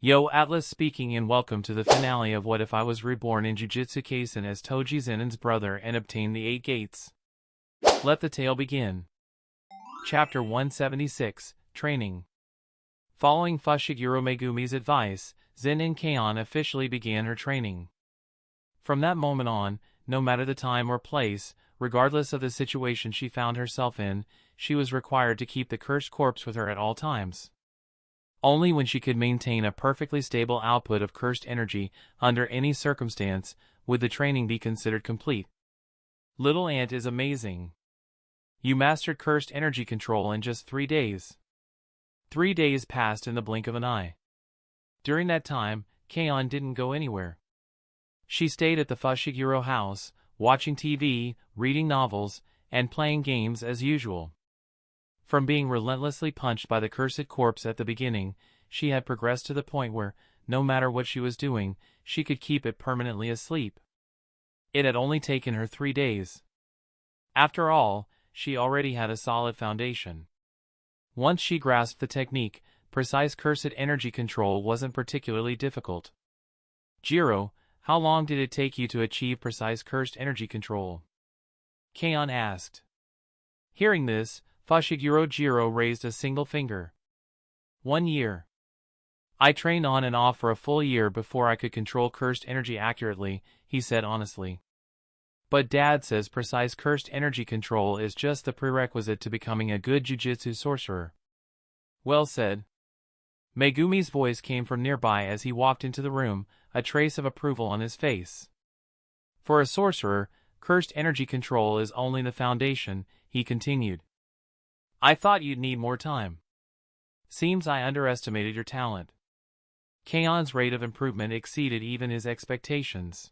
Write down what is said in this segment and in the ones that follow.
Yo, Atlas speaking and welcome to the finale of What If I Was Reborn in Jujutsu Kaisen as Toji Zen'in's brother and obtain the 8 gates. Let the tale begin. Chapter 176, Training. Following Fushiguro Megumi's advice, Zen'in Kaon officially began her training. From that moment on, no matter the time or place, regardless of the situation she found herself in, she was required to keep the cursed corpse with her at all times. Only when she could maintain a perfectly stable output of cursed energy under any circumstance would the training be considered complete. Little Ant is amazing. You mastered cursed energy control in just 3 days. 3 days passed in the blink of an eye. During that time, Kaon didn't go anywhere. She stayed at the Fushiguro house, watching TV, reading novels, and playing games as usual. From being relentlessly punched by the cursed corpse at the beginning, she had progressed to the point where, no matter what she was doing, she could keep it permanently asleep. It had only taken her 3 days. After all, she already had a solid foundation. Once she grasped the technique, precise cursed energy control wasn't particularly difficult. Jiro, how long did it take you to achieve precise cursed energy control? Kaon asked. Hearing this, Fushiguro Jiro raised a single finger. 1 year. I trained on and off for a full year before I could control cursed energy accurately, he said honestly. But Dad says precise cursed energy control is just the prerequisite to becoming a good jujutsu sorcerer. Well said. Megumi's voice came from nearby as he walked into the room, a trace of approval on his face. For a sorcerer, cursed energy control is only the foundation, he continued. I thought you'd need more time. Seems I underestimated your talent. Kaon's rate of improvement exceeded even his expectations.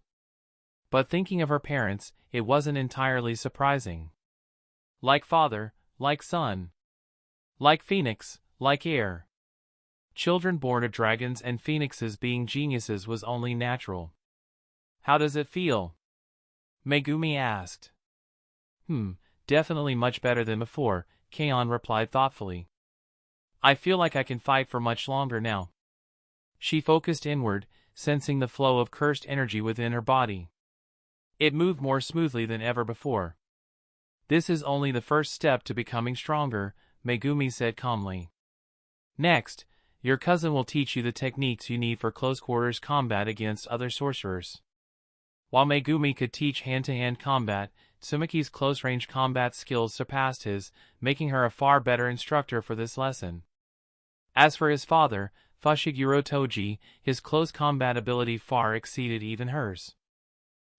But thinking of her parents, it wasn't entirely surprising. Like father, like son. Like phoenix, like heir. Children born of dragons and phoenixes being geniuses was only natural. How does it feel? Megumi asked. Definitely much better than before, Kaon replied thoughtfully. I feel like I can fight for much longer now. She focused inward, sensing the flow of cursed energy within her body. It moved more smoothly than ever before. This is only the first step to becoming stronger, Megumi said calmly. Next, your cousin will teach you the techniques you need for close-quarters combat against other sorcerers. While Megumi could teach hand-to-hand combat, Tsumiki's close-range combat skills surpassed his, making her a far better instructor for this lesson. As for his father, Fushiguro Toji, his close combat ability far exceeded even hers.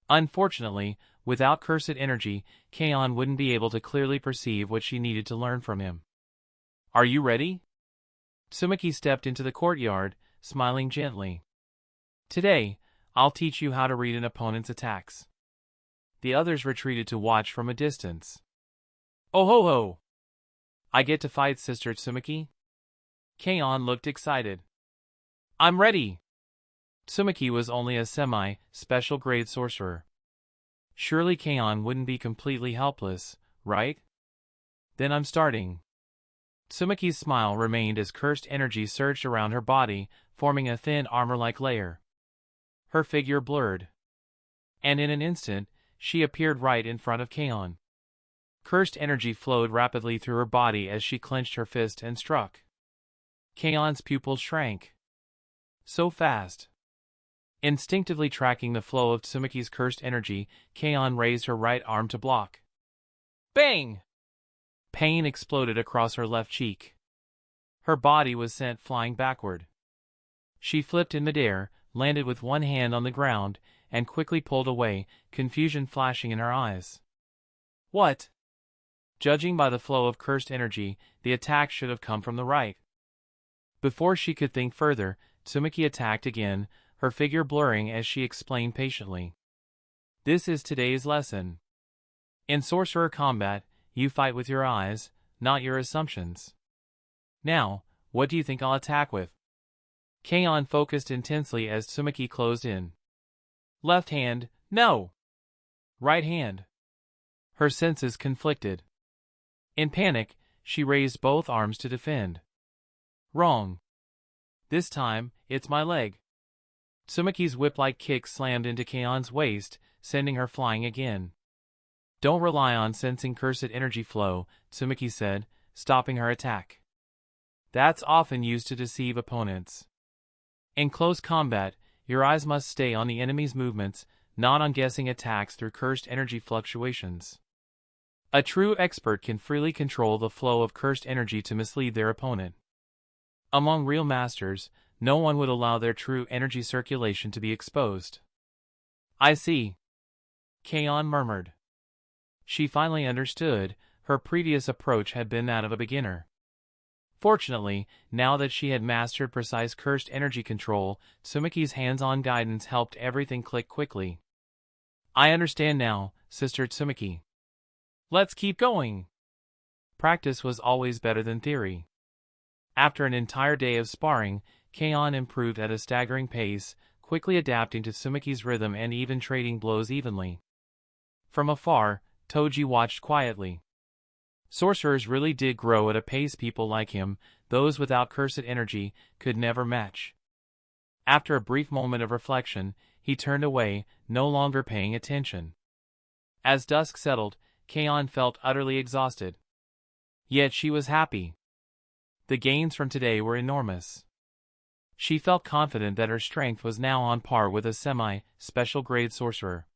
Unfortunately, without cursed energy, Kaon wouldn't be able to clearly perceive what she needed to learn from him. Are you ready? Tsumiki stepped into the courtyard, smiling gently. Today, I'll teach you how to read an opponent's attacks. The others retreated to watch from a distance. Oh ho ho! I get to fight Sister Tsumiki? Kaon looked excited. I'm ready! Tsumiki was only a semi-special grade sorcerer. Surely Kaon wouldn't be completely helpless, right? Then I'm starting. Tsumiki's smile remained as cursed energy surged around her body, forming a thin armor-like layer. Her figure blurred. And in an instant, she appeared right in front of Kaon. Cursed energy flowed rapidly through her body as she clenched her fist and struck. Kaon's pupils shrank. So fast. Instinctively tracking the flow of Tsumiki's cursed energy, Kaon raised her right arm to block. Bang! Pain exploded across her left cheek. Her body was sent flying backward. She flipped in midair, landed with one hand on the ground, and quickly pulled away, confusion flashing in her eyes. What? Judging by the flow of cursed energy, the attack should have come from the right. Before she could think further, Tsumiki attacked again, her figure blurring as she explained patiently. This is today's lesson. In sorcerer combat, you fight with your eyes, not your assumptions. Now, what do you think I'll attack with? Kaon focused intensely as Tsumiki closed in. Left hand, no. Right hand. Her senses conflicted. In panic, she raised both arms to defend. Wrong. This time, it's my leg. Tsumiki's whip-like kick slammed into Kaon's waist, sending her flying again. Don't rely on sensing cursed energy flow, Tsumiki said, stopping her attack. That's often used to deceive opponents. In close combat, your eyes must stay on the enemy's movements, not on guessing attacks through cursed energy fluctuations. A true expert can freely control the flow of cursed energy to mislead their opponent. Among real masters, no one would allow their true energy circulation to be exposed. I see. Kaon murmured. She finally understood. Her previous approach had been that of a beginner. Fortunately, now that she had mastered precise cursed energy control, Tsumiki's hands-on guidance helped everything click quickly. I understand now, Sister Tsumiki. Let's keep going. Practice was always better than theory. After an entire day of sparring, Kaon improved at a staggering pace, quickly adapting to Tsumiki's rhythm and even trading blows evenly. From afar, Toji watched quietly. Sorcerers really did grow at a pace people like him, those without cursed energy, could never match. After a brief moment of reflection, he turned away, no longer paying attention. As dusk settled, Kaon felt utterly exhausted. Yet she was happy. The gains from today were enormous. She felt confident that her strength was now on par with a semi-special grade sorcerer.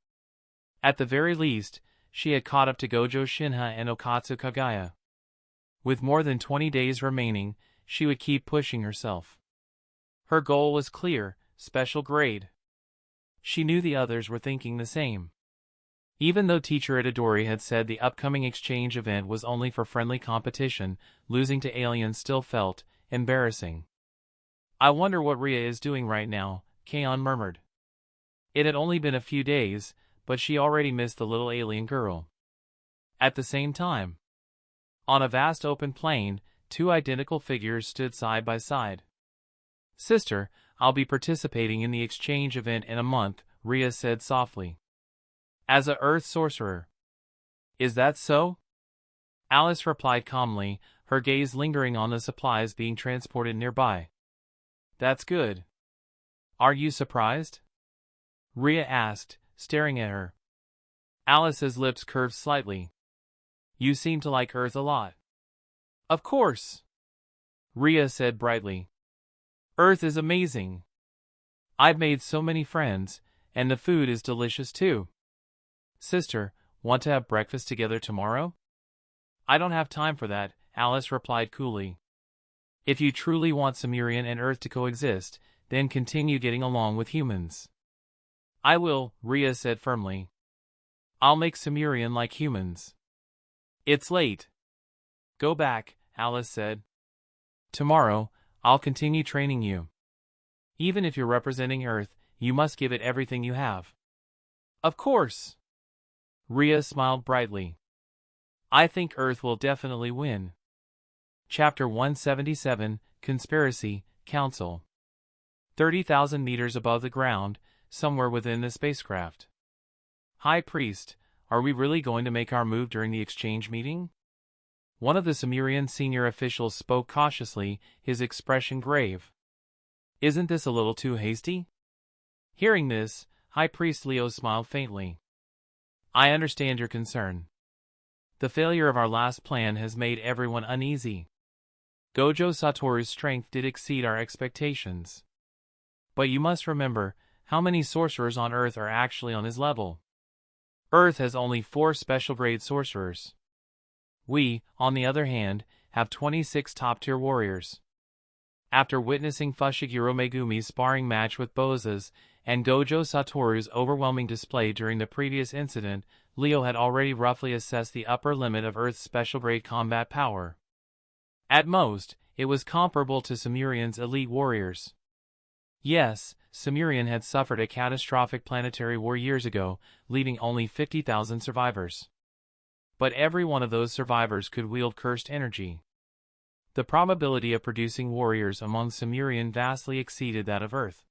At the very least, she had caught up to Gojo Shinha and Okatsu Kagaya. With more than 20 days remaining, she would keep pushing herself. Her goal was clear, special grade. She knew the others were thinking the same. Even though Teacher Itadori had said the upcoming exchange event was only for friendly competition, losing to aliens still felt embarrassing. I wonder what Ria is doing right now, Kaon murmured. It had only been a few days, but she already missed the little alien girl. At the same time, on a vast open plain, two identical figures stood side by side. Sister, I'll be participating in the exchange event in a month, Ria said softly. As a Earth sorcerer. Is that so? Alice replied calmly, her gaze lingering on the supplies being transported nearby. That's good. Are you surprised? Ria asked, staring at her. Alice's lips curved slightly. You seem to like Earth a lot. Of course. Ria said brightly. Earth is amazing. I've made so many friends, and the food is delicious too. Sister, want to have breakfast together tomorrow? I don't have time for that, Alice replied coolly. If you truly want Sumerian and Earth to coexist, then continue getting along with humans. I will, Ria said firmly. I'll make Sumerian like humans. It's late. Go back, Alice said. Tomorrow, I'll continue training you. Even if you're representing Earth, you must give it everything you have. Of course. Ria smiled brightly. I think Earth will definitely win. Chapter 177, Conspiracy, Council. 30,000 meters above the ground, somewhere within the spacecraft. High Priest, are we really going to make our move during the exchange meeting? One of the Sumerian senior officials spoke cautiously, his expression grave. Isn't this a little too hasty? Hearing this, High Priest Leo smiled faintly. I understand your concern. The failure of our last plan has made everyone uneasy. Gojo Satoru's strength did exceed our expectations. But you must remember, how many sorcerers on Earth are actually on his level? Earth has only 4 special-grade sorcerers. We, on the other hand, have 26 top-tier warriors. After witnessing Fushiguro Megumi's sparring match with Boza's, and Gojo Satoru's overwhelming display during the previous incident, Leo had already roughly assessed the upper limit of Earth's special-grade combat power. At most, it was comparable to Sumerian's elite warriors. Yes, Sumerian had suffered a catastrophic planetary war years ago, leaving only 50,000 survivors. But every one of those survivors could wield cursed energy. The probability of producing warriors among Sumerian vastly exceeded that of Earth.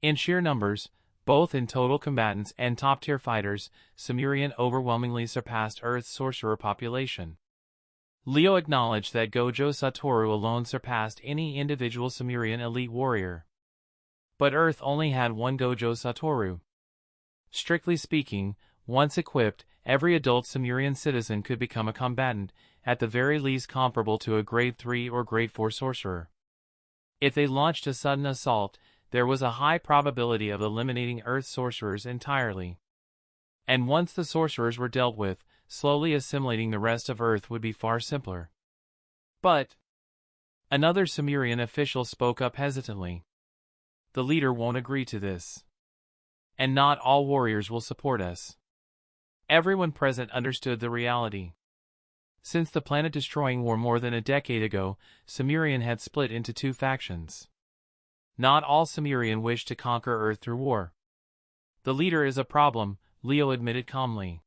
In sheer numbers, both in total combatants and top-tier fighters, Sumerian overwhelmingly surpassed Earth's sorcerer population. Leo acknowledged that Gojo Satoru alone surpassed any individual Sumerian elite warrior. But Earth only had one Gojo Satoru. Strictly speaking, once equipped, every adult Sumerian citizen could become a combatant, at the very least comparable to a Grade 3 or Grade 4 sorcerer. If they launched a sudden assault, there was a high probability of eliminating Earth's sorcerers entirely. And once the sorcerers were dealt with, slowly assimilating the rest of Earth would be far simpler. But another Sumerian official spoke up hesitantly. The leader won't agree to this. And not all warriors will support us. Everyone present understood the reality. Since the planet-destroying war more than a decade ago, Sumerian had split into two factions. Not all Sumerian wished to conquer Earth through war. The leader is a problem, Leo admitted calmly.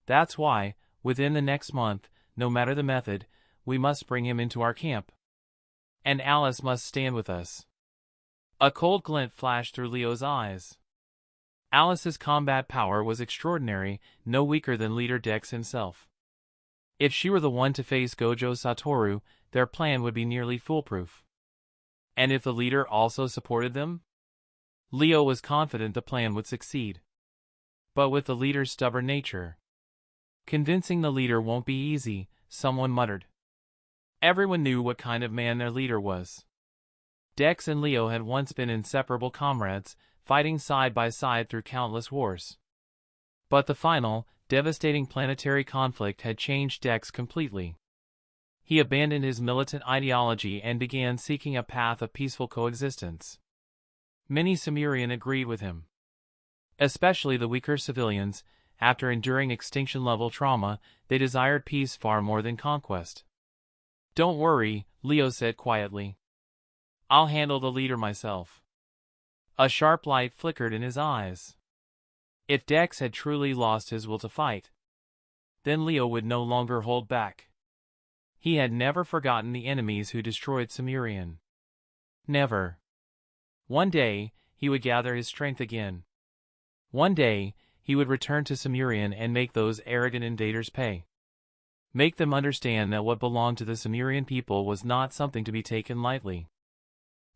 That's why, within the next month, no matter the method, we must bring him into our camp. And Alice must stand with us. A cold glint flashed through Leo's eyes. Alice's combat power was extraordinary, no weaker than leader Dex himself. If she were the one to face Gojo Satoru, their plan would be nearly foolproof. And if the leader also supported them? Leo was confident the plan would succeed. But with the leader's stubborn nature, convincing the leader won't be easy, someone muttered. Everyone knew what kind of man their leader was. Dex and Leo had once been inseparable comrades, fighting side by side through countless wars. But the final, devastating planetary conflict had changed Dex completely. He abandoned his militant ideology and began seeking a path of peaceful coexistence. Many Sumerian agreed with him. Especially the weaker civilians, after enduring extinction-level trauma, they desired peace far more than conquest. Don't worry, Leo said quietly. I'll handle the leader myself. A sharp light flickered in his eyes. If Dex had truly lost his will to fight, then Leo would no longer hold back. He had never forgotten the enemies who destroyed Sumerian. Never. One day, he would gather his strength again. One day, he would return to Sumerian and make those arrogant invaders pay. Make them understand that what belonged to the Sumerian people was not something to be taken lightly.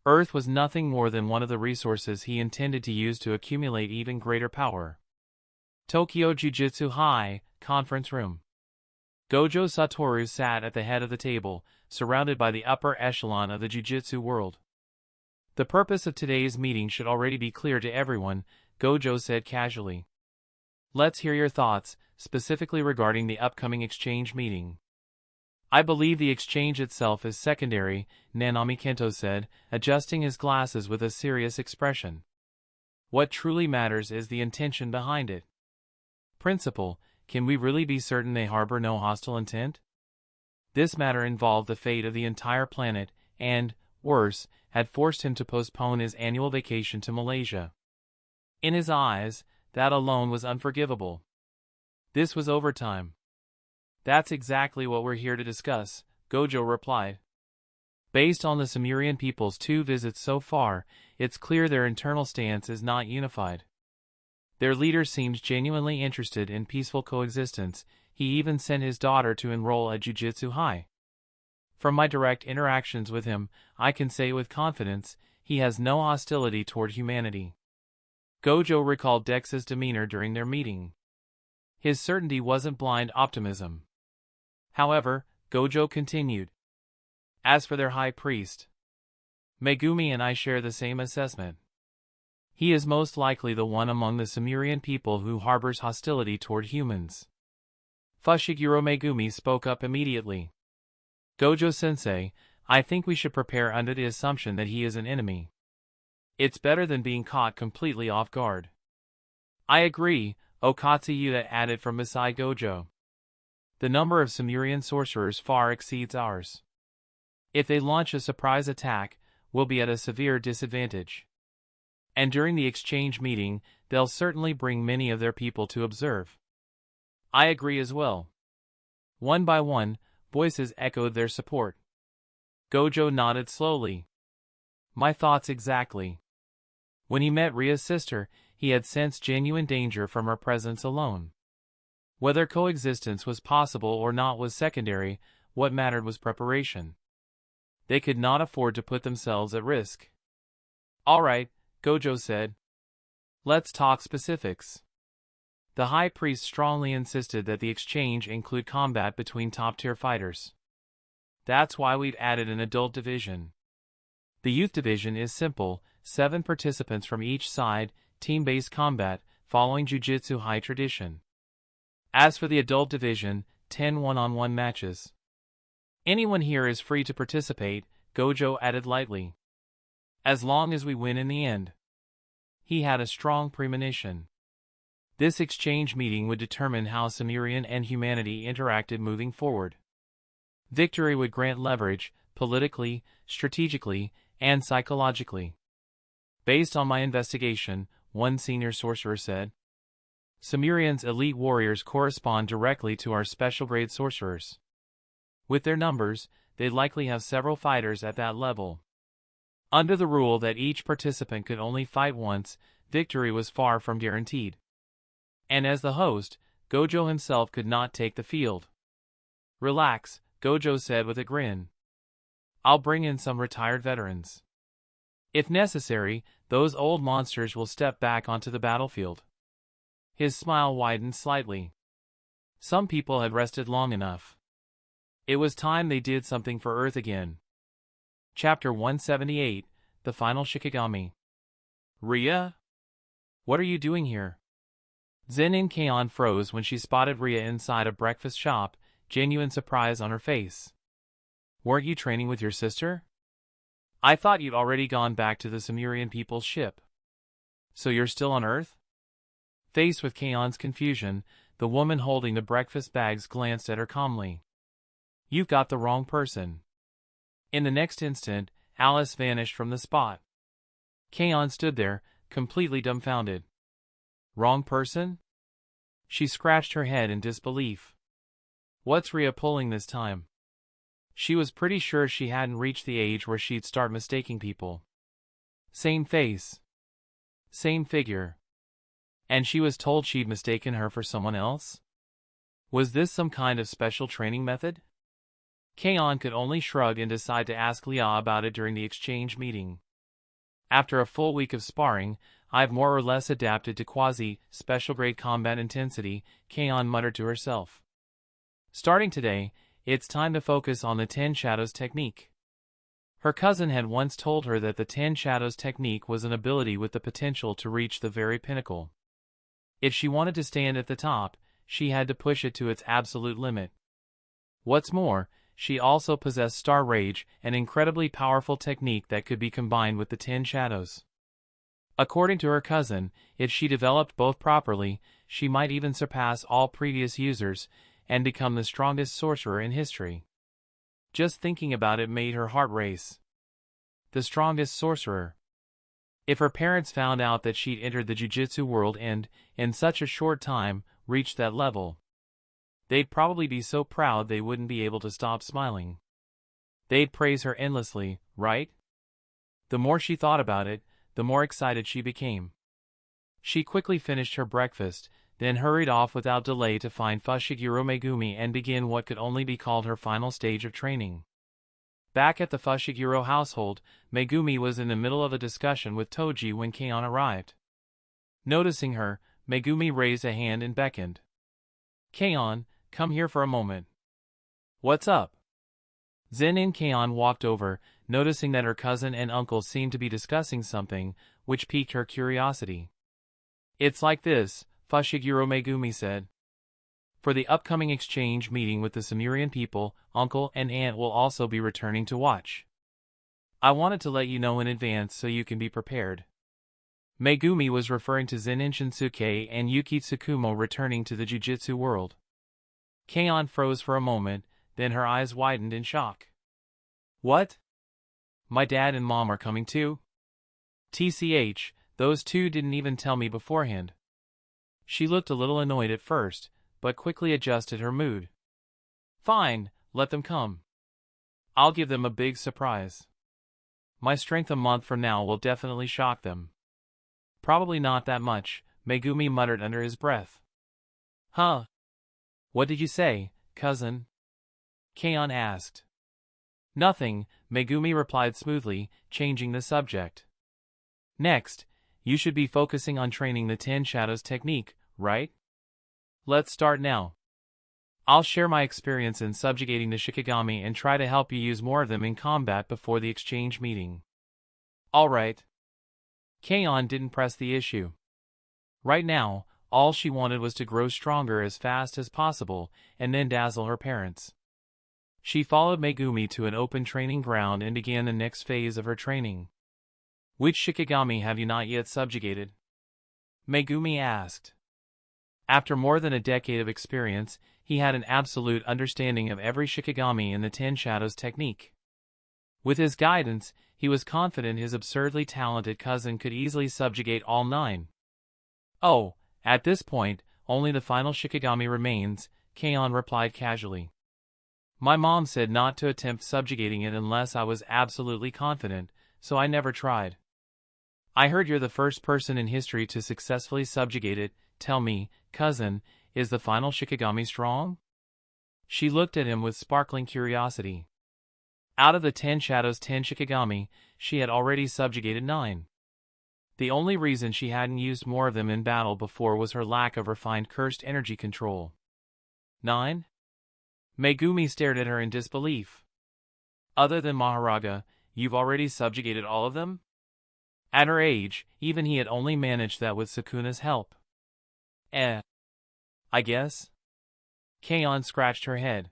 Earth was nothing more than one of the resources he intended to use to accumulate even greater power. Tokyo Jujutsu High, Conference Room. Gojo Satoru sat at the head of the table, surrounded by the upper echelon of the Jujutsu world. The purpose of today's meeting should already be clear to everyone, Gojo said casually. Let's hear your thoughts, specifically regarding the upcoming exchange meeting. I believe the exchange itself is secondary, Nanami Kento said, adjusting his glasses with a serious expression. What truly matters is the intention behind it. Principal, can we really be certain they harbor no hostile intent? This matter involved the fate of the entire planet and, worse, had forced him to postpone his annual vacation to Malaysia. In his eyes, that alone was unforgivable. This was overtime. That's exactly what we're here to discuss, Gojo replied. Based on the Sumerian people's 2 visits so far, it's clear their internal stance is not unified. Their leader seems genuinely interested in peaceful coexistence. He even sent his daughter to enroll at Jujutsu High. From my direct interactions with him, I can say with confidence, he has no hostility toward humanity. Gojo recalled Dex's demeanor during their meeting. His certainty wasn't blind optimism. However, Gojo continued. As for their high priest, Megumi and I share the same assessment. He is most likely the one among the Sumerian people who harbors hostility toward humans. Fushiguro Megumi spoke up immediately. Gojo-sensei, I think we should prepare under the assumption that he is an enemy. It's better than being caught completely off guard. I agree, Okatsu Yuta added from beside Gojo. The number of Sumerian sorcerers far exceeds ours. If they launch a surprise attack, we'll be at a severe disadvantage. And during the exchange meeting, they'll certainly bring many of their people to observe. I agree as well. One by one, voices echoed their support. Gojo nodded slowly. My thoughts exactly. When he met Ria's sister, he had sensed genuine danger from her presence alone. Whether coexistence was possible or not was secondary, what mattered was preparation. They could not afford to put themselves at risk. All right, Gojo said. Let's talk specifics. The High Priest strongly insisted that the exchange include combat between top-tier fighters. That's why we've added an adult division. The youth division is simple, 7 participants from each side, team-based combat, following Jujutsu high tradition. As for the adult division, 10 one-on-one matches. Anyone here is free to participate, Gojo added lightly. As long as we win in the end. He had a strong premonition. This exchange meeting would determine how Sumerian and humanity interacted moving forward. Victory would grant leverage, politically, strategically, and psychologically. Based on my investigation, one senior sorcerer said, Sumerian's elite warriors correspond directly to our special-grade sorcerers. With their numbers, they'd likely have several fighters at that level. Under the rule that each participant could only fight once, victory was far from guaranteed. And as the host, Gojo himself could not take the field. Relax, Gojo said with a grin. I'll bring in some retired veterans. If necessary, those old monsters will step back onto the battlefield. His smile widened slightly. Some people had rested long enough. It was time they did something for Earth again. Chapter 178, The Final Shikigami. Ria? What are you doing here? Zen'in Kaon froze when she spotted Ria inside a breakfast shop, genuine surprise on her face. Weren't you training with your sister? I thought you'd already gone back to the Sumerian people's ship. So you're still on Earth? Faced with Kaon's confusion, the woman holding the breakfast bags glanced at her calmly. You've got the wrong person. In the next instant, Alice vanished from the spot. Kaon stood there, completely dumbfounded. Wrong person? She scratched her head in disbelief. What's Ria pulling this time? She was pretty sure she hadn't reached the age where she'd start mistaking people. Same face. Same figure. And she was told she'd mistaken her for someone else? Was this some kind of special training method? Kaon could only shrug and decide to ask Lia about it during the exchange meeting. After a full week of sparring, I've more or less adapted to quasi-special-grade combat intensity, Kaon muttered to herself. Starting today, it's time to focus on the 10 Shadows technique. Her cousin had once told her that the 10 Shadows technique was an ability with the potential to reach the very pinnacle. If she wanted to stand at the top, she had to push it to its absolute limit. What's more, she also possessed Star Rage, an incredibly powerful technique that could be combined with the 10 Shadows. According to her cousin, if she developed both properly, she might even surpass all previous users and become the strongest sorcerer in history. Just thinking about it made her heart race. The strongest sorcerer. If her parents found out that she'd entered the Jujutsu world and, in such a short time, reached that level, they'd probably be so proud they wouldn't be able to stop smiling. They'd praise her endlessly, right? The more she thought about it, the more excited she became. She quickly finished her breakfast, then hurried off without delay to find Fushiguro Megumi and begin what could only be called her final stage of training. Back at the Fushiguro household, Megumi was in the middle of a discussion with Toji when Kaon arrived. Noticing her, Megumi raised a hand and beckoned. Kaon, come here for a moment. What's up? Zen'in Kaon walked over, noticing that her cousin and uncle seemed to be discussing something, which piqued her curiosity. It's like this, Fushiguro Megumi said. For the upcoming exchange meeting with the Sumerian people, uncle and aunt will also be returning to watch. I wanted to let you know in advance so you can be prepared. Megumi was referring to Zen'in Shinsuke and Yuki Tsukumo returning to the Jujutsu world. Kaon froze for a moment, then her eyes widened in shock. What? My dad and mom are coming too? TCH, those two didn't even tell me beforehand. She looked a little annoyed at first, but quickly adjusted her mood. Fine, let them come. I'll give them a big surprise. My strength a month from now will definitely shock them. Probably not that much, Megumi muttered under his breath. Huh? What did you say, cousin? Kaon asked. Nothing, Megumi replied smoothly, changing the subject. Next, you should be focusing on training the 10 Shadows technique, right? Let's start now. I'll share my experience in subjugating the Shikigami and try to help you use more of them in combat before the exchange meeting. Alright. Keion didn't press the issue. Right now, all she wanted was to grow stronger as fast as possible and then dazzle her parents. She followed Megumi to an open training ground and began the next phase of her training. Which Shikigami have you not yet subjugated? Megumi asked. After more than a decade of experience, he had an absolute understanding of every Shikigami in the 10 Shadows technique. With his guidance, he was confident his absurdly talented cousin could easily subjugate all 9. Oh, at this point, only the final Shikigami remains, Keion replied casually. My mom said not to attempt subjugating it unless I was absolutely confident, so I never tried. I heard you're the first person in history to successfully subjugate it. Tell me, cousin, is the final Shikigami strong? She looked at him with sparkling curiosity. Out of the 10 Shadows 10 Shikigami, she had already subjugated 9. The only reason she hadn't used more of them in battle before was her lack of refined cursed energy control. 9? Megumi stared at her in disbelief. Other than Maharaga, you've already subjugated all of them? At her age, even he had only managed that with Sukuna's help. I guess? Keion scratched her head.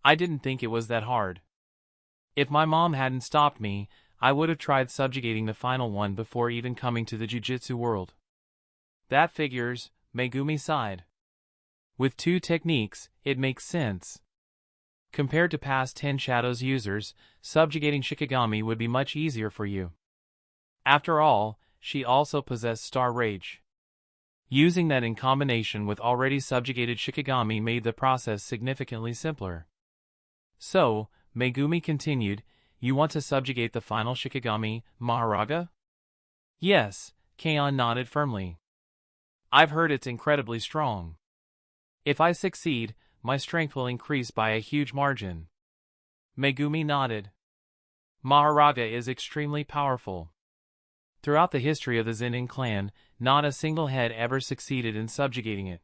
I didn't think it was that hard. If my mom hadn't stopped me, I would have tried subjugating the final one before even coming to the Jujutsu world. That figures, Megumi sighed. With 2 techniques, it makes sense. Compared to past 10 Shadows users, subjugating Shikigami would be much easier for you. After all, she also possessed Star Rage. Using that in combination with already subjugated Shikigami made the process significantly simpler. So, Megumi continued, you want to subjugate the final Shikigami, Maharaga? Yes, Keion nodded firmly. I've heard it's incredibly strong. If I succeed, my strength will increase by a huge margin. Megumi nodded. Maharaga is extremely powerful. Throughout the history of the Zen'in clan, not a single head ever succeeded in subjugating it.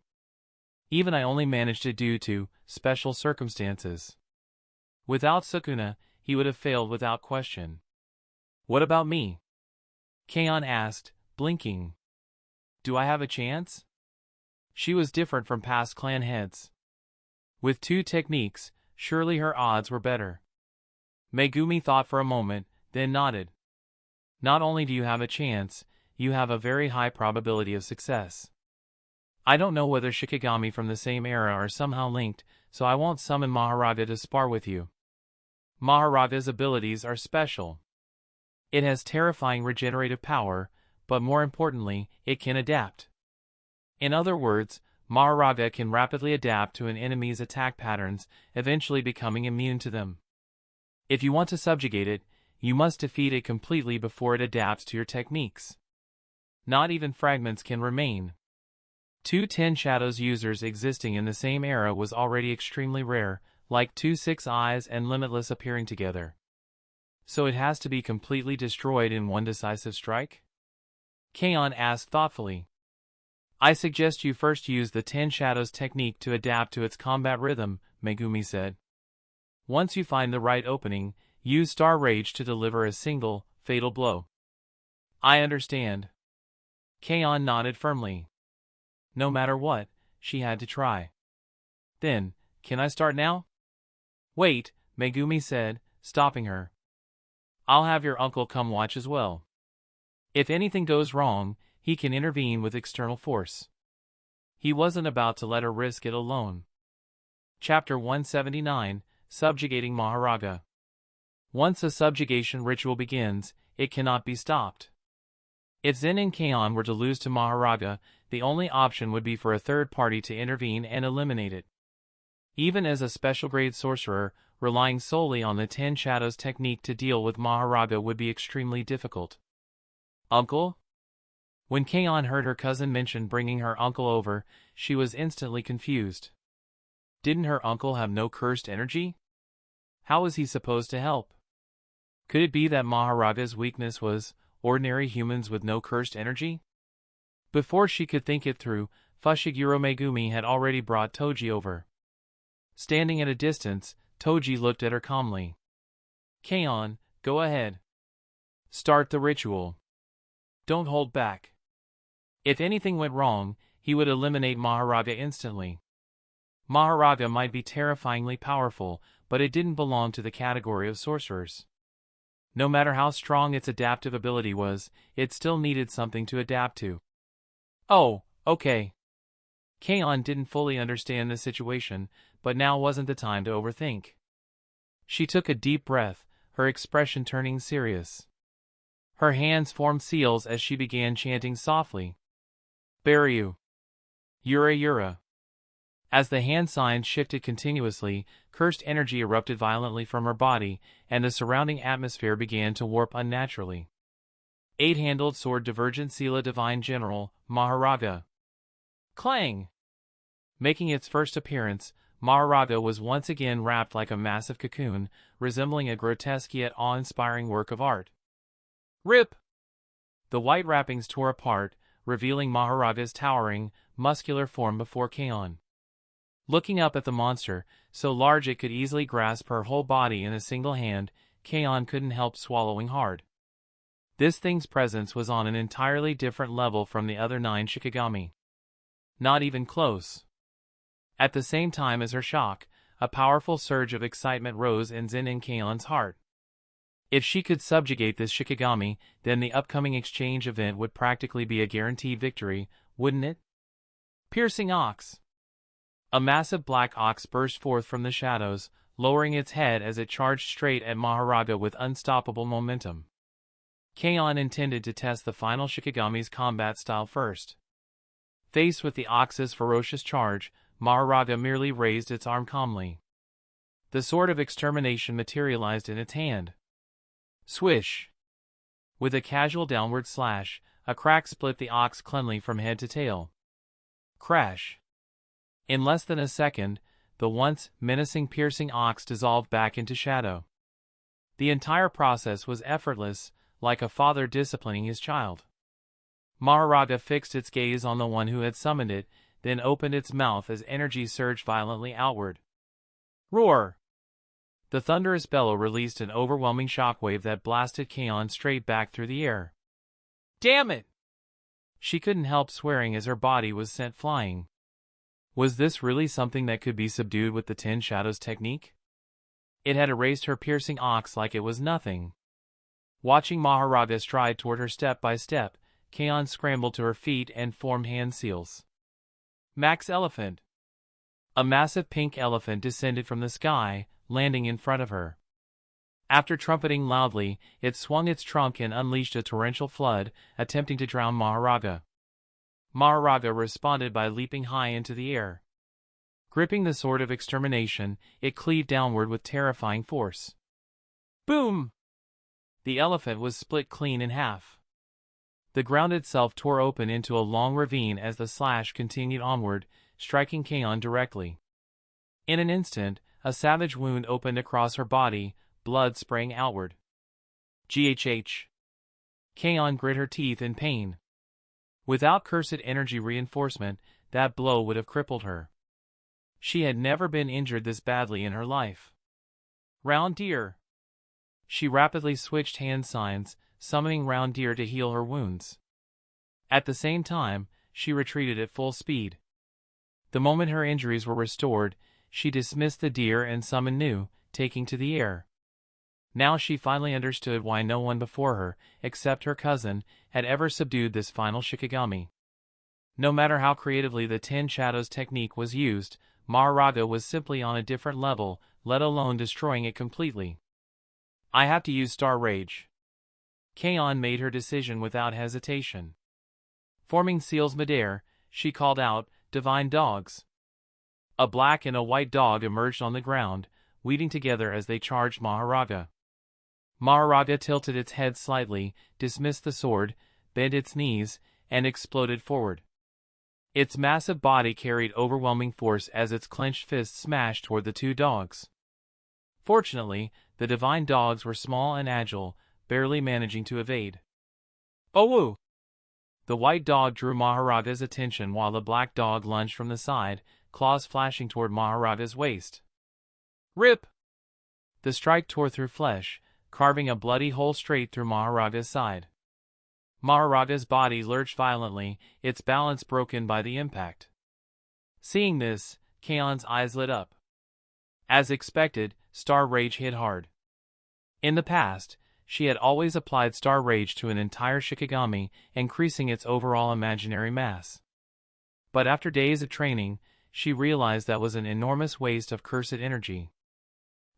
Even I only managed it due to special circumstances. Without Sukuna, he would have failed without question. What about me? Keion asked, blinking. Do I have a chance? She was different from past clan heads. With 2 techniques, surely her odds were better. Megumi thought for a moment, then nodded. Not only do you have a chance, you have a very high probability of success. I don't know whether Shikigami from the same era are somehow linked, so I won't summon Maharaga to spar with you. Maharaga's abilities are special. It has terrifying regenerative power, but more importantly, it can adapt. In other words, Maharaga can rapidly adapt to an enemy's attack patterns, eventually becoming immune to them. If you want to subjugate it, you must defeat it completely before it adapts to your techniques. Not even fragments can remain. 2 10 Shadows users existing in the same era was already extremely rare, like 2 6 Eyes and Limitless appearing together. So it has to be completely destroyed in one decisive strike? Keion asked thoughtfully. I suggest you first use the 10 Shadows technique to adapt to its combat rhythm, Megumi said. Once you find the right opening, use Star Rage to deliver a single, fatal blow. I understand. Keion nodded firmly. No matter what, she had to try. Then, can I start now? Wait, Megumi said, stopping her. I'll have your uncle come watch as well. If anything goes wrong, he can intervene with external force. He wasn't about to let her risk it alone. Chapter 179, Subjugating Maharaga. Once a subjugation ritual begins, it cannot be stopped. If Zen and Keion were to lose to Maharaga, the only option would be for a third party to intervene and eliminate it. Even as a special grade sorcerer, relying solely on the 10 Shadows technique to deal with Maharaga would be extremely difficult. Uncle? When Keion heard her cousin mention bringing her uncle over, she was instantly confused. Didn't her uncle have no cursed energy? How was he supposed to help? Could it be that Maharaga's weakness was ordinary humans with no cursed energy? Before she could think it through, Fushiguro Megumi had already brought Toji over. Standing at a distance, Toji looked at her calmly. Keion, go ahead. Start the ritual. Don't hold back. If anything went wrong, he would eliminate Maharaga instantly. Maharaga might be terrifyingly powerful, but it didn't belong to the category of sorcerers. No matter how strong its adaptive ability was, it still needed something to adapt to. Oh, okay. Keion didn't fully understand the situation, but now wasn't the time to overthink. She took a deep breath, her expression turning serious. Her hands formed seals as she began chanting softly. Baryu. Yura Yura. As the hand signs shifted continuously, cursed energy erupted violently from her body, and the surrounding atmosphere began to warp unnaturally. Eight-handled sword Divergent Sila Divine General, Maharaga. Clang! Making its first appearance, Maharaga was once again wrapped like a massive cocoon, resembling a grotesque yet awe-inspiring work of art. Rip! The white wrappings tore apart, revealing Maharaga's towering, muscular form before Keion. Looking up at the monster, so large it could easily grasp her whole body in a single hand, Keion couldn't help swallowing hard. This thing's presence was on an entirely different level from the other 9 Shikigami. Not even close. At the same time as her shock, a powerful surge of excitement rose in Zen'in Keion's heart. If she could subjugate this Shikigami, then the upcoming exchange event would practically be a guaranteed victory, wouldn't it? Piercing Ox. A massive black ox burst forth from the shadows, lowering its head as it charged straight at Maharaga with unstoppable momentum. Keion intended to test the final Shikigami's combat style first. Faced with the ox's ferocious charge, Maharaga merely raised its arm calmly. The sword of extermination materialized in its hand. Swish! With a casual downward slash, a crack split the ox cleanly from head to tail. Crash! In less than a second, the once menacing piercing ox dissolved back into shadow. The entire process was effortless, like a father disciplining his child. Maharaga fixed its gaze on the one who had summoned it, then opened its mouth as energy surged violently outward. Roar! The thunderous bellow released an overwhelming shockwave that blasted Keion straight back through the air. Damn it! She couldn't help swearing as her body was sent flying. Was this really something that could be subdued with the 10 Shadows technique? It had erased her piercing ox like it was nothing. Watching Maharaga stride toward her step by step, Keion scrambled to her feet and formed hand seals. Max Elephant. A massive pink elephant descended from the sky, landing in front of her. After trumpeting loudly, it swung its trunk and unleashed a torrential flood, attempting to drown Maharaga. Maharaga responded by leaping high into the air. Gripping the sword of extermination, it cleaved downward with terrifying force. Boom! The elephant was split clean in half. The ground itself tore open into a long ravine as the slash continued onward, striking Keion directly. In an instant, a savage wound opened across her body, blood spraying outward. GHH. Keion grit her teeth in pain. Without cursed energy reinforcement, that blow would have crippled her. She had never been injured this badly in her life. Round Deer. She rapidly switched hand signs, summoning Round Deer to heal her wounds. At the same time, she retreated at full speed. The moment her injuries were restored, she dismissed the deer and summoned new, taking to the air. Now she finally understood why no one before her, except her cousin, had ever subdued this final Shikigami. No matter how creatively the 10 Shadows technique was used, Maharaga was simply on a different level, let alone destroying it completely. I have to use Star Rage. Keion made her decision without hesitation. Forming seals midair, she called out, Divine Dogs. A black and a white dog emerged on the ground, weaving together as they charged Maharaga. Maharaga tilted its head slightly, dismissed the sword, bent its knees, and exploded forward. Its massive body carried overwhelming force as its clenched fists smashed toward the 2 dogs. Fortunately, the divine dogs were small and agile, barely managing to evade. Owu! The white dog drew Maharaga's attention while the black dog lunged from the side, claws flashing toward Maharaga's waist. Rip! The strike tore through flesh, carving a bloody hole straight through Maharaga's side. Maharaga's body lurched violently, its balance broken by the impact. Seeing this, Kaon's eyes lit up. As expected, Star Rage hit hard. In the past, she had always applied Star Rage to an entire Shikigami, increasing its overall imaginary mass. But after days of training, she realized that was an enormous waste of cursed energy.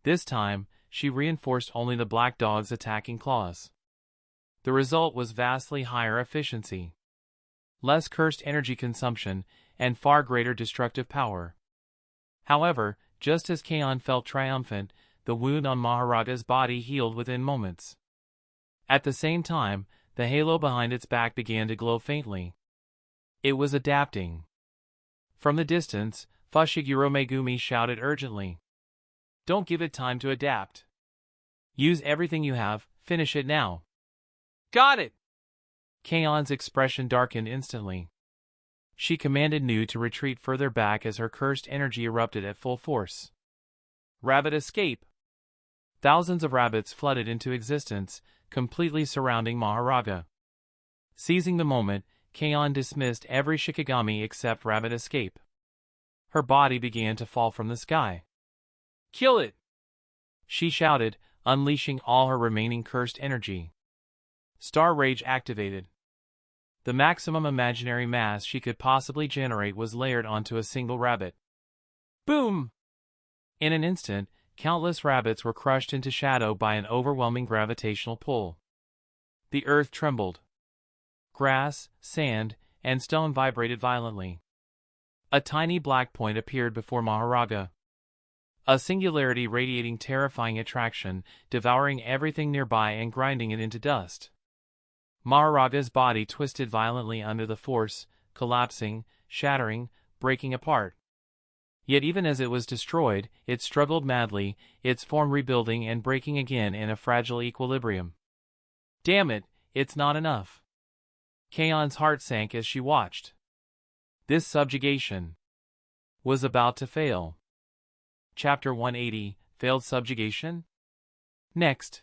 This time, she reinforced only the black dog's attacking claws. The result was vastly higher efficiency, less cursed energy consumption, and far greater destructive power. However, just as Kaon felt triumphant, the wound on Maharaga's body healed within moments. At the same time, the halo behind its back began to glow faintly. It was adapting. From the distance, Fushiguro Megumi shouted urgently. Don't give it time to adapt. Use everything you have, finish it now. Got it! Kaon's expression darkened instantly. She commanded Nu to retreat further back as her cursed energy erupted at full force. Rabbit escape! Thousands of rabbits flooded into existence, completely surrounding Maharaga. Seizing the moment, Kaon dismissed every Shikigami except Rabbit Escape. Her body began to fall from the sky. Kill it! She shouted, unleashing all her remaining cursed energy. Star Rage activated. The maximum imaginary mass she could possibly generate was layered onto a single rabbit. Boom! In an instant, countless rabbits were crushed into shadow by an overwhelming gravitational pull. The earth trembled. Grass, sand, and stone vibrated violently. A tiny black point appeared before Maharaga. A singularity radiating terrifying attraction, devouring everything nearby and grinding it into dust. Maharaga's body twisted violently under the force, collapsing, shattering, breaking apart. Yet even as it was destroyed, it struggled madly, its form rebuilding and breaking again in a fragile equilibrium. Damn it, it's not enough. Kaon's heart sank as she watched. This subjugation was about to fail. Chapter 180, Failed Subjugation? Next.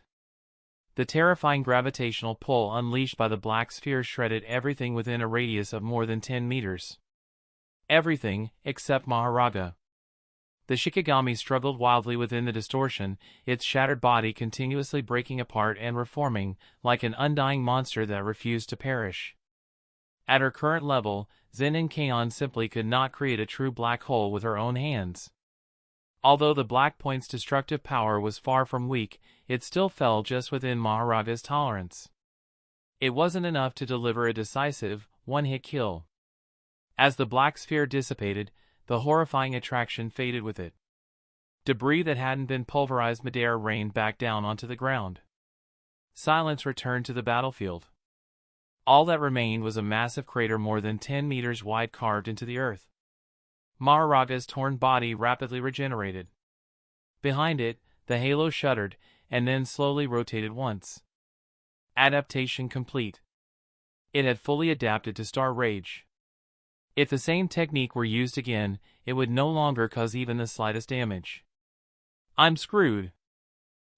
The terrifying gravitational pull unleashed by the black sphere shredded everything within a radius of more than 10 meters. Everything, except Maharaga. The Shikigami struggled wildly within the distortion, its shattered body continuously breaking apart and reforming, like an undying monster that refused to perish. At her current level, Zen'in Kaon simply could not create a true black hole with her own hands. Although the black point's destructive power was far from weak, it still fell just within Maharaga's tolerance. It wasn't enough to deliver a decisive, one-hit kill. As the black sphere dissipated, the horrifying attraction faded with it. Debris that hadn't been pulverized midair rained back down onto the ground. Silence returned to the battlefield. All that remained was a massive crater more than 10 meters wide carved into the earth. Maharaga's torn body rapidly regenerated. Behind it, the halo shuddered, and then slowly rotated once. Adaptation complete. It had fully adapted to Star Rage. If the same technique were used again, it would no longer cause even the slightest damage. I'm screwed.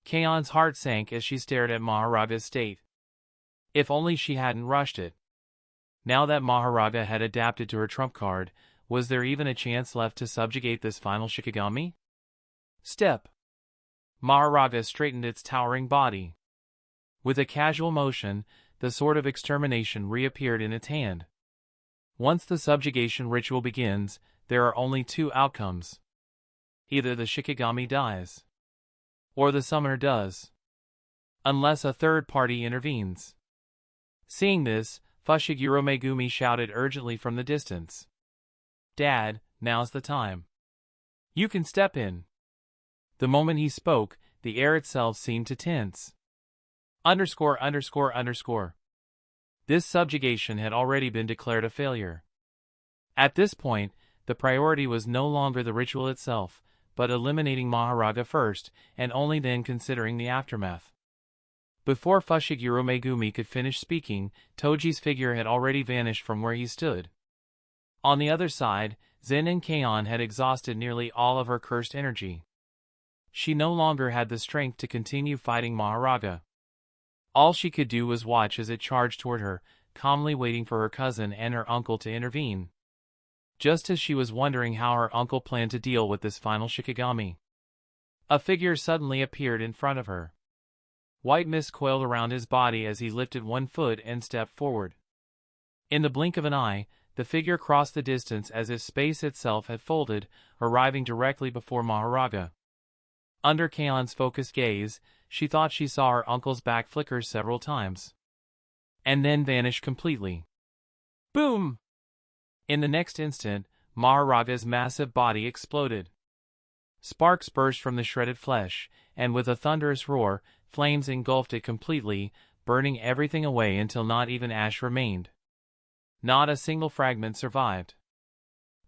Kaon's heart sank as she stared at Maharaga's state. If only she hadn't rushed it. Now that Maharaga had adapted to her trump card, was there even a chance left to subjugate this final Shikigami? Step. Maharaga straightened its towering body. With a casual motion, the sword of extermination reappeared in its hand. Once the subjugation ritual begins, there are only two outcomes. Either the Shikigami dies, or the summoner does, unless a third party intervenes. Seeing this, Fushiguro Megumi shouted urgently from the distance. Dad, now's the time. You can step in. The moment he spoke, the air itself seemed to tense. This subjugation had already been declared a failure. At this point, the priority was no longer the ritual itself, but eliminating Maharaga first, and only then considering the aftermath. Before Fushiguro Megumi could finish speaking, Toji's figure had already vanished from where he stood. On the other side, Zen'in Kaon had exhausted nearly all of her cursed energy. She no longer had the strength to continue fighting Maharaga. All she could do was watch as it charged toward her, calmly waiting for her cousin and her uncle to intervene. Just as she was wondering how her uncle planned to deal with this final Shikigami, a figure suddenly appeared in front of her. White mist coiled around his body as he lifted one foot and stepped forward. In the blink of an eye, the figure crossed the distance as if space itself had folded, arriving directly before Maharaga. Under Kaon's focused gaze, she thought she saw her uncle's back flicker several times, and then vanish completely. Boom! In the next instant, Maharaga's massive body exploded. Sparks burst from the shredded flesh, and with a thunderous roar, flames engulfed it completely, burning everything away until not even ash remained. Not a single fragment survived.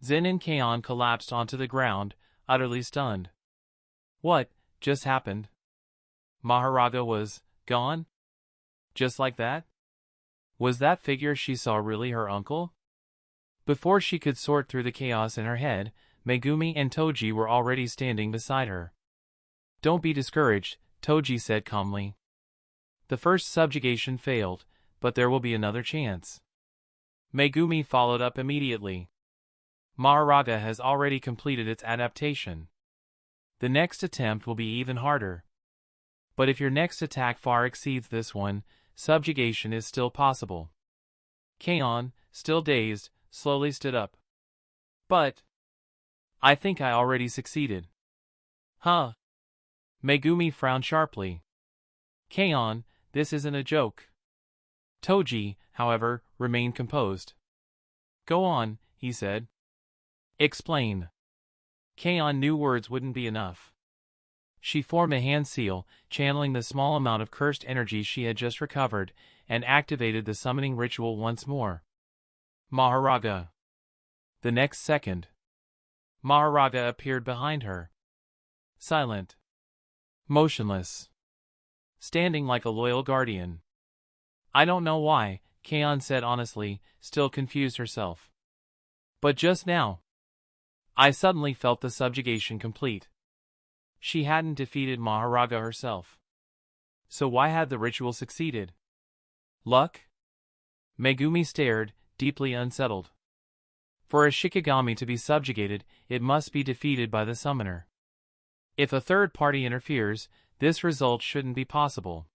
Zen'in Kaon collapsed onto the ground, utterly stunned. What just happened? Maharaga was gone? Just like that? Was that figure she saw really her uncle? Before she could sort through the chaos in her head, Megumi and Toji were already standing beside her. Don't be discouraged, Toji said calmly. The first subjugation failed, but there will be another chance. Megumi followed up immediately. Maharaga has already completed its adaptation. The next attempt will be even harder. But if your next attack far exceeds this one, subjugation is still possible. Kaon, still dazed, slowly stood up. But I think I already succeeded. Huh? Megumi frowned sharply. Kaon, this isn't a joke. Toji, however, remained composed. Go on, he said. Explain. Kaon knew words wouldn't be enough. She formed a hand seal, channeling the small amount of cursed energy she had just recovered, and activated the summoning ritual once more. Maharaga. The next second, Maharaga appeared behind her. Silent. Motionless. Standing like a loyal guardian. I don't know why, Kaon said honestly, still confused herself. But just now, I suddenly felt the subjugation complete. She hadn't defeated Maharaga herself. So why had the ritual succeeded? Luck? Megumi stared, deeply unsettled. For a Shikigami to be subjugated, it must be defeated by the summoner. If a third party interferes, this result shouldn't be possible.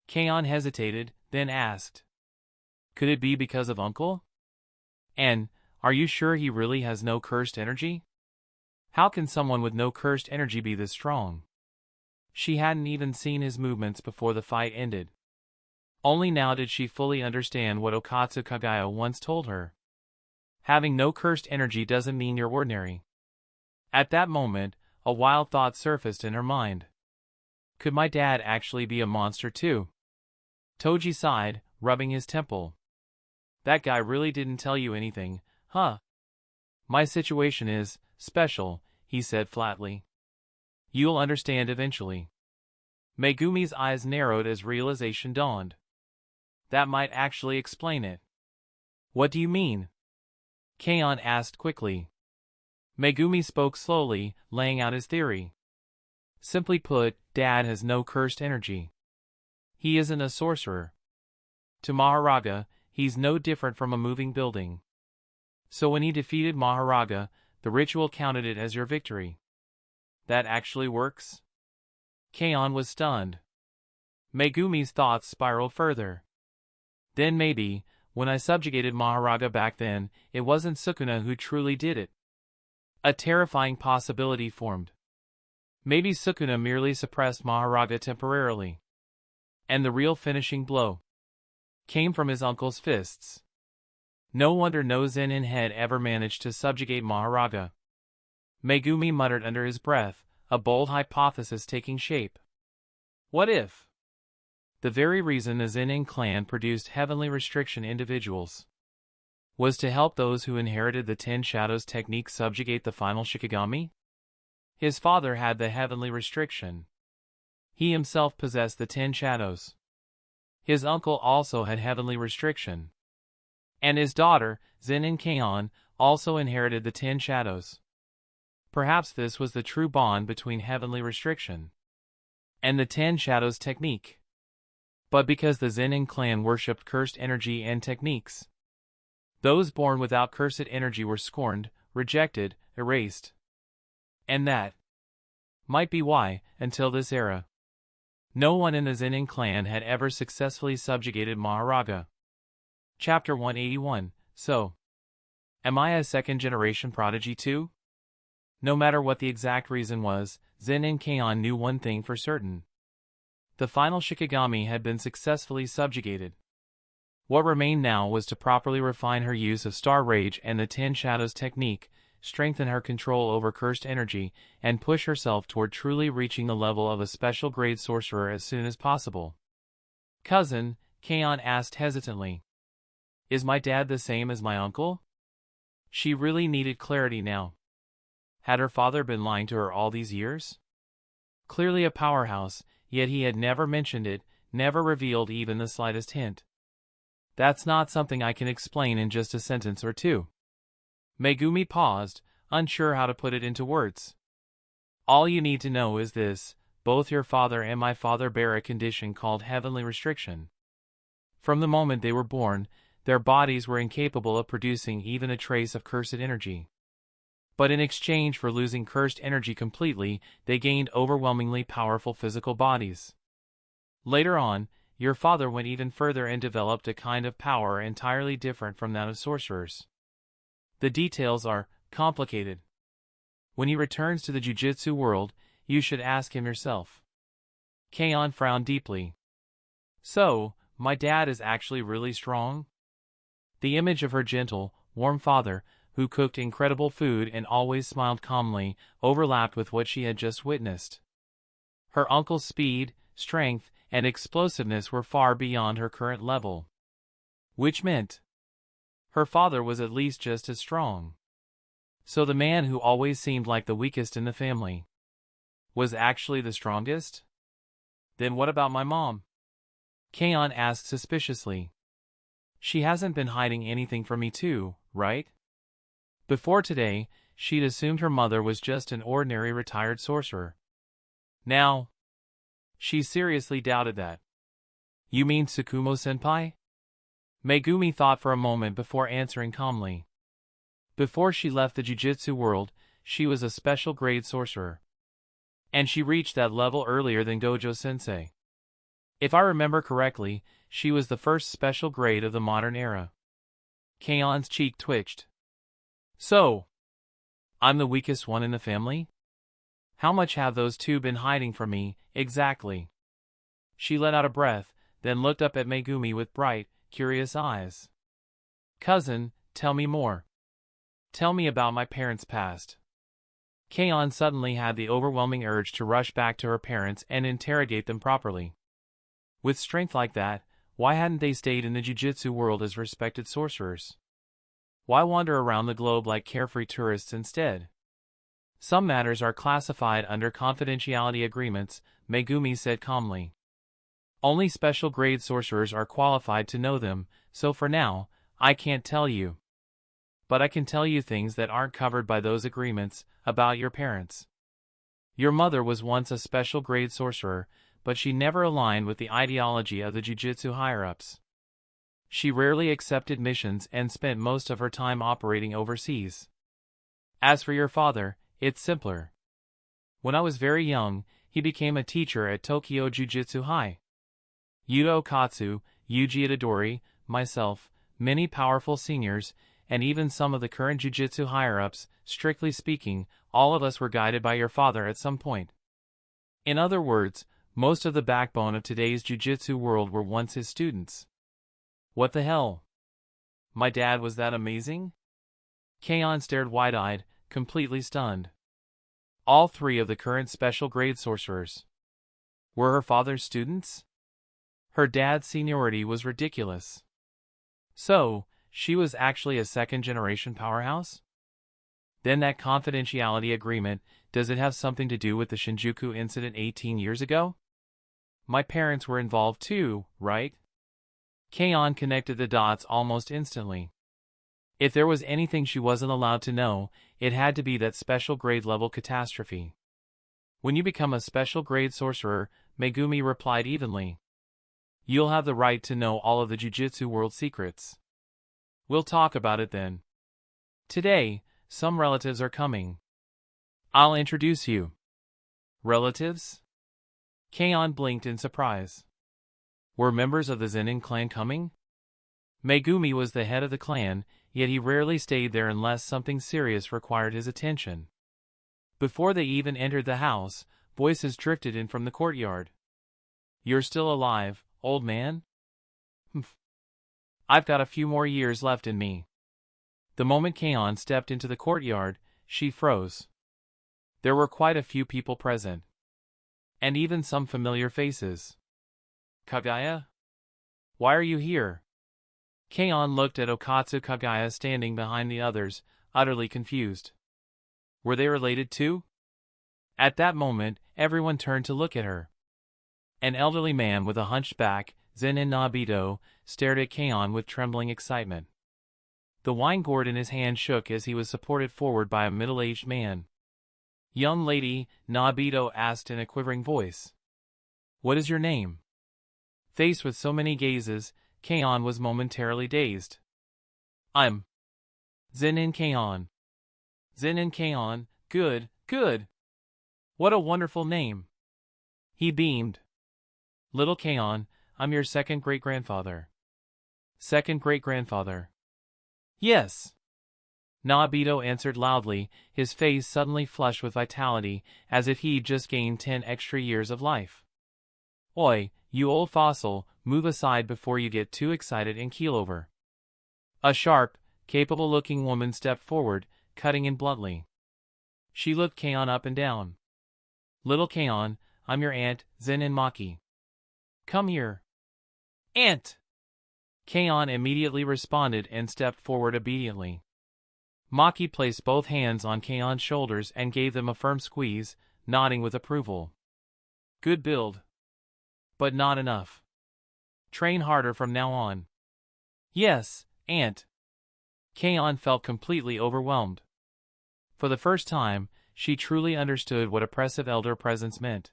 Kaon hesitated, then asked. Could it be because of Uncle? And, are you sure he really has no cursed energy? How can someone with no cursed energy be this strong? She hadn't even seen his movements before the fight ended. Only now did she fully understand what Okatsu Kagaya once told her. Having no cursed energy doesn't mean you're ordinary. At that moment, a wild thought surfaced in her mind. Could my dad actually be a monster too? Toji sighed, rubbing his temple. That guy really didn't tell you anything, huh? My situation is special, he said flatly. You'll understand eventually. Megumi's eyes narrowed as realization dawned. That might actually explain it. What do you mean? Kaon asked quickly. Megumi spoke slowly, laying out his theory. Simply put, Dad has no cursed energy. He isn't a sorcerer. To Maharaga, he's no different from a moving building. So when he defeated Maharaga, the ritual counted it as your victory. That actually works? Kaon was stunned. Megumi's thoughts spiraled further. Then maybe, when I subjugated Maharaga back then, it wasn't Sukuna who truly did it. A terrifying possibility formed. Maybe Sukuna merely suppressed Maharaga temporarily. And the real finishing blow came from his uncle's fists. No wonder no Zen'in had ever managed to subjugate Maharaga. Megumi muttered under his breath, a bold hypothesis taking shape. What if the very reason the Zen'in clan produced heavenly restriction individuals was to help those who inherited the Ten Shadows technique subjugate the final Shikigami? His father had the heavenly restriction. He himself possessed the 10 shadows. His uncle also had heavenly restriction. And his daughter, Zen'in Kaon, also inherited the 10 shadows. Perhaps this was the true bond between heavenly restriction and the 10 shadows technique. But because the Zen'in clan worshipped cursed energy and techniques, those born without cursed energy were scorned, rejected, erased. And that might be why, until this era, no one in the Zen'in clan had ever successfully subjugated Maharaga. Chapter 181. So, am I a second-generation prodigy too? No matter what the exact reason was, Zen'in Kaon knew one thing for certain. The final Shikigami had been successfully subjugated. What remained now was to properly refine her use of Star Rage and the 10 Shadows technique, strengthen her control over cursed energy, and push herself toward truly reaching the level of a special grade sorcerer as soon as possible. Cousin, Kaon asked hesitantly. Is my dad the same as my uncle? She really needed clarity now. Had her father been lying to her all these years? Clearly a powerhouse, yet he had never mentioned it, never revealed even the slightest hint. That's not something I can explain in just a sentence or two. Megumi paused, unsure how to put it into words. All you need to know is this: both your father and my father bear a condition called heavenly restriction. From the moment they were born, their bodies were incapable of producing even a trace of cursed energy. But in exchange for losing cursed energy completely, they gained overwhelmingly powerful physical bodies. Later on, your father went even further and developed a kind of power entirely different from that of sorcerers. The details are complicated. When he returns to the Jujutsu world, you should ask him yourself. Kaon frowned deeply. So, my dad is actually really strong? The image of her gentle, warm father, who cooked incredible food and always smiled calmly, overlapped with what she had just witnessed. Her uncle's speed, strength, and explosiveness were far beyond her current level. Which meant her father was at least just as strong. So the man who always seemed like the weakest in the family was actually the strongest? Then what about my mom? Kaon asked suspiciously. She hasn't been hiding anything from me too, right? Before today, she'd assumed her mother was just an ordinary retired sorcerer. Now, she seriously doubted that. You mean Tsukumo-senpai? Megumi thought for a moment before answering calmly. Before she left the Jujutsu world, she was a special grade sorcerer. And she reached that level earlier than Gojo-sensei. If I remember correctly, she was the first special grade of the modern era. Kaon's cheek twitched. So, I'm the weakest one in the family? How much have those two been hiding from me, exactly? She let out a breath, then looked up at Megumi with bright, curious eyes. Cousin, tell me more. Tell me about my parents' past. Kaon suddenly had the overwhelming urge to rush back to her parents and interrogate them properly. With strength like that, why hadn't they stayed in the Jujutsu world as respected sorcerers? Why wander around the globe like carefree tourists instead? Some matters are classified under confidentiality agreements, Megumi said calmly. Only special grade sorcerers are qualified to know them, so for now, I can't tell you. But I can tell you things that aren't covered by those agreements, about your parents. Your mother was once a special grade sorcerer, but she never aligned with the ideology of the Jujutsu higher-ups. She rarely accepted missions and spent most of her time operating overseas. As for your father, it's simpler. When I was very young, he became a teacher at Tokyo Jujutsu High. Yuto Katsu, Yuji Itadori, myself, many powerful seniors, and even some of the current Jujutsu higher-ups, strictly speaking, all of us were guided by your father at some point. In other words, most of the backbone of today's Jujutsu world were once his students. What the hell? My dad was that amazing? Kaon stared wide-eyed, completely stunned. All three of the current special grade sorcerers were her father's students? Her dad's seniority was ridiculous. So, she was actually a second-generation powerhouse? Then that confidentiality agreement, does it have something to do with the Shinjuku incident 18 years ago? My parents were involved too, right? Kaon connected the dots almost instantly. If there was anything she wasn't allowed to know, it had to be that special grade level catastrophe. When you become a special grade sorcerer, Megumi replied evenly. You'll have the right to know all of the Jujutsu world secrets. We'll talk about it then. Today, some relatives are coming. I'll introduce you. Relatives? Kaon blinked in surprise. Were members of the Zen'in clan coming? Megumi was the head of the clan, yet he rarely stayed there unless something serious required his attention. Before they even entered the house, voices drifted in from the courtyard. You're still alive, old man? Humph. I've got a few more years left in me. The moment Kaon stepped into the courtyard, she froze. There were quite a few people present. And even some familiar faces. Kagaya? Why are you here? Kaon looked at Okatsu Kagaya standing behind the others, utterly confused. Were they related too? At that moment, everyone turned to look at her. An elderly man with a hunched back, Zen'in Nobito, stared at Kaon with trembling excitement. The wine gourd in his hand shook as he was supported forward by a middle-aged man. Young lady, Nobito asked in a quivering voice. What is your name? Faced with so many gazes, Kaon was momentarily dazed. I'm Zen'in Kaon. Zen'in Kaon, good, good. What a wonderful name. He beamed. Little Kaon, I'm your second great-grandfather. Second great-grandfather. Yes. Nobito answered loudly, his face suddenly flushed with vitality, as if he'd just gained 10 extra years of life. Oi, you old fossil, move aside before you get too excited and keel over. A sharp, capable-looking woman stepped forward, cutting in bluntly. She looked Kaon up and down. Little Kaon, I'm your aunt, Zen'in Maki. Come here. Aunt! Kaon immediately responded and stepped forward obediently. Maki placed both hands on Kaon's shoulders and gave them a firm squeeze, nodding with approval. Good build. But not enough. Train harder from now on. Yes, Aunt. Kaon felt completely overwhelmed. For the first time, she truly understood what oppressive elder presence meant.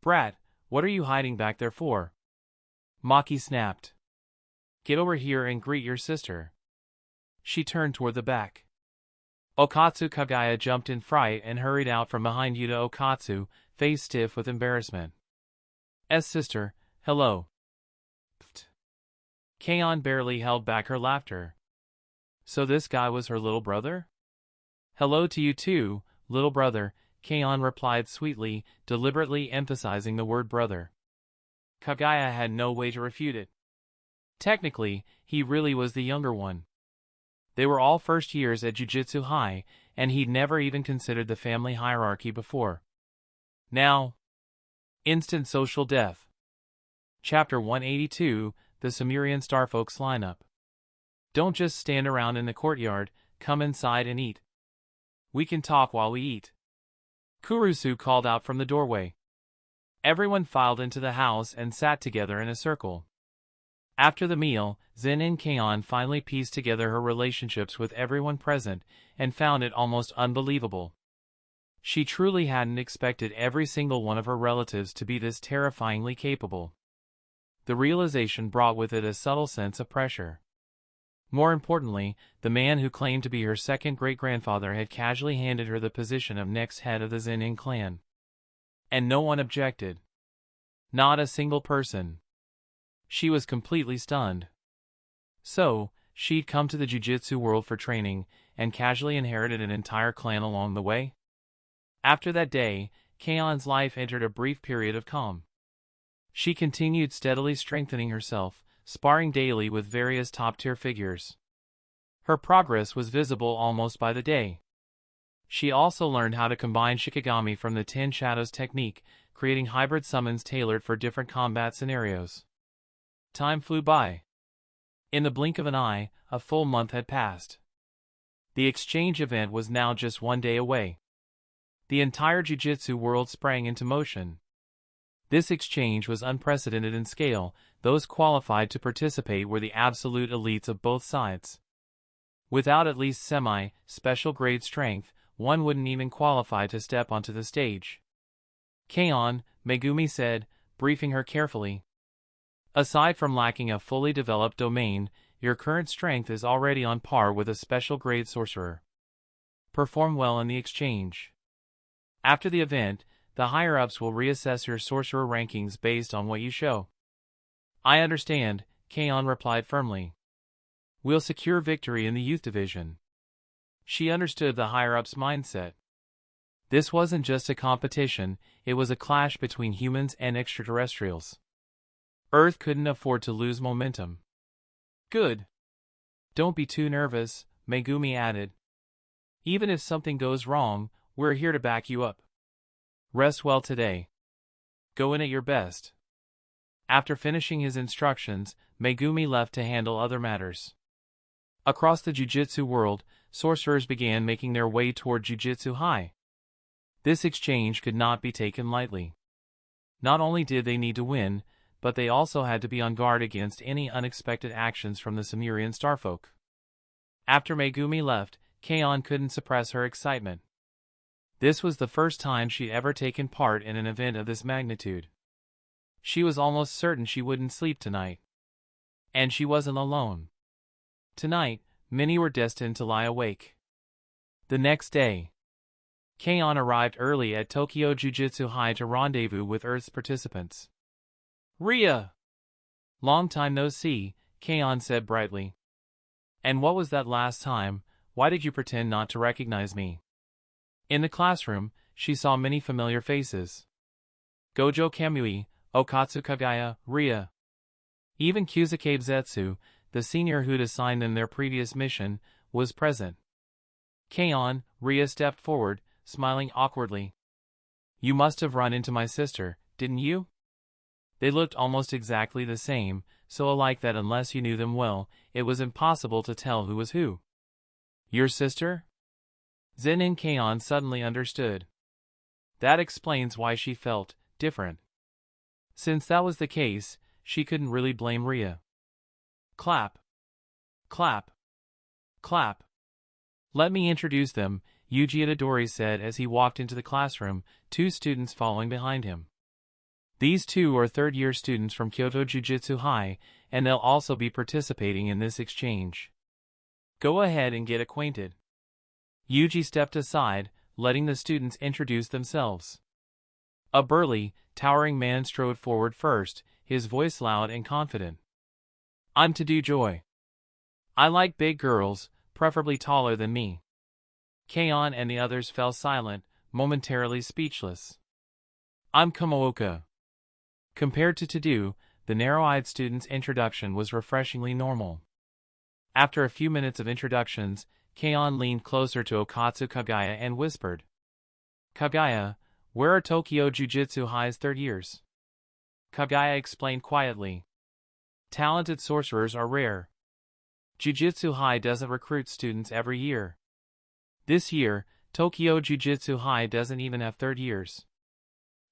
Brat, what are you hiding back there for? Maki snapped. Get over here and greet your sister. She turned toward the back. Okatsu Kagaya jumped in fright and hurried out from behind Yuta Okatsu, face stiff with embarrassment. Sister, hello. Pfft. Kaon barely held back her laughter. So this guy was her little brother? Hello to you too, little brother, Kaon replied sweetly, deliberately emphasizing the word brother. Kagaya had no way to refute it. Technically, he really was the younger one. They were all first years at Jujutsu High, and he'd never even considered the family hierarchy before. Now, instant social death. Chapter 182, The Sumerian Starfolks Lineup. Don't just stand around in the courtyard, come inside and eat. We can talk while we eat. Kurusu called out from the doorway. Everyone filed into the house and sat together in a circle. After the meal, Zen'in Kaon finally pieced together her relationships with everyone present and found it almost unbelievable. She truly hadn't expected every single one of her relatives to be this terrifyingly capable. The realization brought with it a subtle sense of pressure. More importantly, the man who claimed to be her second great-grandfather had casually handed her the position of next head of the Zen'in clan. And no one objected. Not a single person. She was completely stunned. So, she'd come to the Jujutsu world for training, and casually inherited an entire clan along the way? After that day, Kaon's life entered a brief period of calm. She continued steadily strengthening herself, sparring daily with various top-tier figures. Her progress was visible almost by the day. She also learned how to combine Shikigami from the 10 Shadows technique, creating hybrid summons tailored for different combat scenarios. Time flew by. In the blink of an eye, a full month had passed. The exchange event was now just one day away. The entire Jujutsu world sprang into motion. This exchange was unprecedented in scale. Those qualified to participate were the absolute elites of both sides. Without at least semi-special grade strength, one wouldn't even qualify to step onto the stage. K-On, Megumi said, briefing her carefully. Aside from lacking a fully developed domain, your current strength is already on par with a special grade sorcerer. Perform well in the exchange. After the event, the higher-ups will reassess your sorcerer rankings based on what you show. I understand, K-On replied firmly. We'll secure victory in the youth division. She understood the higher-ups' mindset. This wasn't just a competition, it was a clash between humans and extraterrestrials. Earth couldn't afford to lose momentum. Good. Don't be too nervous, Megumi added. Even if something goes wrong, we're here to back you up. Rest well today. Go in at your best. After finishing his instructions, Megumi left to handle other matters. Across the Jujutsu world, sorcerers began making their way toward Jujutsu High. This exchange could not be taken lightly. Not only did they need to win, but they also had to be on guard against any unexpected actions from the Sumerian starfolk. After Megumi left, K-On couldn't suppress her excitement. This was the first time she'd ever taken part in an event of this magnitude. She was almost certain she wouldn't sleep tonight. And she wasn't alone. Tonight, many were destined to lie awake. The next day, K-On arrived early at Tokyo Jujutsu High to rendezvous with Earth's participants. Ria! Long time no see, K-On said brightly. And what was that last time? Why did you pretend not to recognize me? In the classroom, she saw many familiar faces. Gojo Kamui, Okatsu Kagaya, Ria. Even Kyusuke Zetsu, the senior who'd assigned them their previous mission, was present. K-On, Ria stepped forward, smiling awkwardly. You must have run into my sister, didn't you? They looked almost exactly the same, so alike that unless you knew them well, it was impossible to tell who was who. Your sister? Zen'in K-On suddenly understood. That explains why she felt different. Since that was the case, she couldn't really blame Ria. Clap. Clap. Clap. Let me introduce them, Yuji Itadori said as he walked into the classroom, two students following behind him. These two are third-year students from Kyoto Jujutsu High, and they'll also be participating in this exchange. Go ahead and get acquainted. Yuji stepped aside, letting the students introduce themselves. A burly, towering man strode forward first, his voice loud and confident. I'm Tadu Joy. I like big girls, preferably taller than me. K-On and the others fell silent, momentarily speechless. I'm Kamooka. Compared to Tadu, the narrow-eyed student's introduction was refreshingly normal. After a few minutes of introductions, K-On leaned closer to Okatsu Kagaya and whispered. Kagaya, where are Tokyo Jujutsu High's third years? Kagaya explained quietly. Talented sorcerers are rare. Jujutsu High doesn't recruit students every year. This year, Tokyo Jujutsu High doesn't even have third years.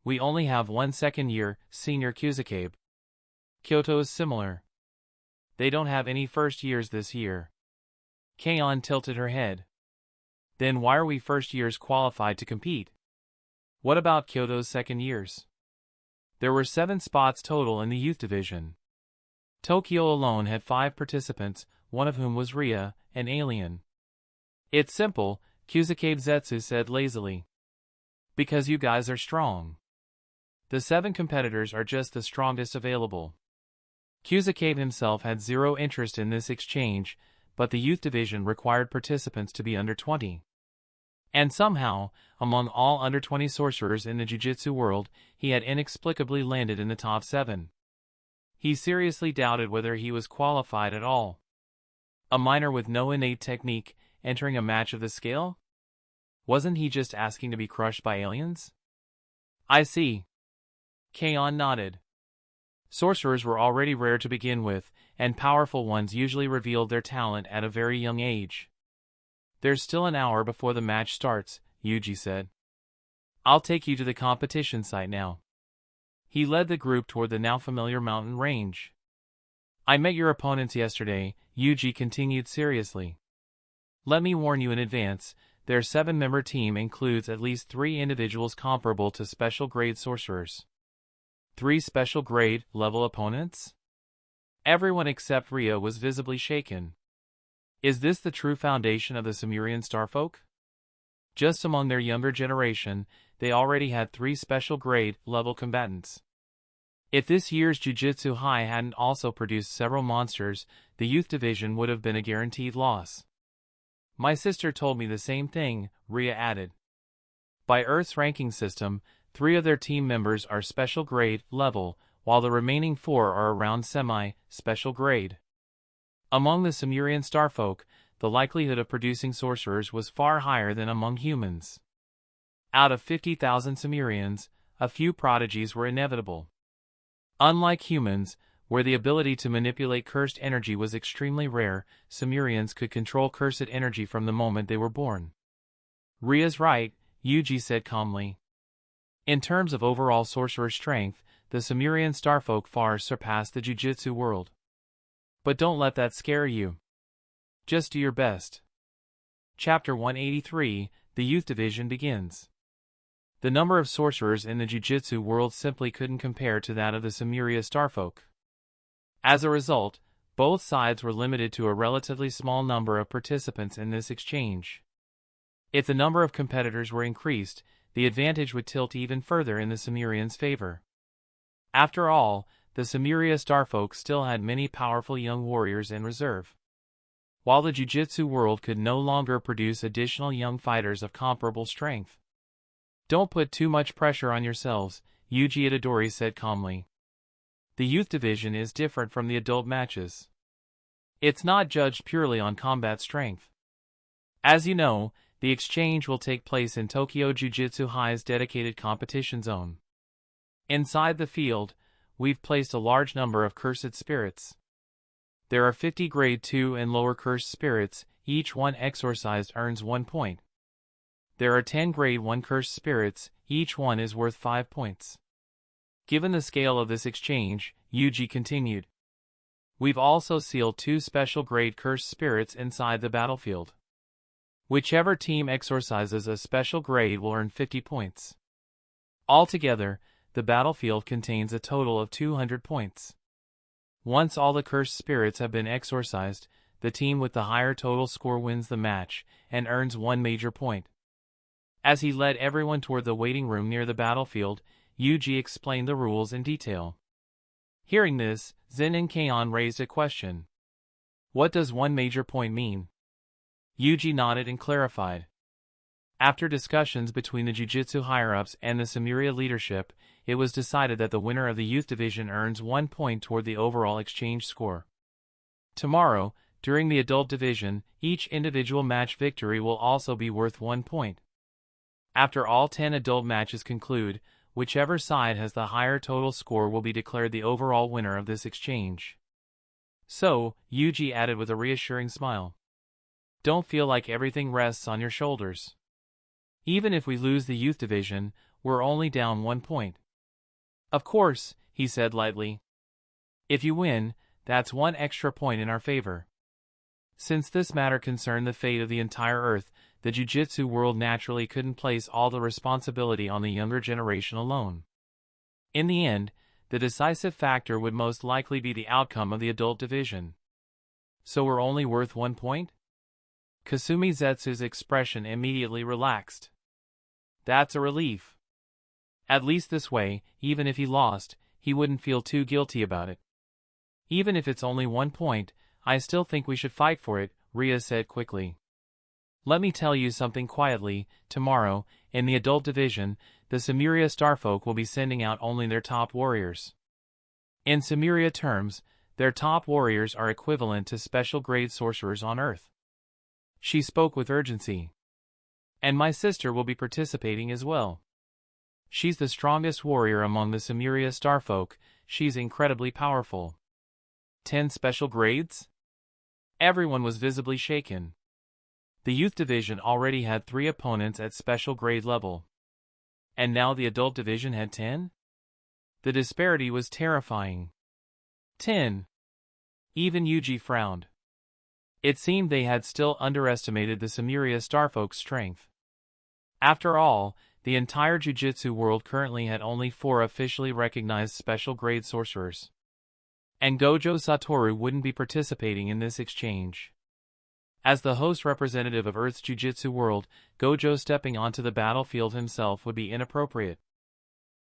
We only have one second-year, senior Kyusuke. Kyoto is similar. They don't have any first years this year. K-On tilted her head. Then why are we first years qualified to compete? What about Kyoto's second years? There were 7 spots total in the youth division. Tokyo alone had 5 participants, one of whom was Ria, an alien. It's simple, Kyusuke Zetsu said lazily. Because you guys are strong. The 7 competitors are just the strongest available. Kyusuke himself had zero interest in this exchange, but the youth division required participants to be under 20. And somehow, among all under 20 sorcerers in the Jujutsu world, he had inexplicably landed in the top 7. He seriously doubted whether he was qualified at all. A minor with no innate technique, entering a match of the scale? Wasn't he just asking to be crushed by aliens? I see. K-On nodded. Sorcerers were already rare to begin with, and powerful ones usually revealed their talent at a very young age. There's still an hour before the match starts, Yuji said. I'll take you to the competition site now. He led the group toward the now familiar mountain range. I met your opponents yesterday, Yuji continued seriously. Let me warn you in advance, their 7-member team includes at least 3 individuals comparable to special grade sorcerers. 3 special grade level opponents? Everyone except Ria was visibly shaken. Is this the true foundation of the Sumerian starfolk? Just among their younger generation, they already had 3 special grade level combatants. If this year's Jujutsu High hadn't also produced several monsters, the youth division would have been a guaranteed loss. My sister told me the same thing, Ria added. By Earth's ranking system, 3 of their team members are special grade level, while the remaining 4 are around semi-special grade. Among the Sumerian starfolk, the likelihood of producing sorcerers was far higher than among humans. Out of 50,000 Sumerians, a few prodigies were inevitable. Unlike humans, where the ability to manipulate cursed energy was extremely rare, Sumerians could control cursed energy from the moment they were born. Ria's right, Yuji said calmly. In terms of overall sorcerer strength, the Sumerian starfolk far surpassed the Jujutsu world. But don't let that scare you. Just do your best. Chapter 183, The Youth Division begins. The number of sorcerers in the Jujutsu world simply couldn't compare to that of the Sumerian starfolk. As a result, both sides were limited to a relatively small number of participants in this exchange. If the number of competitors were increased, the advantage would tilt even further in the Sumerians' favor. After all, the Sumerian starfolk still had many powerful young warriors in reserve. While the Jujutsu world could no longer produce additional young fighters of comparable strength. Don't put too much pressure on yourselves, Yuji Itadori said calmly. The youth division is different from the adult matches. It's not judged purely on combat strength. As you know, the exchange will take place in Tokyo Jujutsu High's dedicated competition zone. Inside the field, we've placed a large number of cursed spirits. There are 50 grade 2 and lower cursed spirits, each one exorcised earns 1 point. There are 10 grade 1 cursed spirits, each one is worth 5 points. Given the scale of this exchange, Yuji continued. We've also sealed 2 special grade cursed spirits inside the battlefield. Whichever team exorcises a special grade will earn 50 points. Altogether, the battlefield contains a total of 200 points. Once all the cursed spirits have been exorcised, the team with the higher total score wins the match and earns 1 major point. As he led everyone toward the waiting room near the battlefield, Yuji explained the rules in detail. Hearing this, Zen'in Kaon raised a question. What does 1 major point mean? Yuji nodded and clarified. After discussions between the Jujutsu higher-ups and the Sumerian leadership, it was decided that the winner of the youth division earns 1 point toward the overall exchange score. Tomorrow, during the adult division, each individual match victory will also be worth 1 point. After all 10 adult matches conclude, whichever side has the higher total score will be declared the overall winner of this exchange. So, Yuji added with a reassuring smile. Don't feel like everything rests on your shoulders. Even if we lose the youth division, we're only down 1 point. Of course, he said lightly. If you win, that's 1 extra point in our favor. Since this matter concerned the fate of the entire Earth, the Jujutsu world naturally couldn't place all the responsibility on the younger generation alone. In the end, the decisive factor would most likely be the outcome of the adult division. So we're only worth 1 point? Kasumi Zetsu's expression immediately relaxed. That's a relief. At least this way, even if he lost, he wouldn't feel too guilty about it. Even if it's only 1 point, I still think we should fight for it, Ria said quickly. Let me tell you something quietly, tomorrow, in the adult division, the Sumerian starfolk will be sending out only their top warriors. In Sumerian terms, their top warriors are equivalent to special grade sorcerers on Earth. She spoke with urgency. And my sister will be participating as well. She's the strongest warrior among the Sumerian starfolk, she's incredibly powerful. 10 special grades? Everyone was visibly shaken. The youth division already had 3 opponents at special grade level. And now the adult division had 10? The disparity was terrifying. 10. Even Yuji frowned. It seemed they had still underestimated the Samaria Starfolk's strength. After all, the entire Jujutsu world currently had only 4 officially recognized special-grade sorcerers. And Gojo Satoru wouldn't be participating in this exchange. As the host representative of Earth's Jujutsu world, Gojo stepping onto the battlefield himself would be inappropriate.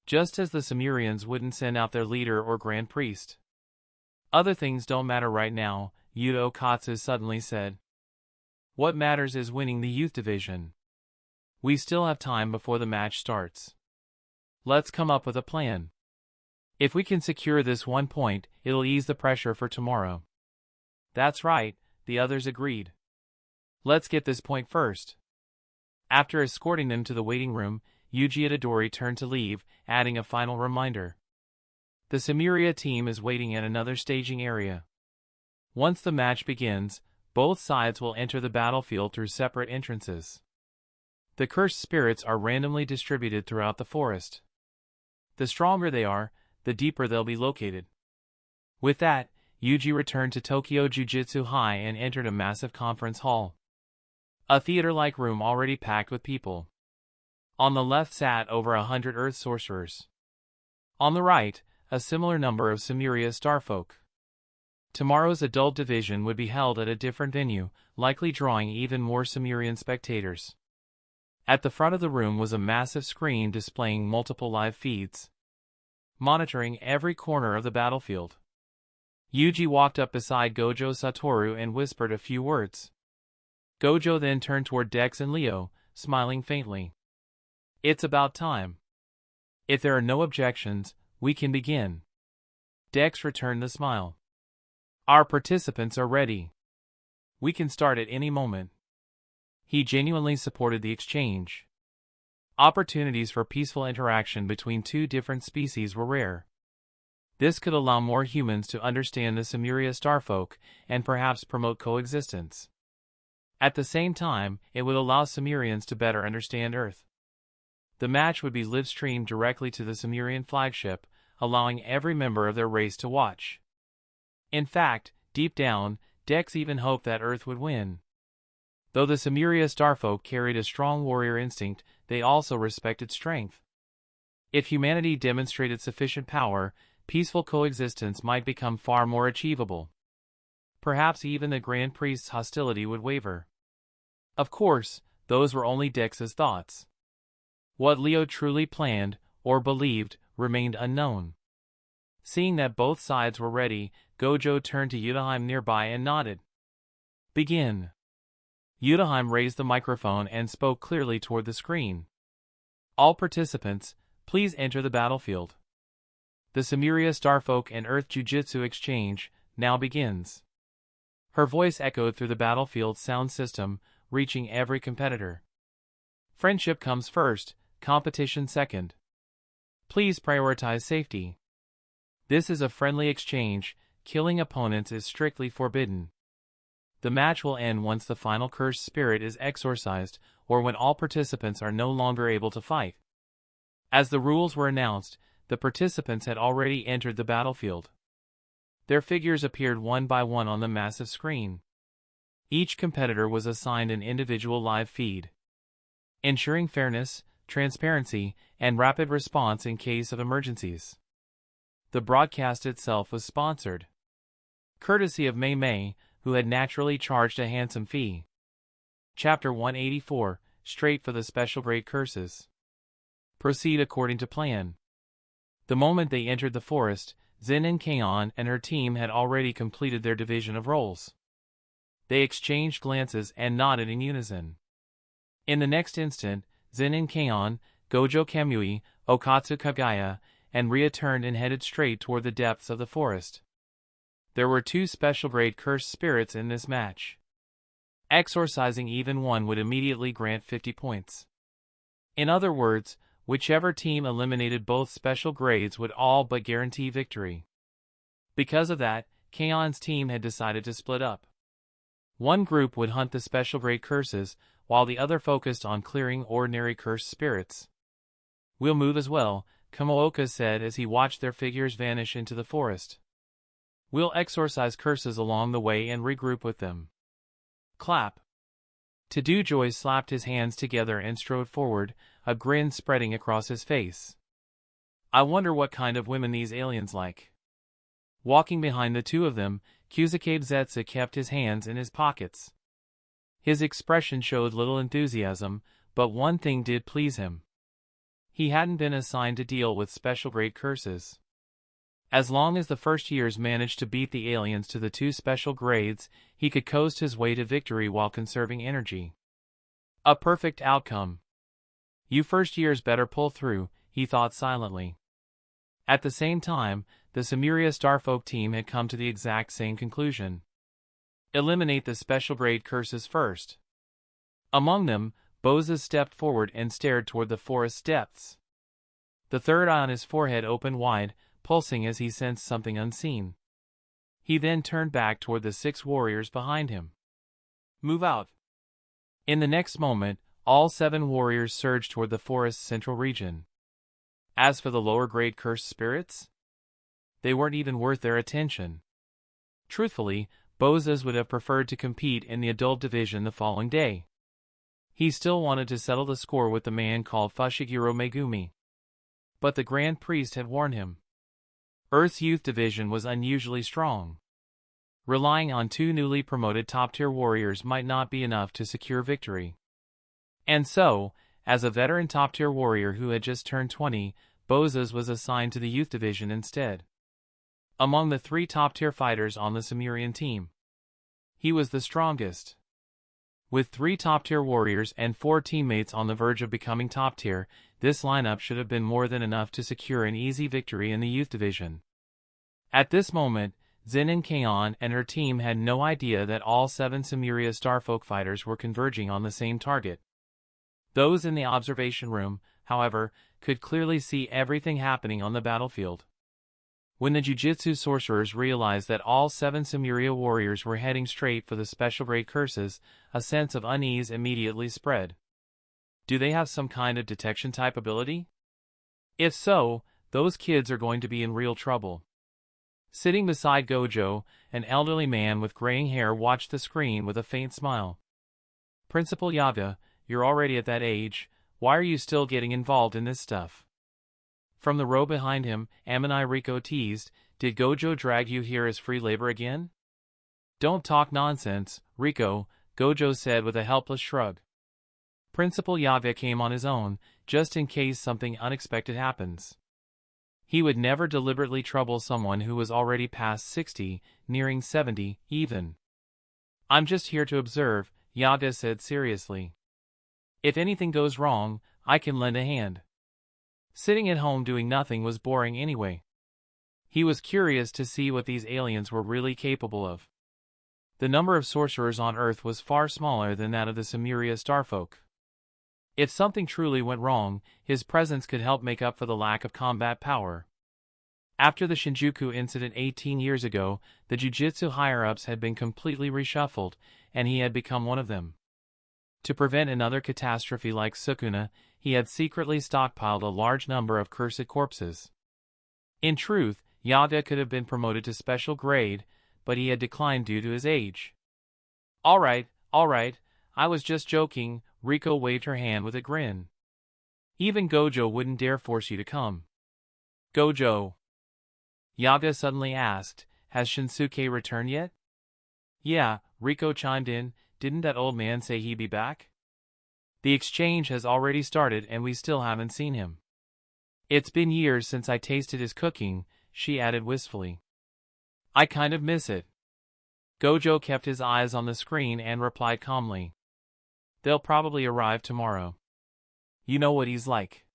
Just as the Sumerians wouldn't send out their leader or grand priest. Other things don't matter right now, Yuta Okatsu suddenly said. What matters is winning the youth division. We still have time before the match starts. Let's come up with a plan. If we can secure this 1 point, it'll ease the pressure for tomorrow. That's right, the others agreed. Let's get this point first. After escorting them to the waiting room, Yuji Itadori turned to leave, adding a final reminder. The Samaria team is waiting at another staging area. Once the match begins, both sides will enter the battlefield through separate entrances. The cursed spirits are randomly distributed throughout the forest. The stronger they are, the deeper they'll be located. With that, Yuji returned to Tokyo Jujutsu High and entered a massive conference hall. A theater-like room already packed with people. On the left sat over 100 Earth sorcerers. On the right, a similar number of Samaria starfolk. Tomorrow's adult division would be held at a different venue, likely drawing even more Sumerian spectators. At the front of the room was a massive screen displaying multiple live feeds, monitoring every corner of the battlefield. Yuji walked up beside Gojo Satoru and whispered a few words. Gojo then turned toward Dex and Leo, smiling faintly. It's about time. If there are no objections, we can begin. Dex returned the smile. Our participants are ready. We can start at any moment. He genuinely supported the exchange. Opportunities for peaceful interaction between 2 different species were rare. This could allow more humans to understand the Samaria starfolk and perhaps promote coexistence. At the same time, it would allow Sumerians to better understand Earth. The match would be live-streamed directly to the Sumerian flagship, allowing every member of their race to watch. In fact, deep down, Dex even hoped that Earth would win. Though the Samaria starfolk carried a strong warrior instinct, they also respected strength. If humanity demonstrated sufficient power, peaceful coexistence might become far more achievable. Perhaps even the Grand Priest's hostility would waver. Of course, those were only Dex's thoughts. What Leo truly planned, or believed, remained unknown. Seeing that both sides were ready, Gojo turned to Yutaheim nearby and nodded. Begin. Yutaheim raised the microphone and spoke clearly toward the screen. All participants, please enter the battlefield. The Samaria Starfolk and Earth Jujutsu exchange now begins. Her voice echoed through the battlefield sound system, reaching every competitor. Friendship comes first, competition second. Please prioritize safety. This is a friendly exchange, killing opponents is strictly forbidden. The match will end once the final cursed spirit is exorcised, or when all participants are no longer able to fight. As the rules were announced, the participants had already entered the battlefield. Their figures appeared one by one on the massive screen. Each competitor was assigned an individual live feed, ensuring fairness, transparency, and rapid response in case of emergencies. The broadcast itself was sponsored, courtesy of Mei Mei, who had naturally charged a handsome fee. Chapter 184, Straight for the Special Grade Curses. Proceed according to plan. The moment they entered the forest, Zen'in Kaon and her team had already completed their division of roles. They exchanged glances and nodded in unison. In the next instant, Zen'in Kaon, Gojo Kamui, Okatsu Kagaya, and Ria turned and headed straight toward the depths of the forest. There were 2 special-grade cursed spirits in this match. Exorcising even one would immediately grant 50 points. In other words, whichever team eliminated both special grades would all but guarantee victory. Because of that, Kaon's team had decided to split up. One group would hunt the special grade curses, while the other focused on clearing ordinary cursed spirits. We'll move as well, Kamooka said as he watched their figures vanish into the forest. We'll exorcise curses along the way and regroup with them. Clap. Tadujoy slapped his hands together and strode forward, a grin spreading across his face. I wonder what kind of women these aliens like. Walking behind the two of them, Kusakabe Zetsu kept his hands in his pockets. His expression showed little enthusiasm, but one thing did please him. He hadn't been assigned to deal with special grade curses. As long as the first years managed to beat the aliens to the 2 special grades, he could coast his way to victory while conserving energy. A perfect outcome. You first years better pull through, he thought silently. At the same time, the Samiria Starfolk team had come to the exact same conclusion. Eliminate the special grade curses first. Among them, Boza stepped forward and stared toward the forest depths. The third eye on his forehead opened wide, pulsing as he sensed something unseen. He then turned back toward the 6 warriors behind him. Move out. In the next moment, all 7 warriors surged toward the forest's central region. As for the lower grade cursed spirits, they weren't even worth their attention. Truthfully, Bozas would have preferred to compete in the adult division the following day. He still wanted to settle the score with the man called Fushiguro Megumi. But the Grand Priest had warned him. Earth's youth division was unusually strong. Relying on 2 newly promoted top-tier warriors might not be enough to secure victory. And so, as a veteran top-tier warrior who had just turned 20, Bozas was assigned to the youth division instead. Among the 3 top-tier fighters on the Sumerian team, he was the strongest. With 3 top-tier warriors and 4 teammates on the verge of becoming top-tier, this lineup should have been more than enough to secure an easy victory in the youth division. At this moment, Zen'in Kaon and her team had no idea that all 7 Samiria Starfolk fighters were converging on the same target. Those in the observation room, however, could clearly see everything happening on the battlefield. When the Jujutsu sorcerers realized that all 7 Samiria warriors were heading straight for the special grade curses, a sense of unease immediately spread. Do they have some kind of detection type ability? If so, those kids are going to be in real trouble. Sitting beside Gojo, an elderly man with graying hair watched the screen with a faint smile. Principal Yaga, you're already at that age, why are you still getting involved in this stuff? From the row behind him, Amanai Riko teased, did Gojo drag you here as free labor again? Don't talk nonsense, Riko, Gojo said with a helpless shrug. Principal Yaga came on his own, just in case something unexpected happens. He would never deliberately trouble someone who was already past 60, nearing 70, even. I'm just here to observe, Yaga said seriously. If anything goes wrong, I can lend a hand. Sitting at home doing nothing was boring anyway. He was curious to see what these aliens were really capable of. The number of sorcerers on Earth was far smaller than that of the Samiria Starfolk. If something truly went wrong, his presence could help make up for the lack of combat power. After the Shinjuku incident 18 years ago, the Jujutsu higher-ups had been completely reshuffled, and he had become one of them. To prevent another catastrophe like Sukuna, he had secretly stockpiled a large number of cursed corpses. In truth, Yaga could have been promoted to special grade, but he had declined due to his age. All right, I was just joking, Riko waved her hand with a grin. Even Gojo wouldn't dare force you to come. Gojo, Yaga suddenly asked, has Shinsuke returned yet? Yeah, Riko chimed in, didn't that old man say he'd be back? The exchange has already started and we still haven't seen him. It's been years since I tasted his cooking, she added wistfully. I kind of miss it. Gojo kept his eyes on the screen and replied calmly. They'll probably arrive tomorrow. You know what he's like.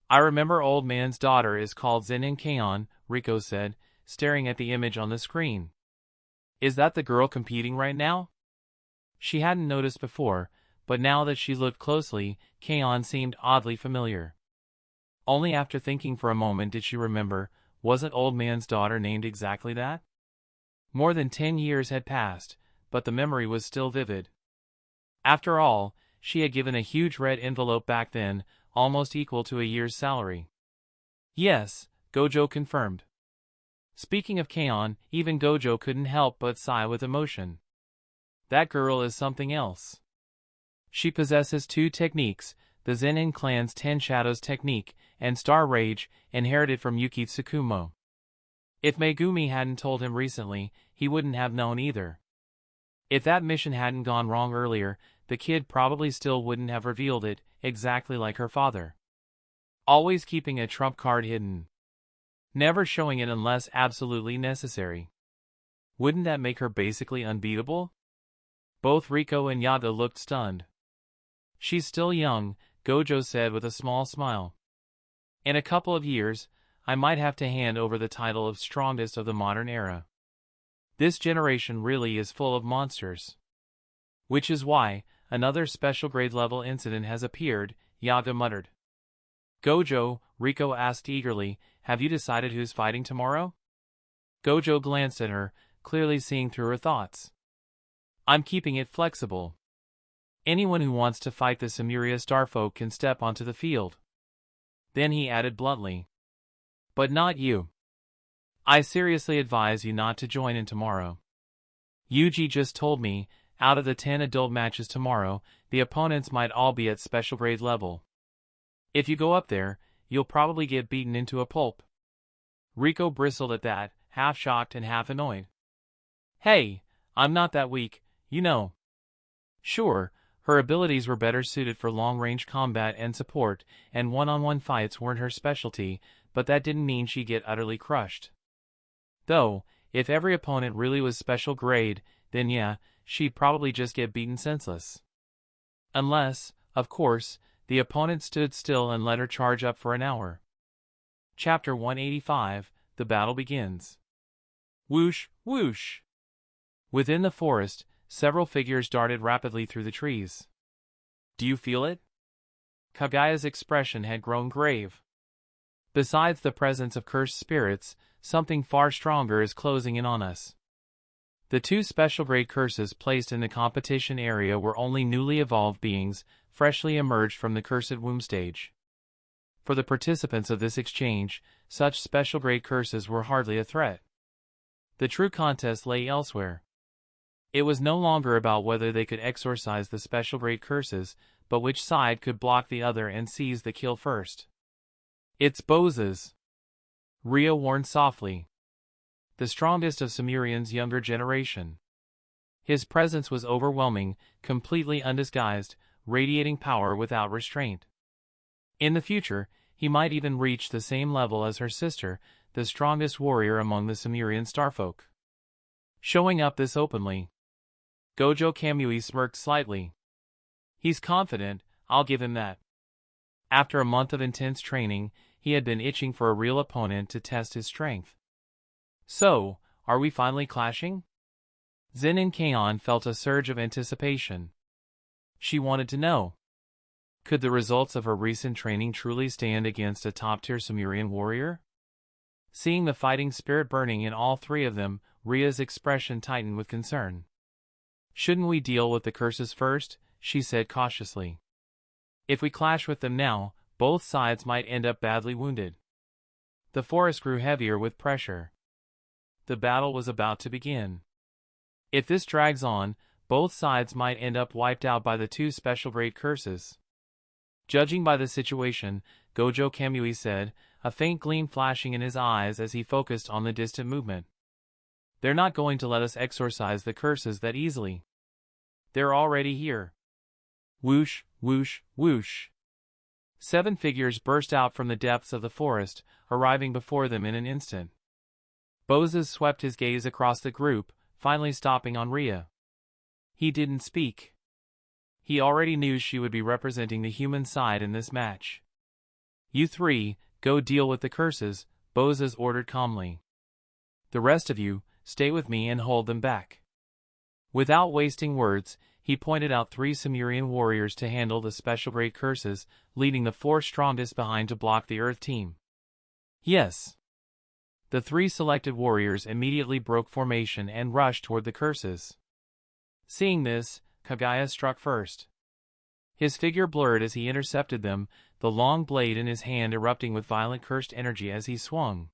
I remember old man's daughter is called Zen'in Kaon, Riko said, staring at the image on the screen. Is that the girl competing right now? She hadn't noticed before, but now that she looked closely, Kaon seemed oddly familiar. Only after thinking for a moment did she remember, wasn't old man's daughter named exactly that? More than 10 years had passed, but the memory was still vivid. After all, she had given a huge red envelope back then, almost equal to a year's salary. Yes, Gojo confirmed. Speaking of Kaon, even Gojo couldn't help but sigh with emotion. That girl is something else. She possesses two techniques, the Zen'in clan's Ten Shadows technique, and Star Rage, inherited from Yuki Tsukumo. If Megumi hadn't told him recently, he wouldn't have known either. If that mission hadn't gone wrong earlier, the kid probably still wouldn't have revealed it, exactly like her father. Always keeping a trump card hidden. Never showing it unless absolutely necessary. Wouldn't that make her basically unbeatable? Both Riko and Yaga looked stunned. She's still young, Gojo said with a small smile. In a couple of years, I might have to hand over the title of strongest of the modern era. This generation really is full of monsters. Which is why, another special grade level incident has appeared, Yaga muttered. Gojo, Riko asked eagerly, have you decided who's fighting tomorrow? Gojo glanced at her, clearly seeing through her thoughts. I'm keeping it flexible. Anyone who wants to fight the Samaria Starfolk can step onto the field. Then he added bluntly. But not you. I seriously advise you not to join in tomorrow. Yuji just told me, out of the 10 adult matches tomorrow, the opponents might all be at special grade level. If you go up there, you'll probably get beaten into a pulp. Riko bristled at that, half shocked and half annoyed. Hey, I'm not that weak, you know. Sure, her abilities were better suited for long-range combat and support, and one-on-one fights weren't her specialty, but that didn't mean she'd get utterly crushed. Though, if every opponent really was special grade, then yeah, she'd probably just get beaten senseless. Unless, of course, the opponent stood still and let her charge up for an hour. Chapter 185, The Battle Begins. Whoosh, whoosh. Within the forest, several figures darted rapidly through the trees. Do you feel it? Kagaya's expression had grown grave. Besides the presence of cursed spirits, something far stronger is closing in on us. The two special grade curses placed in the competition area were only newly evolved beings, freshly emerged from the cursed womb stage. For the participants of this exchange, such special grade curses were hardly a threat. The true contest lay elsewhere. It was no longer about whether they could exorcise the special grade curses, but which side could block the other and seize the kill first. It's Boza's. Ria warned softly. The strongest of Sumerian's younger generation. His presence was overwhelming, completely undisguised, radiating power without restraint. In the future, he might even reach the same level as her sister, the strongest warrior among the Sumerian starfolk. Showing up this openly. Gojo Kamui smirked slightly. He's confident, I'll give him that. After a month of intense training, he had been itching for a real opponent to test his strength. So, are we finally clashing? Zen'in Kaon felt a surge of anticipation. She wanted to know. Could the results of her recent training truly stand against a top-tier Sumerian warrior? Seeing the fighting spirit burning in all three of them, Ria's expression tightened with concern. Shouldn't we deal with the curses first? She said cautiously. If we clash with them now, both sides might end up badly wounded. The forest grew heavier with pressure. The battle was about to begin. If this drags on, both sides might end up wiped out by the two special grade curses. Judging by the situation, Gojo Kamui said, a faint gleam flashing in his eyes as he focused on the distant movement. They're not going to let us exorcise the curses that easily. They're already here. Whoosh, whoosh, whoosh. 7 figures burst out from the depths of the forest, arriving before them in an instant. Bozes swept his gaze across the group, finally stopping on Ria. He didn't speak. He already knew she would be representing the human side in this match. You three, go deal with the curses, Bozes ordered calmly. The rest of you, stay with me and hold them back. Without wasting words, he pointed out 3 Sumerian warriors to handle the special grade curses, leading the 4 strongest behind to block the Earth team. Yes. The 3 selected warriors immediately broke formation and rushed toward the curses. Seeing this, Kagaya struck first. His figure blurred as he intercepted them, the long blade in his hand erupting with violent cursed energy as he swung.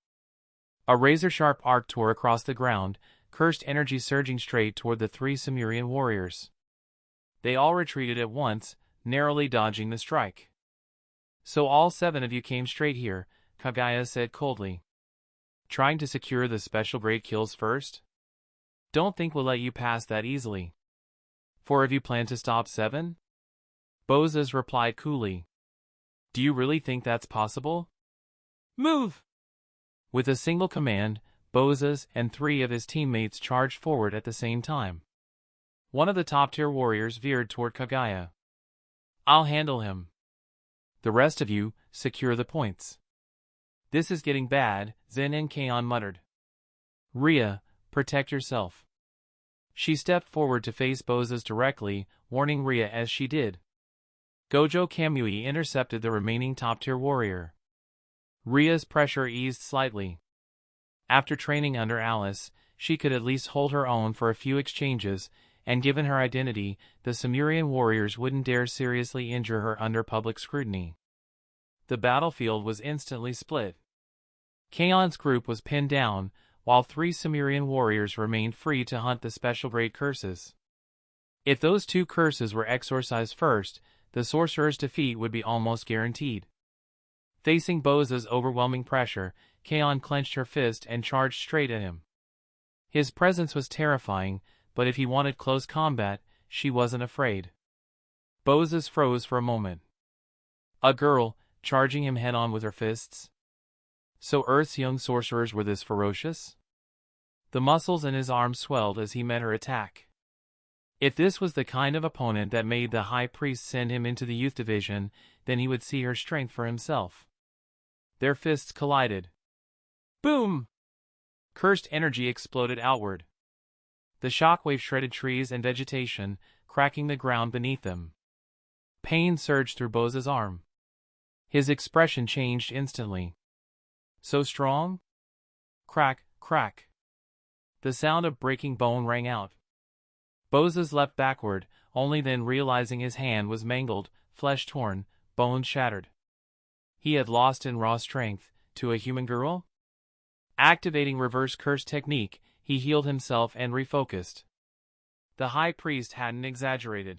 A razor-sharp arc tore across the ground, cursed energy surging straight toward the 3 Sumerian warriors. They all retreated at once, narrowly dodging the strike. "So all 7 of you came straight here," Kaguya said coldly. "Trying to secure the special grade kills first? Don't think we'll let you pass that easily. 4 of you plan to stop 7? Bozas replied coolly. "Do you really think that's possible? Move!" With a single command, Bozas and 3 of his teammates charged forward at the same time. One of the top-tier warriors veered toward Kaguya. "I'll handle him. The rest of you, secure the points." "This is getting bad," Zen'in Kaon muttered. "Rhea, protect yourself." She stepped forward to face Bozas directly, warning Rhea as she did. Gojo Kamui intercepted the remaining top-tier warrior. Rhea's pressure eased slightly. After training under Alice, she could at least hold her own for a few exchanges, and given her identity, the Sumerian warriors wouldn't dare seriously injure her under public scrutiny. The battlefield was instantly split. Kaon's group was pinned down, while 3 Sumerian warriors remained free to hunt the special grade curses. If those 2 curses were exorcised first, the sorcerer's defeat would be almost guaranteed. Facing Boz's overwhelming pressure, Kaon clenched her fist and charged straight at him. His presence was terrifying, but if he wanted close combat, she wasn't afraid. Boz's froze for a moment. A girl, charging him head-on with her fists? So Earth's young sorcerers were this ferocious? The muscles in his arms swelled as he met her attack. If this was the kind of opponent that made the High Priest send him into the youth division, then he would see her strength for himself. Their fists collided. Boom! Cursed energy exploded outward. The shockwave shredded trees and vegetation, cracking the ground beneath them. Pain surged through Boz's arm. His expression changed instantly. So strong? Crack, crack. The sound of breaking bone rang out. Boz's leapt backward, only then realizing his hand was mangled, flesh torn, bones shattered. He had lost in raw strength, to a human girl? Activating reverse curse technique, he healed himself and refocused. The High Priest hadn't exaggerated.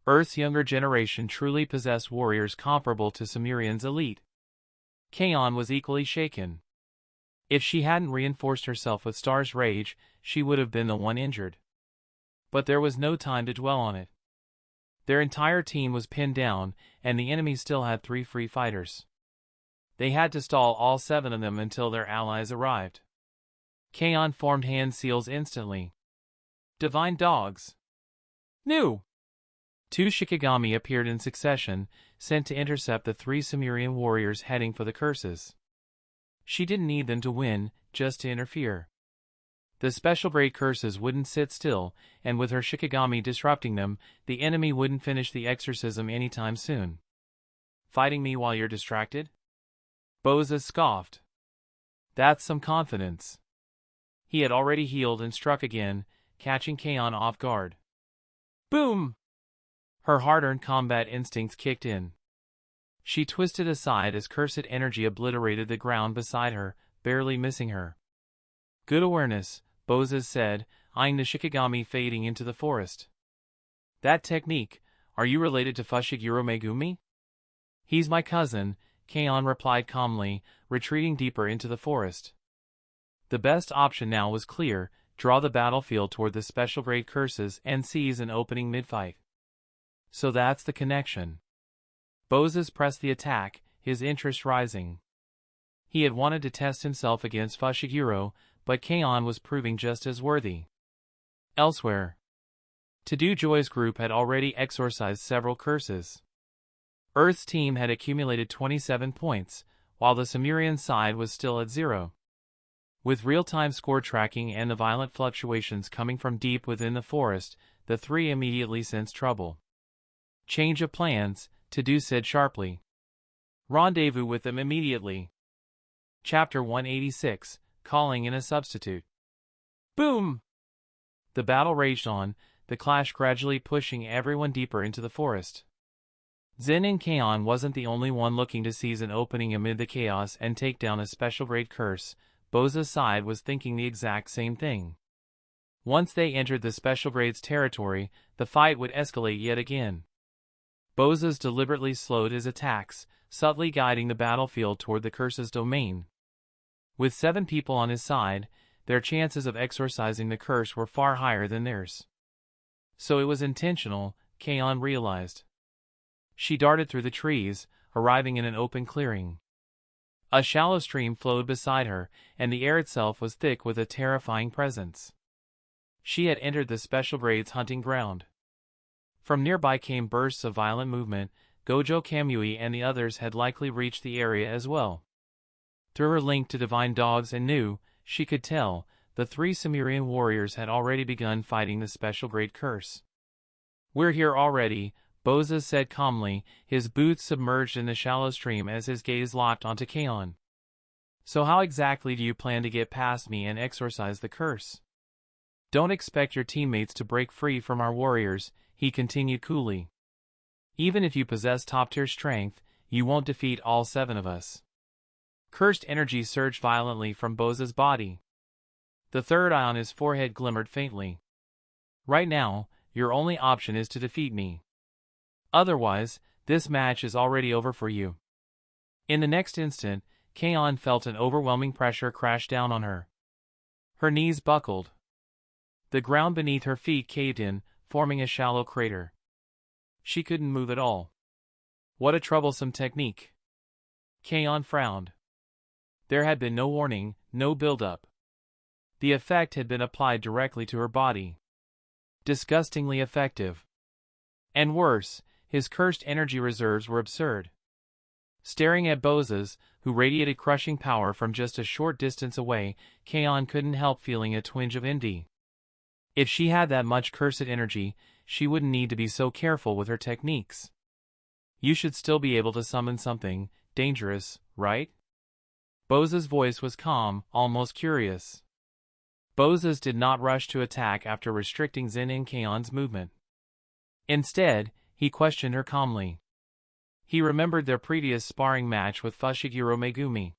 Earth's younger generation truly possessed warriors comparable to Sumerian's elite. Kaon was equally shaken. If she hadn't reinforced herself with Star's Rage, she would have been the one injured. But there was no time to dwell on it. Their entire team was pinned down, and the enemy still had 3 free fighters. They had to stall all 7 of them until their allies arrived. Kaon formed hand seals instantly. Divine dogs. New! 2 Shikigami appeared in succession, sent to intercept the 3 Sumerian warriors heading for the curses. She didn't need them to win, just to interfere. The special grade curses wouldn't sit still, and with her Shikigami disrupting them, the enemy wouldn't finish the exorcism anytime soon. Fighting me while you're distracted? Boza scoffed. That's some confidence. He had already healed and struck again, catching Kaon off guard. Boom! Her hard-earned combat instincts kicked in. She twisted aside as cursed energy obliterated the ground beside her, barely missing her. Good awareness, Boza said, eyeing the Shikigami fading into the forest. That technique, are you related to Fushiguro Megumi? He's my cousin, Kaon replied calmly, retreating deeper into the forest. The best option now was clear, draw the battlefield toward the special grade curses and seize an opening mid-fight. So that's the connection. Bozas pressed the attack, his interest rising. He had wanted to test himself against Fushiguro, but Kaon was proving just as worthy. Elsewhere, To-Do Joy's group had already exorcised several curses. Earth's team had accumulated 27 points, while the Sumerian side was still at 0. With real-time score tracking and the violent fluctuations coming from deep within the forest, the 3 immediately sensed trouble. Change of plans, To-Do said sharply. Rendezvous with them immediately. Chapter 186, Calling in a Substitute. Boom! The battle raged on, the clash gradually pushing everyone deeper into the forest. Zen'in Kaon wasn't the only one looking to seize an opening amid the chaos and take down a special grade curse. Boza's side was thinking the exact same thing. Once they entered the special grade's territory, the fight would escalate yet again. Boza's deliberately slowed his attacks, subtly guiding the battlefield toward the curse's domain. With 7 people on his side, their chances of exorcising the curse were far higher than theirs. So it was intentional, Kaon realized. She darted through the trees, arriving in an open clearing. A shallow stream flowed beside her, and the air itself was thick with a terrifying presence. She had entered the special grade's hunting ground. From nearby came bursts of violent movement. Gojo Kamui and the others had likely reached the area as well. Through her link to divine dogs and Nu, she could tell, the 3 Sumerian warriors had already begun fighting the special grade curse. "We're here already," Boza said calmly, his boots submerged in the shallow stream as his gaze locked onto Kaon. "So how exactly do you plan to get past me and exorcise the curse? Don't expect your teammates to break free from our warriors," he continued coolly. "Even if you possess top-tier strength, you won't defeat all 7 of us." Cursed energy surged violently from Boza's body. The third eye on his forehead glimmered faintly. "Right now, your only option is to defeat me. Otherwise, this match is already over for you." In the next instant, Kaon felt an overwhelming pressure crash down on her. Her knees buckled. The ground beneath her feet caved in, forming a shallow crater. She couldn't move at all. What a troublesome technique. Kaon frowned. There had been no warning, no build-up. The effect had been applied directly to her body. Disgustingly effective. And worse, his cursed energy reserves were absurd. Staring at Boza's, who radiated crushing power from just a short distance away, Kaon couldn't help feeling a twinge of envy. If she had that much cursed energy, she wouldn't need to be so careful with her techniques. You should still be able to summon something dangerous, right? Boza's voice was calm, almost curious. Boza's did not rush to attack after restricting Zen'in Kaon's movement. Instead, he questioned her calmly. He remembered their previous sparring match with Fushiguro Megumi.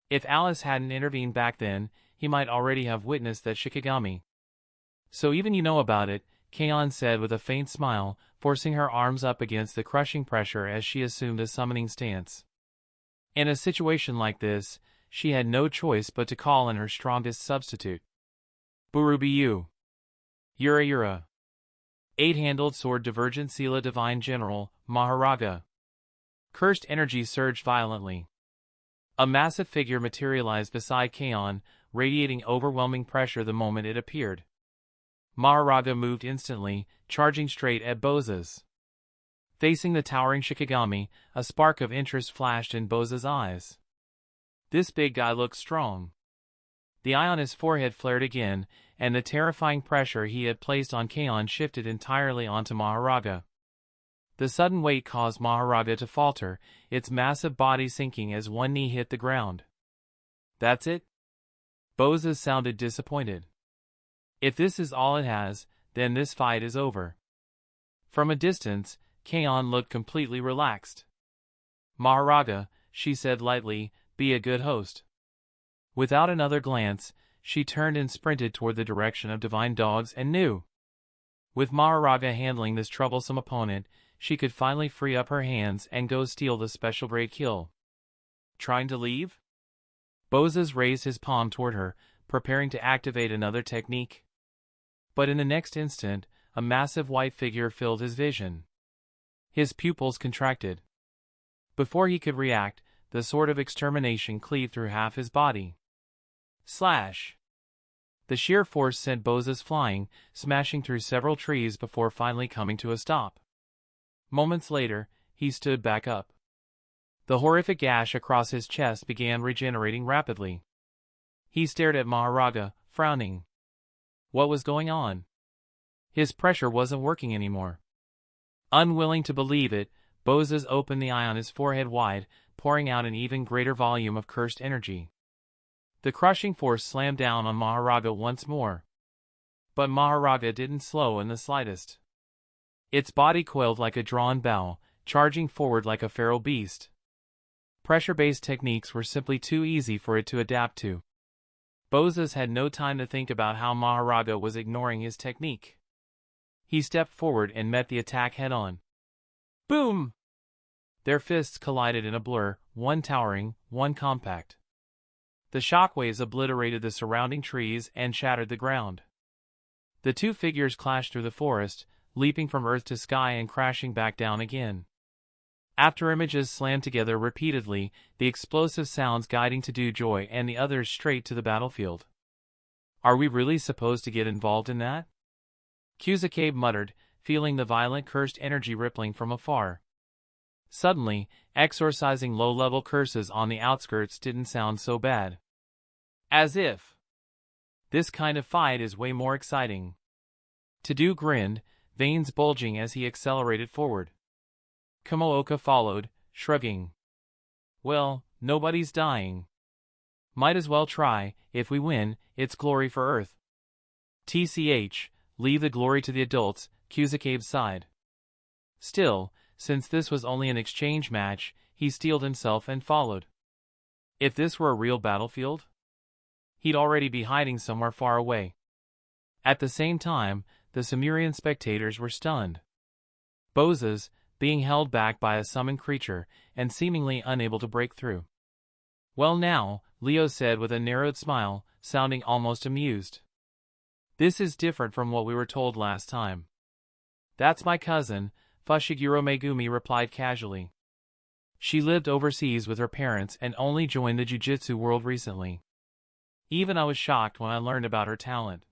If Alice hadn't intervened back then, he might already have witnessed that Shikigami. "So even you know about it," Kaon said with a faint smile, forcing her arms up against the crushing pressure as she assumed a summoning stance. In a situation like this, she had no choice but to call in her strongest substitute. Burubiyu. Yura Yura. 8-handled sword divergent Sela Divine General, Maharaga. Cursed energy surged violently. A massive figure materialized beside Kaon, radiating overwhelming pressure the moment it appeared. Maharaga moved instantly, charging straight at Boza's. Facing the towering Shikigami, a spark of interest flashed in Boza's eyes. This big guy looked strong. The eye on his forehead flared again, and the terrifying pressure he had placed on Kaon shifted entirely onto Maharaga. The sudden weight caused Maharaga to falter, its massive body sinking as one knee hit the ground. "That's it?" Boza sounded disappointed. "If this is all it has, then this fight is over." From a distance, Kaon looked completely relaxed. "Maharaga," she said lightly, "be a good host." Without another glance, she turned and sprinted toward the direction of divine dogs and Nu. With Maharaga handling this troublesome opponent, she could finally free up her hands and go steal the special grade kill. "Trying to leave?" Boza's raised his palm toward her, preparing to activate another technique. But in the next instant, a massive white figure filled his vision. His pupils contracted. Before he could react, the sword of extermination cleaved through half his body. Slash! The sheer force sent Boza's flying, smashing through several trees before finally coming to a stop. Moments later, he stood back up. The horrific gash across his chest began regenerating rapidly. He stared at Maharaga, frowning. What was going on? His pressure wasn't working anymore. Unwilling to believe it, Boza's opened the eye on his forehead wide, pouring out an even greater volume of cursed energy. The crushing force slammed down on Maharaga once more. But Maharaga didn't slow in the slightest. Its body coiled like a drawn bow, charging forward like a feral beast. Pressure-based techniques were simply too easy for it to adapt to. Bozos had no time to think about how Maharaga was ignoring his technique. He stepped forward and met the attack head-on. Boom! Their fists collided in a blur, one towering, one compact. The shockwaves obliterated the surrounding trees and shattered the ground. The two figures clashed through the forest, leaping from earth to sky and crashing back down again. After images slammed together repeatedly, the explosive sounds guiding to Do Joy and the others straight to the battlefield. Are we really supposed to get involved in that? Kyuzuke muttered, feeling the violent cursed energy rippling from afar. Suddenly, exorcising low-level curses on the outskirts didn't sound so bad. As if. This kind of fight is way more exciting. To-Do grinned, veins bulging as he accelerated forward. Kamooka followed, shrugging. Well, nobody's dying. Might as well try. If we win, it's glory for Earth. TCH, leave the glory to the adults, Kyuzuke sighed. Still, since this was only an exchange match, he steeled himself and followed. If this were a real battlefield, he'd already be hiding somewhere far away. At the same time, the Sumerian spectators were stunned. Bozos, being held back by a summoned creature, and seemingly unable to break through. Well now, Leo said with a narrowed smile, sounding almost amused. This is different from what we were told last time. That's my cousin, Fushiguro Megumi replied casually. She lived overseas with her parents and only joined the Jujutsu world recently. Even I was shocked when I learned about her talent.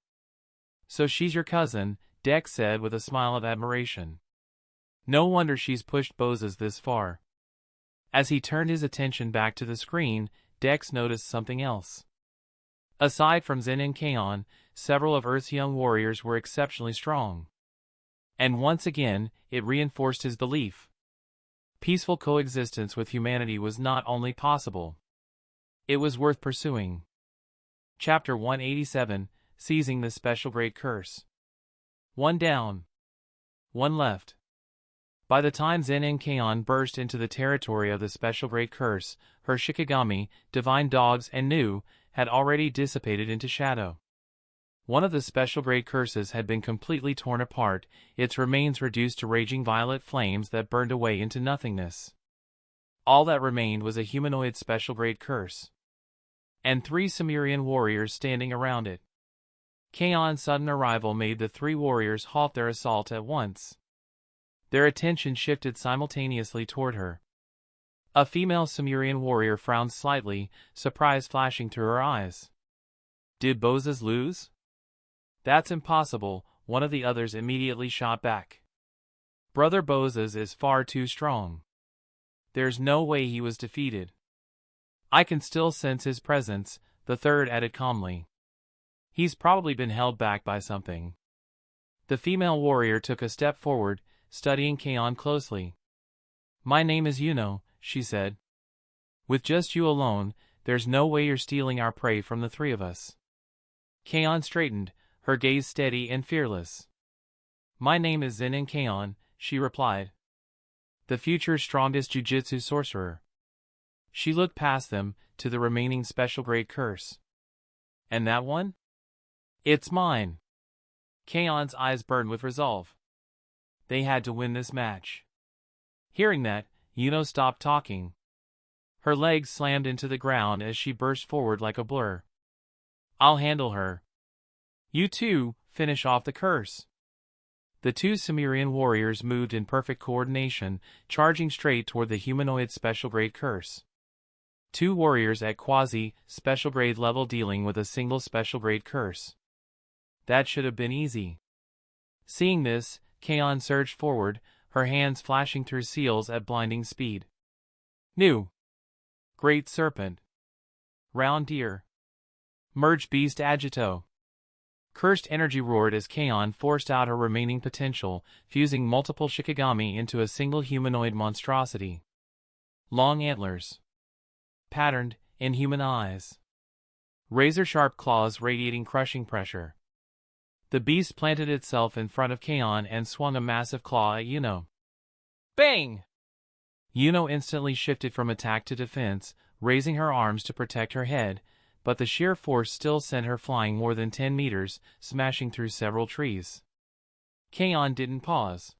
So she's your cousin, Dex said with a smile of admiration. No wonder she's pushed Bozos this far. As he turned his attention back to the screen, Dex noticed something else. Aside from Zen and Kaon, several of Earth's young warriors were exceptionally strong. And once again, it reinforced his belief. Peaceful coexistence with humanity was not only possible. It was worth pursuing. Chapter 187, Seizing the Special Great Curse. One down. One left. By the time Zen and Kaon burst into the territory of the Special Great Curse, her Shikigami, divine dogs and Nu, had already dissipated into shadow. One of the Special Great Curses had been completely torn apart, its remains reduced to raging violet flames that burned away into nothingness. All that remained was a humanoid Special Great Curse. And 3 Sumerian warriors standing around it. Kaon's sudden arrival made the 3 warriors halt their assault at once. Their attention shifted simultaneously toward her. A female Sumerian warrior frowned slightly, surprise flashing through her eyes. Did Bozos lose? That's impossible, one of the others immediately shot back. Brother Bozos is far too strong. There's no way he was defeated. I can still sense his presence, the third added calmly. He's probably been held back by something. The female warrior took a step forward, studying Kaon closely. My name is Yuno, she said. With just you alone, there's no way you're stealing our prey from the 3 of us. Kaon straightened, her gaze steady and fearless. My name is Zen'in Kaon, she replied. The future's strongest jujutsu sorcerer. She looked past them, to the remaining Special Great Curse. And that one? It's mine. Kaon's eyes burned with resolve. They had to win this match. Hearing that, Yuno stopped talking. Her legs slammed into the ground as she burst forward like a blur. I'll handle her. You too, finish off the curse. The 2 Sumerian warriors moved in perfect coordination, charging straight toward the humanoid Special Grade Curse. 2 warriors at quasi-special grade level dealing with a single Special Grade Curse. That should have been easy. Seeing this, Kaon surged forward, her hands flashing through seals at blinding speed. Nu. Great Serpent. Round Deer. Merge Beast Agito. Cursed energy roared as Kaon forced out her remaining potential, fusing multiple Shikigami into a single humanoid monstrosity. Long antlers. Patterned, inhuman eyes. Razor-sharp claws radiating crushing pressure. The beast planted itself in front of Kaon and swung a massive claw at Yuno. Bang! Yuno instantly shifted from attack to defense, raising her arms to protect her head, but the sheer force still sent her flying more than 10 meters, smashing through several trees. Kaon didn't pause.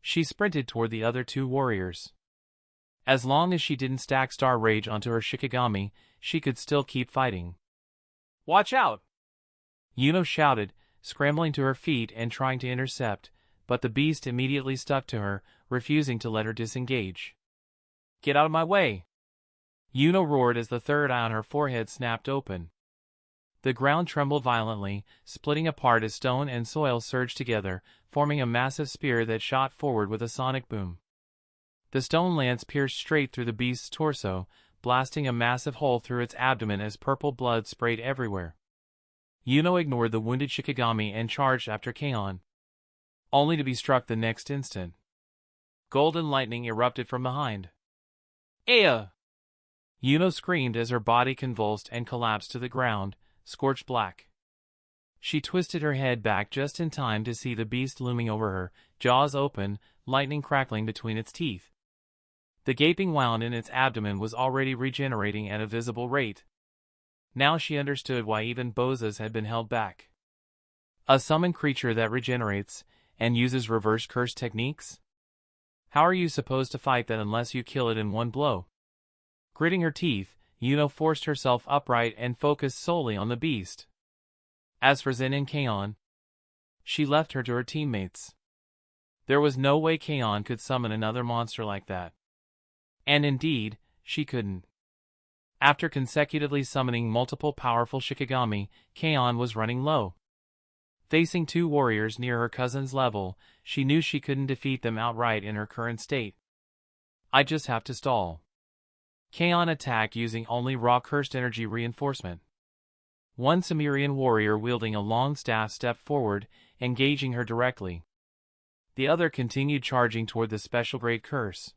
She sprinted toward the other two warriors. As long as she didn't stack Star Rage onto her Shikigami, she could still keep fighting. "Watch out!" Yuno shouted, scrambling to her feet and trying to intercept, but the beast immediately stuck to her, refusing to let her disengage. "Get out of my way!" Yuno roared as the third eye on her forehead snapped open. The ground trembled violently, splitting apart as stone and soil surged together, forming a massive spear that shot forward with a sonic boom. The stone lance pierced straight through the beast's torso, blasting a massive hole through its abdomen as purple blood sprayed everywhere. Yuno ignored the wounded Shikigami and charged after Kaon, only to be struck the next instant. Golden lightning erupted from behind. "Aya!" Yuno screamed as her body convulsed and collapsed to the ground, scorched black. She twisted her head back just in time to see the beast looming over her, jaws open, lightning crackling between its teeth. The gaping wound in its abdomen was already regenerating at a visible rate. Now she understood why even Bozas had been held back. A summoned creature that regenerates, and uses reverse curse techniques? How are you supposed to fight that unless you kill it in one blow? Gritting her teeth, Yuno forced herself upright and focused solely on the beast. As for Zen and Kaon, she left her to her teammates. There was no way Kaon could summon another monster like that. And indeed, she couldn't. After consecutively summoning multiple powerful Shikigami, Kaon was running low. Facing two warriors near her cousin's level, she knew she couldn't defeat them outright in her current state. "I just have to stall." Kaon attacked using only raw cursed energy reinforcement. One Sumerian warrior wielding a long staff stepped forward, engaging her directly. The other continued charging toward the special grade curse.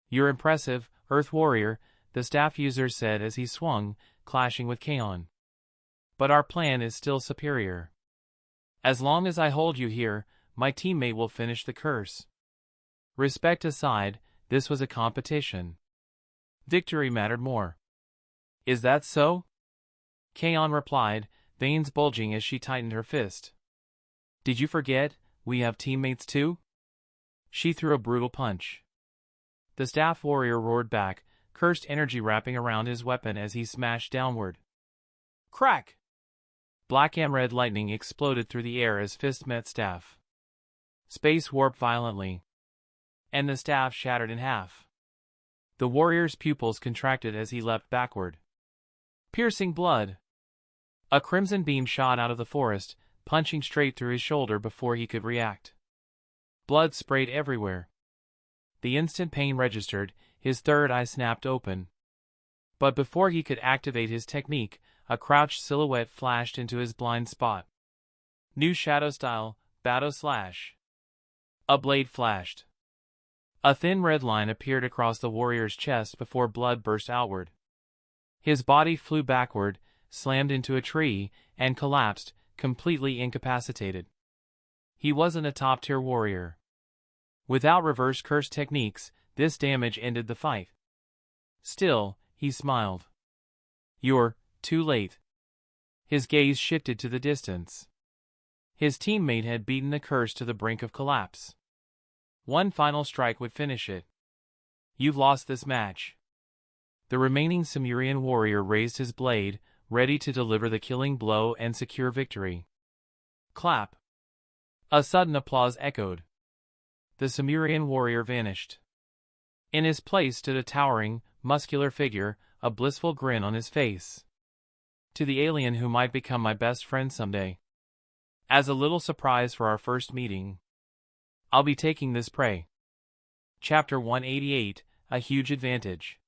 "You're impressive, Earth Warrior," the staff user said as he swung, clashing with Kaon. "But our plan is still superior. As long as I hold you here, my teammate will finish the curse." Respect aside, this was a competition. Victory mattered more. "Is that so?" Kaon replied, veins bulging as she tightened her fist. "Did you forget, we have teammates too?" She threw a brutal punch. The staff warrior roared back, cursed energy wrapping around his weapon as he smashed downward. Crack! Black and red lightning exploded through the air as fist met staff. Space warped violently, and the staff shattered in half. The warrior's pupils contracted as he leapt backward. Piercing blood! A crimson beam shot out of the forest, punching straight through his shoulder before he could react. Blood sprayed everywhere. The instant pain registered, his third eye snapped open. But before he could activate his technique, a crouched silhouette flashed into his blind spot. New shadow style, Battle Slash. A blade flashed. A thin red line appeared across the warrior's chest before blood burst outward. His body flew backward, slammed into a tree, and collapsed, completely incapacitated. He wasn't a top-tier warrior. Without reverse curse techniques, this damage ended the fight. Still, he smiled. "You're too late." His gaze shifted to the distance. His teammate had beaten the curse to the brink of collapse. One final strike would finish it. "You've lost this match." The remaining Sumerian warrior raised his blade, ready to deliver the killing blow and secure victory. Clap. A sudden applause echoed. The Sumerian warrior vanished. In his place stood a towering, muscular figure, a blissful grin on his face. "To the alien who might become my best friend someday. As a little surprise for our first meeting, I'll be taking this prey." Chapter 188, A Huge Advantage.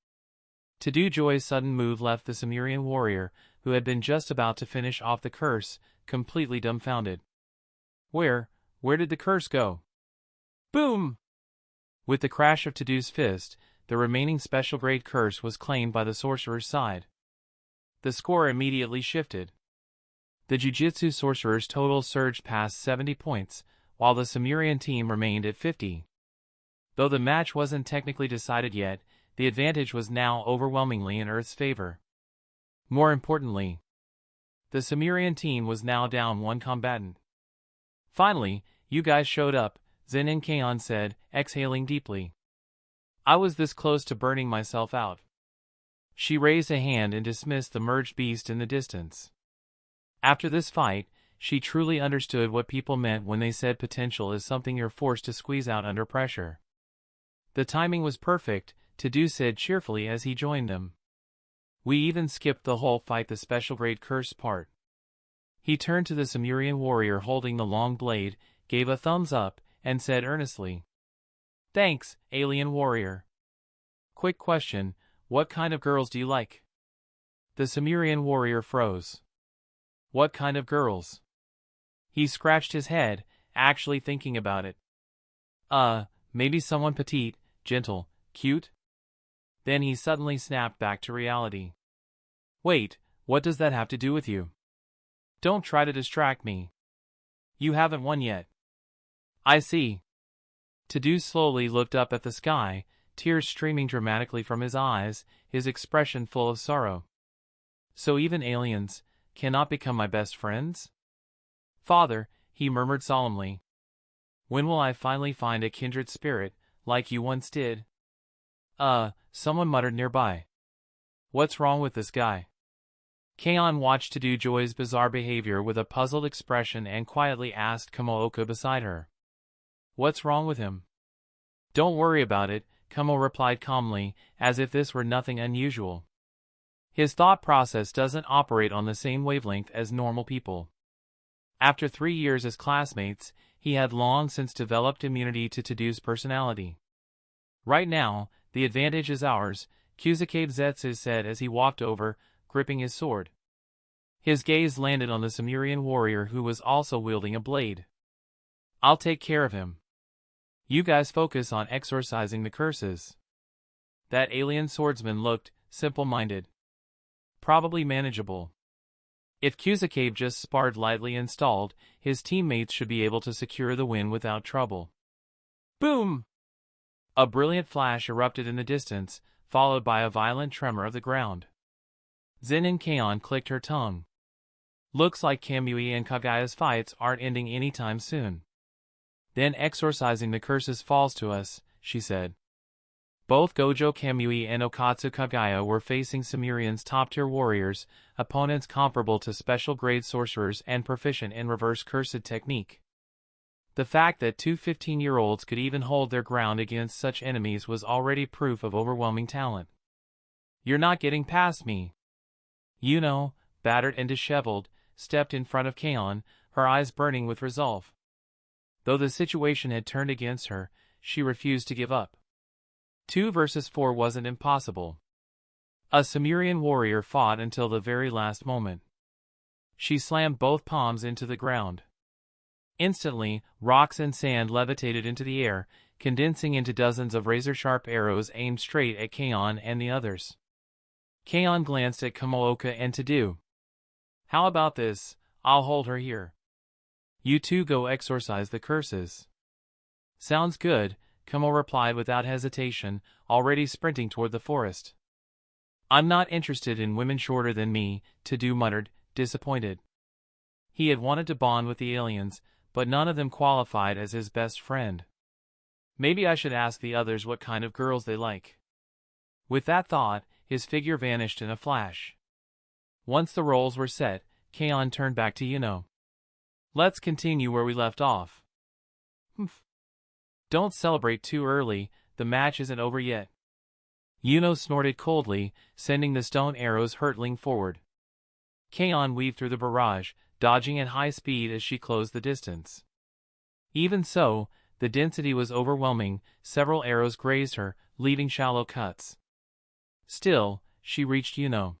To-Do Joy's sudden move left the Sumerian warrior, who had been just about to finish off the curse, completely dumbfounded. Where did the curse go? Boom! With the crash of To-Do's fist, the remaining special grade curse was claimed by the sorcerer's side. The score immediately shifted. The Jujutsu sorcerer's total surged past 70 points, while the Sumerian team remained at 50. Though the match wasn't technically decided yet, the advantage was now overwhelmingly in Earth's favor. More importantly, the Sumerian team was now down one combatant. Finally, you guys showed up, Zen'in Kaon said, exhaling deeply. I was this close to burning myself out. She raised a hand and dismissed the merged beast in the distance. After this fight, she truly understood what people meant when they said potential is something you're forced to squeeze out under pressure. The timing was perfect, Tadu said cheerfully as he joined them. We even skipped the whole fight, the special grade curse part. He turned to the Sumerian warrior holding the long blade, gave a thumbs up, and said earnestly, Thanks, alien warrior. Quick question, what kind of girls do you like? The Sumerian warrior froze. What kind of girls? He scratched his head, actually thinking about it. Maybe someone petite, gentle, cute? Then he suddenly snapped back to reality. Wait, what does that have to do with you? Don't try to distract me. You haven't won yet. I see. Tadu slowly looked up at the sky, tears streaming dramatically from his eyes, his expression full of sorrow. So even aliens cannot become my best friends? Father, he murmured solemnly. When will I finally find a kindred spirit, like you once did? Someone muttered nearby. What's wrong with this guy? Kaon watched Tadu Joy's bizarre behavior with a puzzled expression and quietly asked Kamooka beside her. What's wrong with him? Don't worry about it, Kamo replied calmly, as if this were nothing unusual. His thought process doesn't operate on the same wavelength as normal people. After 3 years as classmates, he had long since developed immunity to Tadu's personality. Right now, the advantage is ours, Kusakabe Zetsu said as he walked over, gripping his sword. His gaze landed on the Sumerian warrior who was also wielding a blade. I'll take care of him. You guys focus on exorcising the curses. That alien swordsman looked simple-minded. Probably manageable. If Kusakabe just sparred lightly and stalled, his teammates should be able to secure the win without trouble. Boom! A brilliant flash erupted in the distance, followed by a violent tremor of the ground. Zen'in Kaon clicked her tongue. Looks like Kamui and Kagaya's fights aren't ending anytime soon. Then exorcising the curses falls to us, she said. Both Gojo Kamui and Okatsu Kagaya were facing Sumerian's top-tier warriors, opponents comparable to special-grade sorcerers and proficient in reverse cursed technique. The fact that two 15-year-olds could even hold their ground against such enemies was already proof of overwhelming talent. You're not getting past me. Yuno, battered and disheveled, stepped in front of Kaon, her eyes burning with resolve. Though the situation had turned against her, she refused to give up. 2 versus 4 wasn't impossible. A Sumerian warrior fought until the very last moment. She slammed both palms into the ground. Instantly, rocks and sand levitated into the air, condensing into dozens of razor-sharp arrows aimed straight at Kaon and the others. Kaon glanced at Kamooka and Tadu. How about this? I'll hold her here. You two go exorcise the curses. Sounds good, Kamo replied without hesitation, already sprinting toward the forest. I'm not interested in women shorter than me, Tadu muttered, disappointed. He had wanted to bond with the aliens, but none of them qualified as his best friend. Maybe I should ask the others what kind of girls they like. With that thought, his figure vanished in a flash. Once the roles were set, Kaon turned back to Yuno. Let's continue where we left off. Humph. Don't celebrate too early, the match isn't over yet. Yuno snorted coldly, sending the stone arrows hurtling forward. Kaon weaved through the barrage, dodging at high speed as she closed the distance. Even so, the density was overwhelming, several arrows grazed her, leaving shallow cuts. Still, she reached Yuno.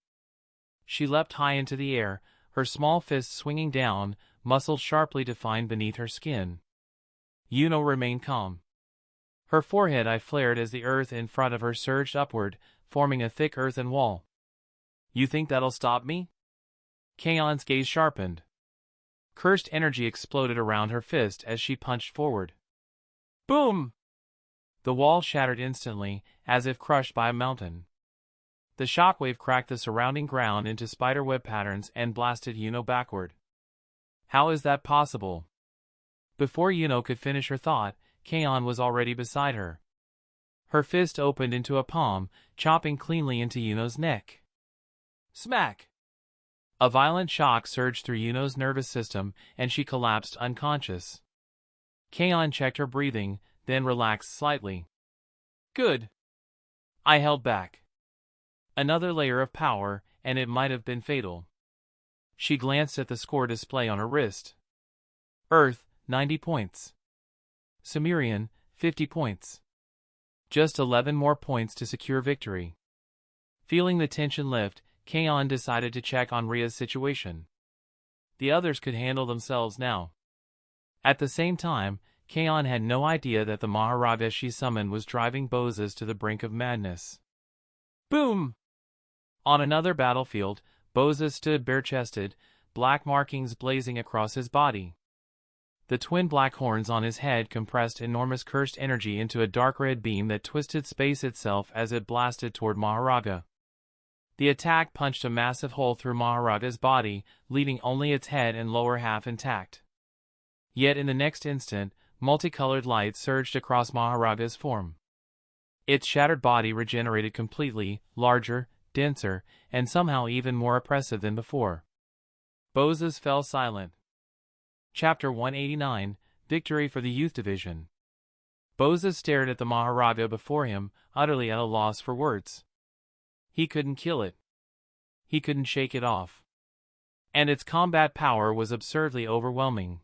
She leapt high into the air, her small fists swinging down, muscles sharply defined beneath her skin. Yuno remained calm. Her forehead eye flared as the earth in front of her surged upward, forming a thick earthen wall. You think that'll stop me? Kaon's gaze sharpened. Cursed energy exploded around her fist as she punched forward. Boom! The wall shattered instantly, as if crushed by a mountain. The shockwave cracked the surrounding ground into spiderweb patterns and blasted Yuno backward. How is that possible? Before Yuno could finish her thought, Kaon was already beside her. Her fist opened into a palm, chopping cleanly into Yuno's neck. Smack! A violent shock surged through Yuno's nervous system, and she collapsed unconscious. Kaon checked her breathing, then relaxed slightly. Good. I held back. Another layer of power, and it might have been fatal. She glanced at the score display on her wrist. Earth, 90 points. Sumerian, 50 points. Just 11 more points to secure victory. Feeling the tension lift, Kaon decided to check on Ria's situation. The others could handle themselves now. At the same time, Kaon had no idea that the Maharaja she summoned was driving Bozas to the brink of madness. Boom! On another battlefield, Bozas stood bare-chested, black markings blazing across his body. The twin black horns on his head compressed enormous cursed energy into a dark red beam that twisted space itself as it blasted toward Maharaja. The attack punched a massive hole through Maharaja's body, leaving only its head and lower half intact. Yet in the next instant, multicolored light surged across Maharaja's form. Its shattered body regenerated completely, larger, denser, and somehow even more oppressive than before. Bozas fell silent. Chapter 189, Victory for the Youth Division. Bozas stared at the Maharaja before him, utterly at a loss for words. He couldn't kill it. He couldn't shake it off. And its combat power was absurdly overwhelming.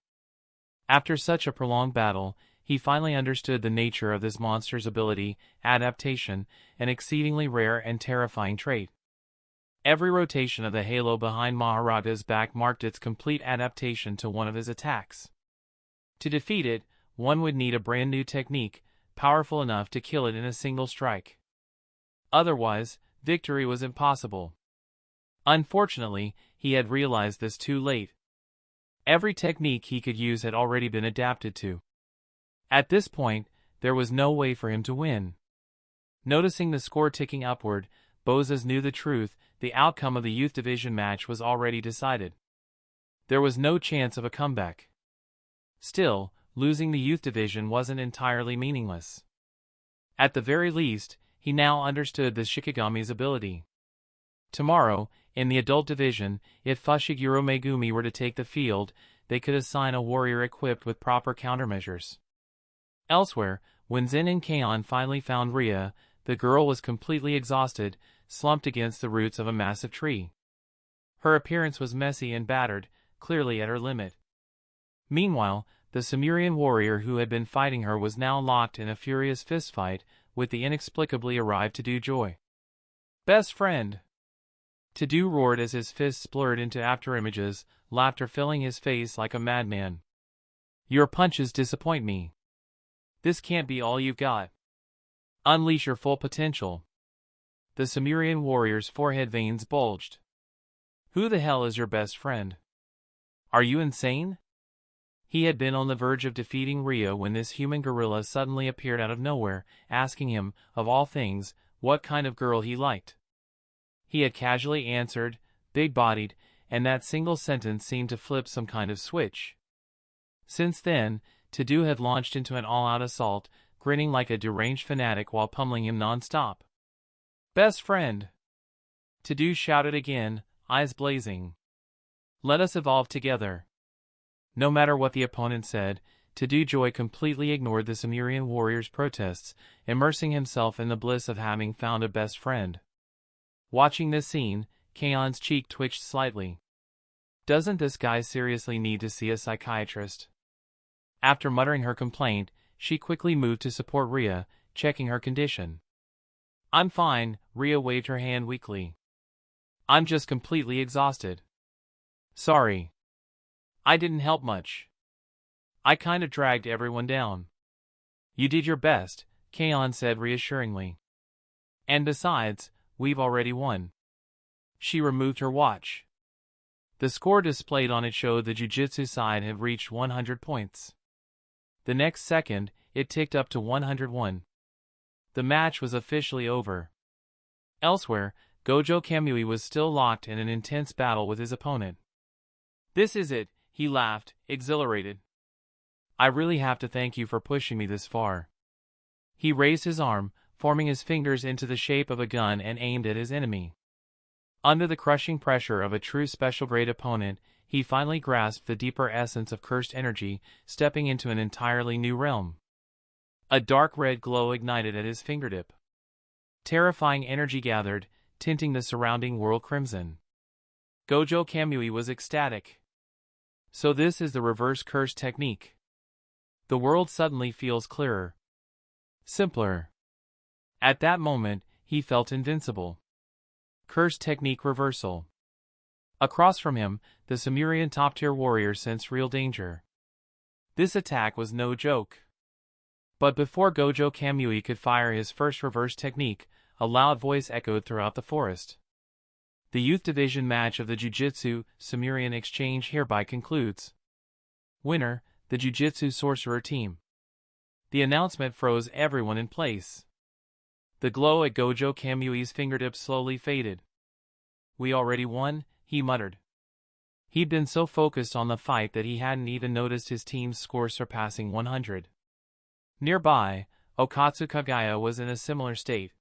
After such a prolonged battle, he finally understood the nature of this monster's ability, adaptation, an exceedingly rare and terrifying trait. Every rotation of the halo behind Maharaja's back marked its complete adaptation to one of his attacks. To defeat it, one would need a brand new technique, powerful enough to kill it in a single strike. Otherwise, victory was impossible. Unfortunately, he had realized this too late. Every technique he could use had already been adapted to. At this point, there was no way for him to win. Noticing the score ticking upward, Bozas knew the truth. The outcome of the youth division match was already decided. There was no chance of a comeback. Still, losing the youth division wasn't entirely meaningless. At the very least, he now understood the Shikigami's ability. Tomorrow, in the adult division, if Fushiguro Megumi were to take the field, they could assign a warrior equipped with proper countermeasures. Elsewhere, when Zen and Kaon finally found Ria, the girl was completely exhausted, slumped against the roots of a massive tree. Her appearance was messy and battered, clearly at her limit. Meanwhile, the Sumerian warrior who had been fighting her was now locked in a furious fistfight with the inexplicably arrived To-Do Joy. Best friend! To-Do roared as his fists blurred into afterimages, laughter filling his face like a madman. Your punches disappoint me. This can't be all you've got. Unleash your full potential. The Sumerian warrior's forehead veins bulged. Who the hell is your best friend? Are you insane? He had been on the verge of defeating Ria when this human gorilla suddenly appeared out of nowhere, asking him, of all things, what kind of girl he liked. He had casually answered, big-bodied, and that single sentence seemed to flip some kind of switch. Since then, To-Do had launched into an all-out assault, grinning like a deranged fanatic while pummeling him non-stop. Best friend! To-Do shouted again, eyes blazing. Let us evolve together. No matter what the opponent said, To-Do Joy completely ignored the Sumerian warrior's protests, immersing himself in the bliss of having found a best friend. Watching this scene, Kaon's cheek twitched slightly. Doesn't this guy seriously need to see a psychiatrist? After muttering her complaint, she quickly moved to support Ria, checking her condition. I'm fine, Ria waved her hand weakly. I'm just completely exhausted. Sorry. I didn't help much. I kinda dragged everyone down. You did your best, Kaon said reassuringly. And besides, we've already won. She removed her watch. The score displayed on it showed the Jujutsu side had reached 100 points. The next second, it ticked up to 101. The match was officially over. Elsewhere, Gojo Kamui was still locked in an intense battle with his opponent. "This is it," he laughed, exhilarated. "I really have to thank you for pushing me this far." He raised his arm, forming his fingers into the shape of a gun and aimed at his enemy. Under the crushing pressure of a true special-grade opponent, he finally grasped the deeper essence of cursed energy, stepping into an entirely new realm. A dark red glow ignited at his fingertip. Terrifying energy gathered, tinting the surrounding world crimson. Gojo Kamui was ecstatic. So this is the reverse curse technique. The world suddenly feels clearer. Simpler. At that moment, he felt invincible. Curse technique reversal. Across from him, the Sumerian top-tier warrior sensed real danger. This attack was no joke. But before Gojo Kamui could fire his first reverse technique, a loud voice echoed throughout the forest. The youth division match of the Jujutsu Sumerian Exchange hereby concludes. Winner, the Jujutsu Sorcerer team. The announcement froze everyone in place. The glow at Gojo Kamui's fingertips slowly faded. "We already won," he muttered. He'd been so focused on the fight that he hadn't even noticed his team's score surpassing 100. Nearby, Okatsu Kagaya was in a similar state.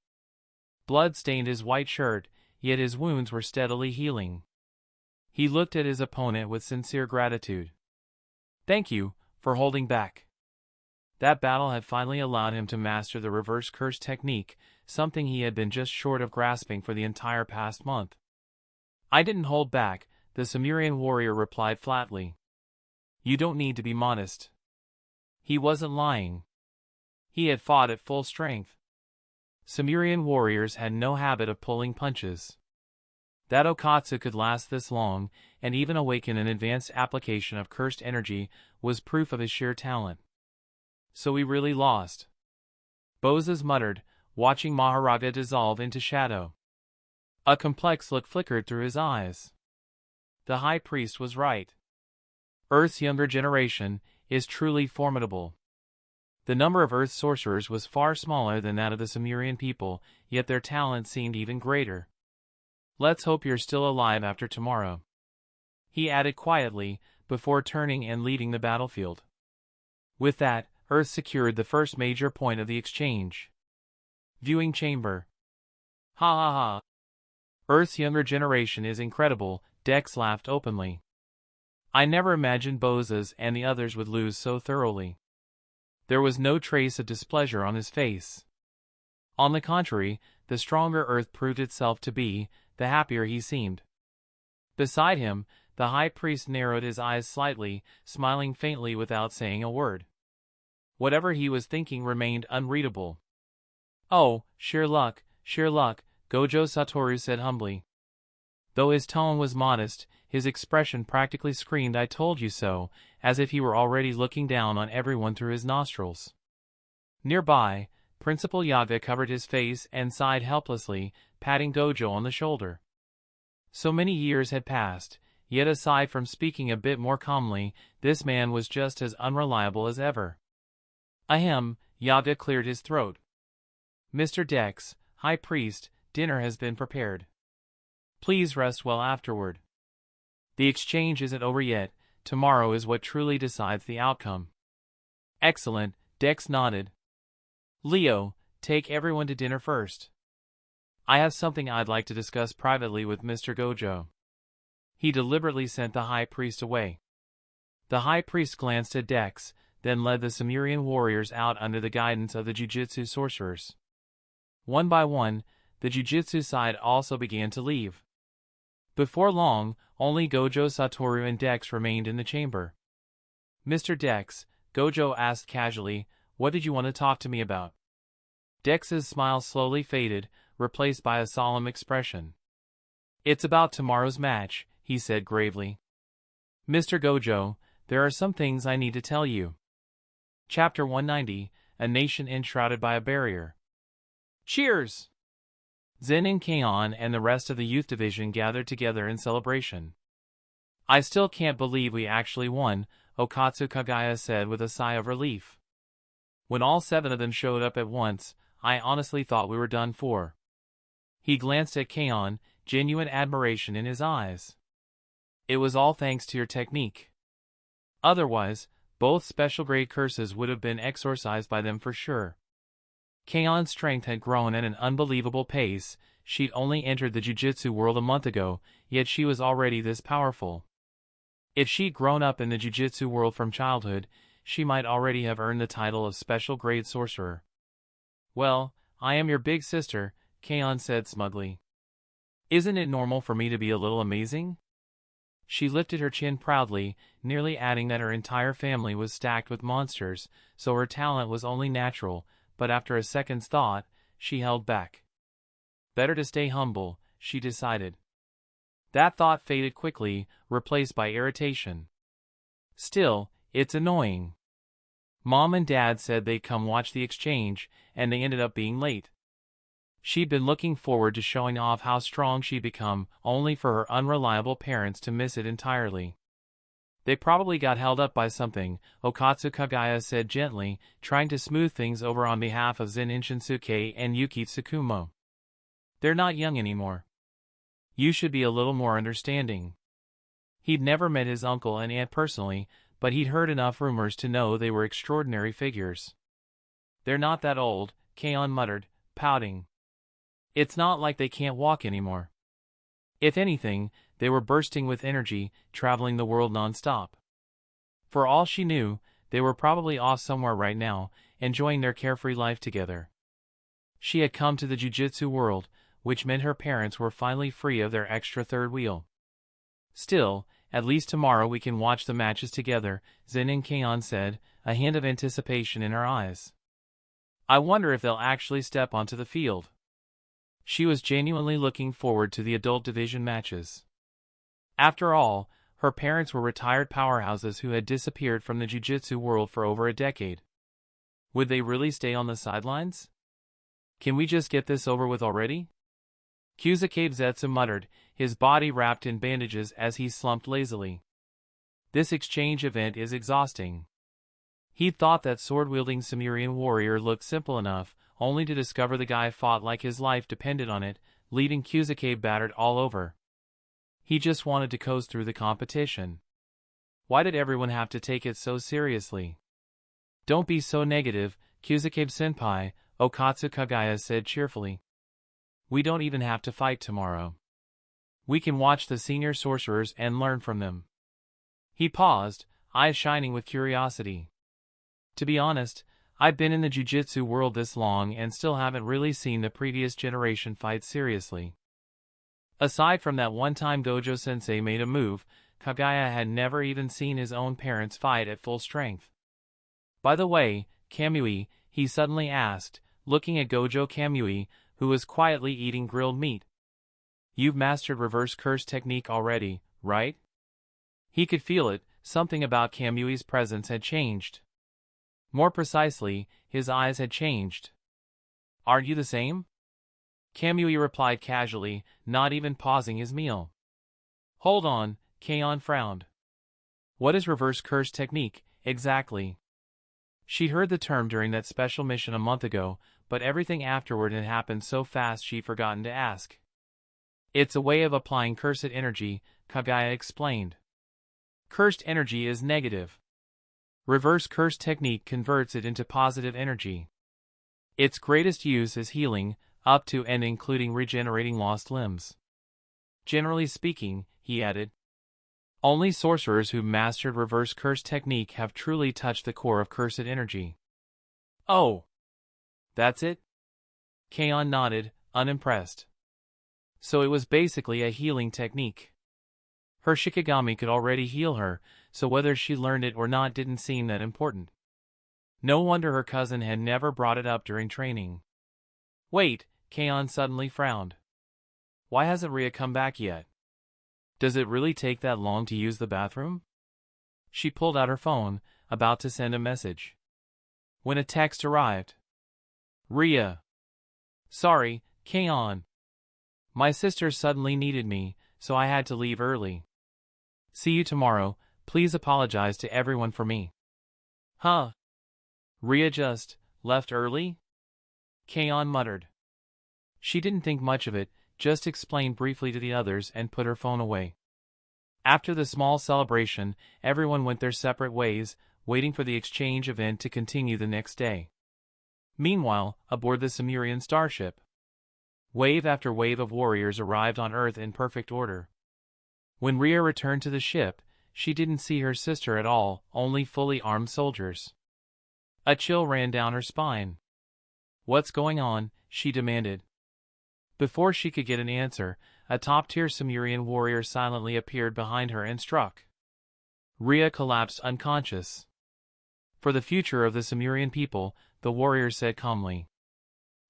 Blood stained his white shirt, yet his wounds were steadily healing. He looked at his opponent with sincere gratitude. "Thank you for holding back." That battle had finally allowed him to master the reverse curse technique, something he had been just short of grasping for the entire past month. "I didn't hold back," the Sumerian warrior replied flatly. "You don't need to be modest." He wasn't lying. He had fought at full strength. Sumerian warriors had no habit of pulling punches. That Okatsu could last this long, and even awaken an advanced application of cursed energy, was proof of his sheer talent. "So we really lost," Bozes muttered, watching Maharaga dissolve into shadow. A complex look flickered through his eyes. The High Priest was right. Earth's younger generation is truly formidable. The number of Earth's sorcerers was far smaller than that of the Sumerian people, yet their talent seemed even greater. "Let's hope you're still alive after tomorrow," he added quietly, before turning and leaving the battlefield. With that, Earth secured the first major point of the exchange. Viewing chamber. "Ha ha ha. Earth's younger generation is incredible," Dex laughed openly. "I never imagined Bozes and the others would lose so thoroughly." There was no trace of displeasure on his face. On the contrary, the stronger Earth proved itself to be, the happier he seemed. Beside him, the High Priest narrowed his eyes slightly, smiling faintly without saying a word. Whatever he was thinking remained unreadable. "Oh, sheer luck, Gojo Satoru said humbly. Though his tone was modest, his expression practically screamed "I told you so," as if he were already looking down on everyone through his nostrils. Nearby, Principal Yaga covered his face and sighed helplessly, patting Gojo on the shoulder. So many years had passed, yet aside from speaking a bit more calmly, this man was just as unreliable as ever. Ahem, Yaga cleared his throat. "Mr. Dex, High Priest, dinner has been prepared. Please rest well afterward. The exchange isn't over yet, tomorrow is what truly decides the outcome." "Excellent," Dex nodded. "Leo, take everyone to dinner first. I have something I'd like to discuss privately with Mr. Gojo." He deliberately sent the High Priest away. The High Priest glanced at Dex, then led the Sumerian warriors out under the guidance of the Jujutsu sorcerers. One by one, the Jujutsu side also began to leave. Before long, only Gojo Satoru and Dex remained in the chamber. "Mr. Dex," Gojo asked casually, "what did you want to talk to me about?" Dex's smile slowly faded, replaced by a solemn expression. "It's about tomorrow's match," he said gravely. "Mr. Gojo, there are some things I need to tell you." Chapter 190, A Nation Enshrouded by a Barrier. Cheers! Zen'in Kaon and the rest of the youth division gathered together in celebration. "I still can't believe we actually won," Okatsu Kagaya said with a sigh of relief. "When all 7 of them showed up at once, I honestly thought we were done for." He glanced at Kaon, genuine admiration in his eyes. "It was all thanks to your technique. Otherwise, both special-grade curses would have been exorcised by them for sure." Kaon's strength had grown at an unbelievable pace. She'd only entered the jujutsu world a month ago, yet she was already this powerful. If she'd grown up in the jujutsu world from childhood, she might already have earned the title of special-grade sorcerer. "Well, I am your big sister," Kaon said smugly. "Isn't it normal for me to be a little amazing?" She lifted her chin proudly, nearly adding that her entire family was stacked with monsters, so her talent was only natural, but after a second's thought, she held back. Better to stay humble, she decided. That thought faded quickly, replaced by irritation. Still, it's annoying. Mom and Dad said they'd come watch the exchange, and they ended up being late. She'd been looking forward to showing off how strong she'd become, only for her unreliable parents to miss it entirely. "They probably got held up by something," Okatsu Kagaya said gently, trying to smooth things over on behalf of Zen'in Shinsuke and Yuki Tsukumo. "They're not young anymore. You should be a little more understanding." He'd never met his uncle and aunt personally, but he'd heard enough rumors to know they were extraordinary figures. "They're not that old," Kaon muttered, pouting. "It's not like they can't walk anymore." If anything, they were bursting with energy, traveling the world non-stop. For all she knew, they were probably off somewhere right now, enjoying their carefree life together. She had come to the jujutsu world, which meant her parents were finally free of their extra third wheel. "Still, at least tomorrow we can watch the matches together," Zen'in Kaon said, a hint of anticipation in her eyes. "I wonder if they'll actually step onto the field." She was genuinely looking forward to the adult division matches. After all, her parents were retired powerhouses who had disappeared from the jujutsu world for over a decade. Would they really stay on the sidelines? "Can we just get this over with already?" Kyusuke Zetsu muttered, his body wrapped in bandages as he slumped lazily. "This exchange event is exhausting." He'd thought that sword-wielding Sumerian warrior looked simple enough, only to discover the guy fought like his life depended on it, leaving Kyusuke battered all over. He just wanted to coast through the competition. Why did everyone have to take it so seriously? "Don't be so negative, Kyusuke-senpai," Okatsu Kagaya said cheerfully. "We don't even have to fight tomorrow. We can watch the senior sorcerers and learn from them." He paused, eyes shining with curiosity. "To be honest, I've been in the jujutsu world this long and still haven't really seen the previous generation fight seriously." Aside from that one time Gojo Sensei made a move, Kagaya had never even seen his own parents fight at full strength. "By the way, Kamui," he suddenly asked, looking at Gojo Kamui, who was quietly eating grilled meat. "You've mastered reverse curse technique already, right?" He could feel it, something about Kamui's presence had changed. More precisely, his eyes had changed. "Aren't you the same?" Kamui replied casually, not even pausing his meal. "Hold on," Kaon frowned. "What is reverse curse technique, exactly?" She heard the term during that special mission a month ago, but everything afterward had happened so fast she'd forgotten to ask. "It's a way of applying cursed energy," Kagaya explained. "Cursed energy is negative. Reverse curse technique converts it into positive energy. Its greatest use is healing, up to and including regenerating lost limbs. Generally speaking," he added, "only sorcerers who mastered reverse curse technique have truly touched the core of cursed energy." "Oh, that's it?" Kaon nodded, unimpressed. So it was basically a healing technique. Her Shikigami could already heal her, so whether she learned it or not didn't seem that important. No wonder her cousin had never brought it up during training. "Wait," Kaon suddenly frowned. "Why hasn't Rhea come back yet? Does it really take that long to use the bathroom?" She pulled out her phone, about to send a message, when a text arrived. "Rhea. Sorry, Kaon. My sister suddenly needed me, so I had to leave early. See you tomorrow, please apologize to everyone for me." "Huh? Rhea just left early?" Kaon muttered. She didn't think much of it, just explained briefly to the others and put her phone away. After the small celebration, everyone went their separate ways, waiting for the exchange event to continue the next day. Meanwhile, aboard the Cimmerian starship, wave after wave of warriors arrived on Earth in perfect order. When Rhea returned to the ship, she didn't see her sister at all, only fully armed soldiers. A chill ran down her spine. "What's going on?" she demanded. Before she could get an answer, a top-tier Cimmerian warrior silently appeared behind her and struck. Rhea collapsed unconscious. "For the future of the Cimmerian people," the warrior said calmly.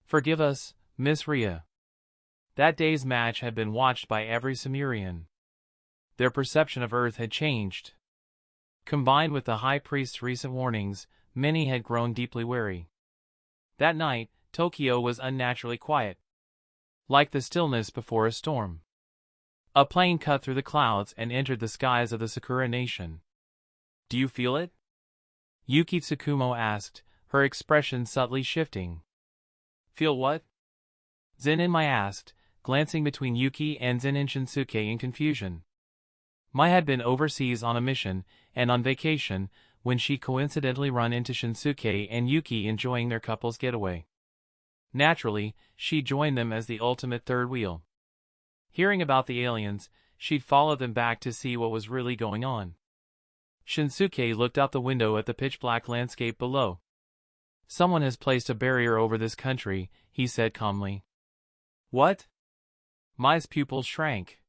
"Forgive us, Miss Rhea." That day's match had been watched by every Cimmerian. Their perception of Earth had changed. Combined with the High Priest's recent warnings, many had grown deeply wary. That night, Tokyo was unnaturally quiet, like the stillness before a storm. A plane cut through the clouds and entered the skies of the Sakura Nation. "Do you feel it?" Yuki Tsukumo asked, her expression subtly shifting. "Feel what?" Zen'in Mai asked, glancing between Yuki and Zen'in Shinsuke in confusion. Mai had been overseas on a mission, and on vacation, when she coincidentally run into Shinsuke and Yuki enjoying their couple's getaway. Naturally, she joined them as the ultimate third wheel. Hearing about the aliens, she'd followed them back to see what was really going on. Shinsuke looked out the window at the pitch-black landscape below. "Someone has placed a barrier over this country," he said calmly. "What?" Mai's pupils shrank.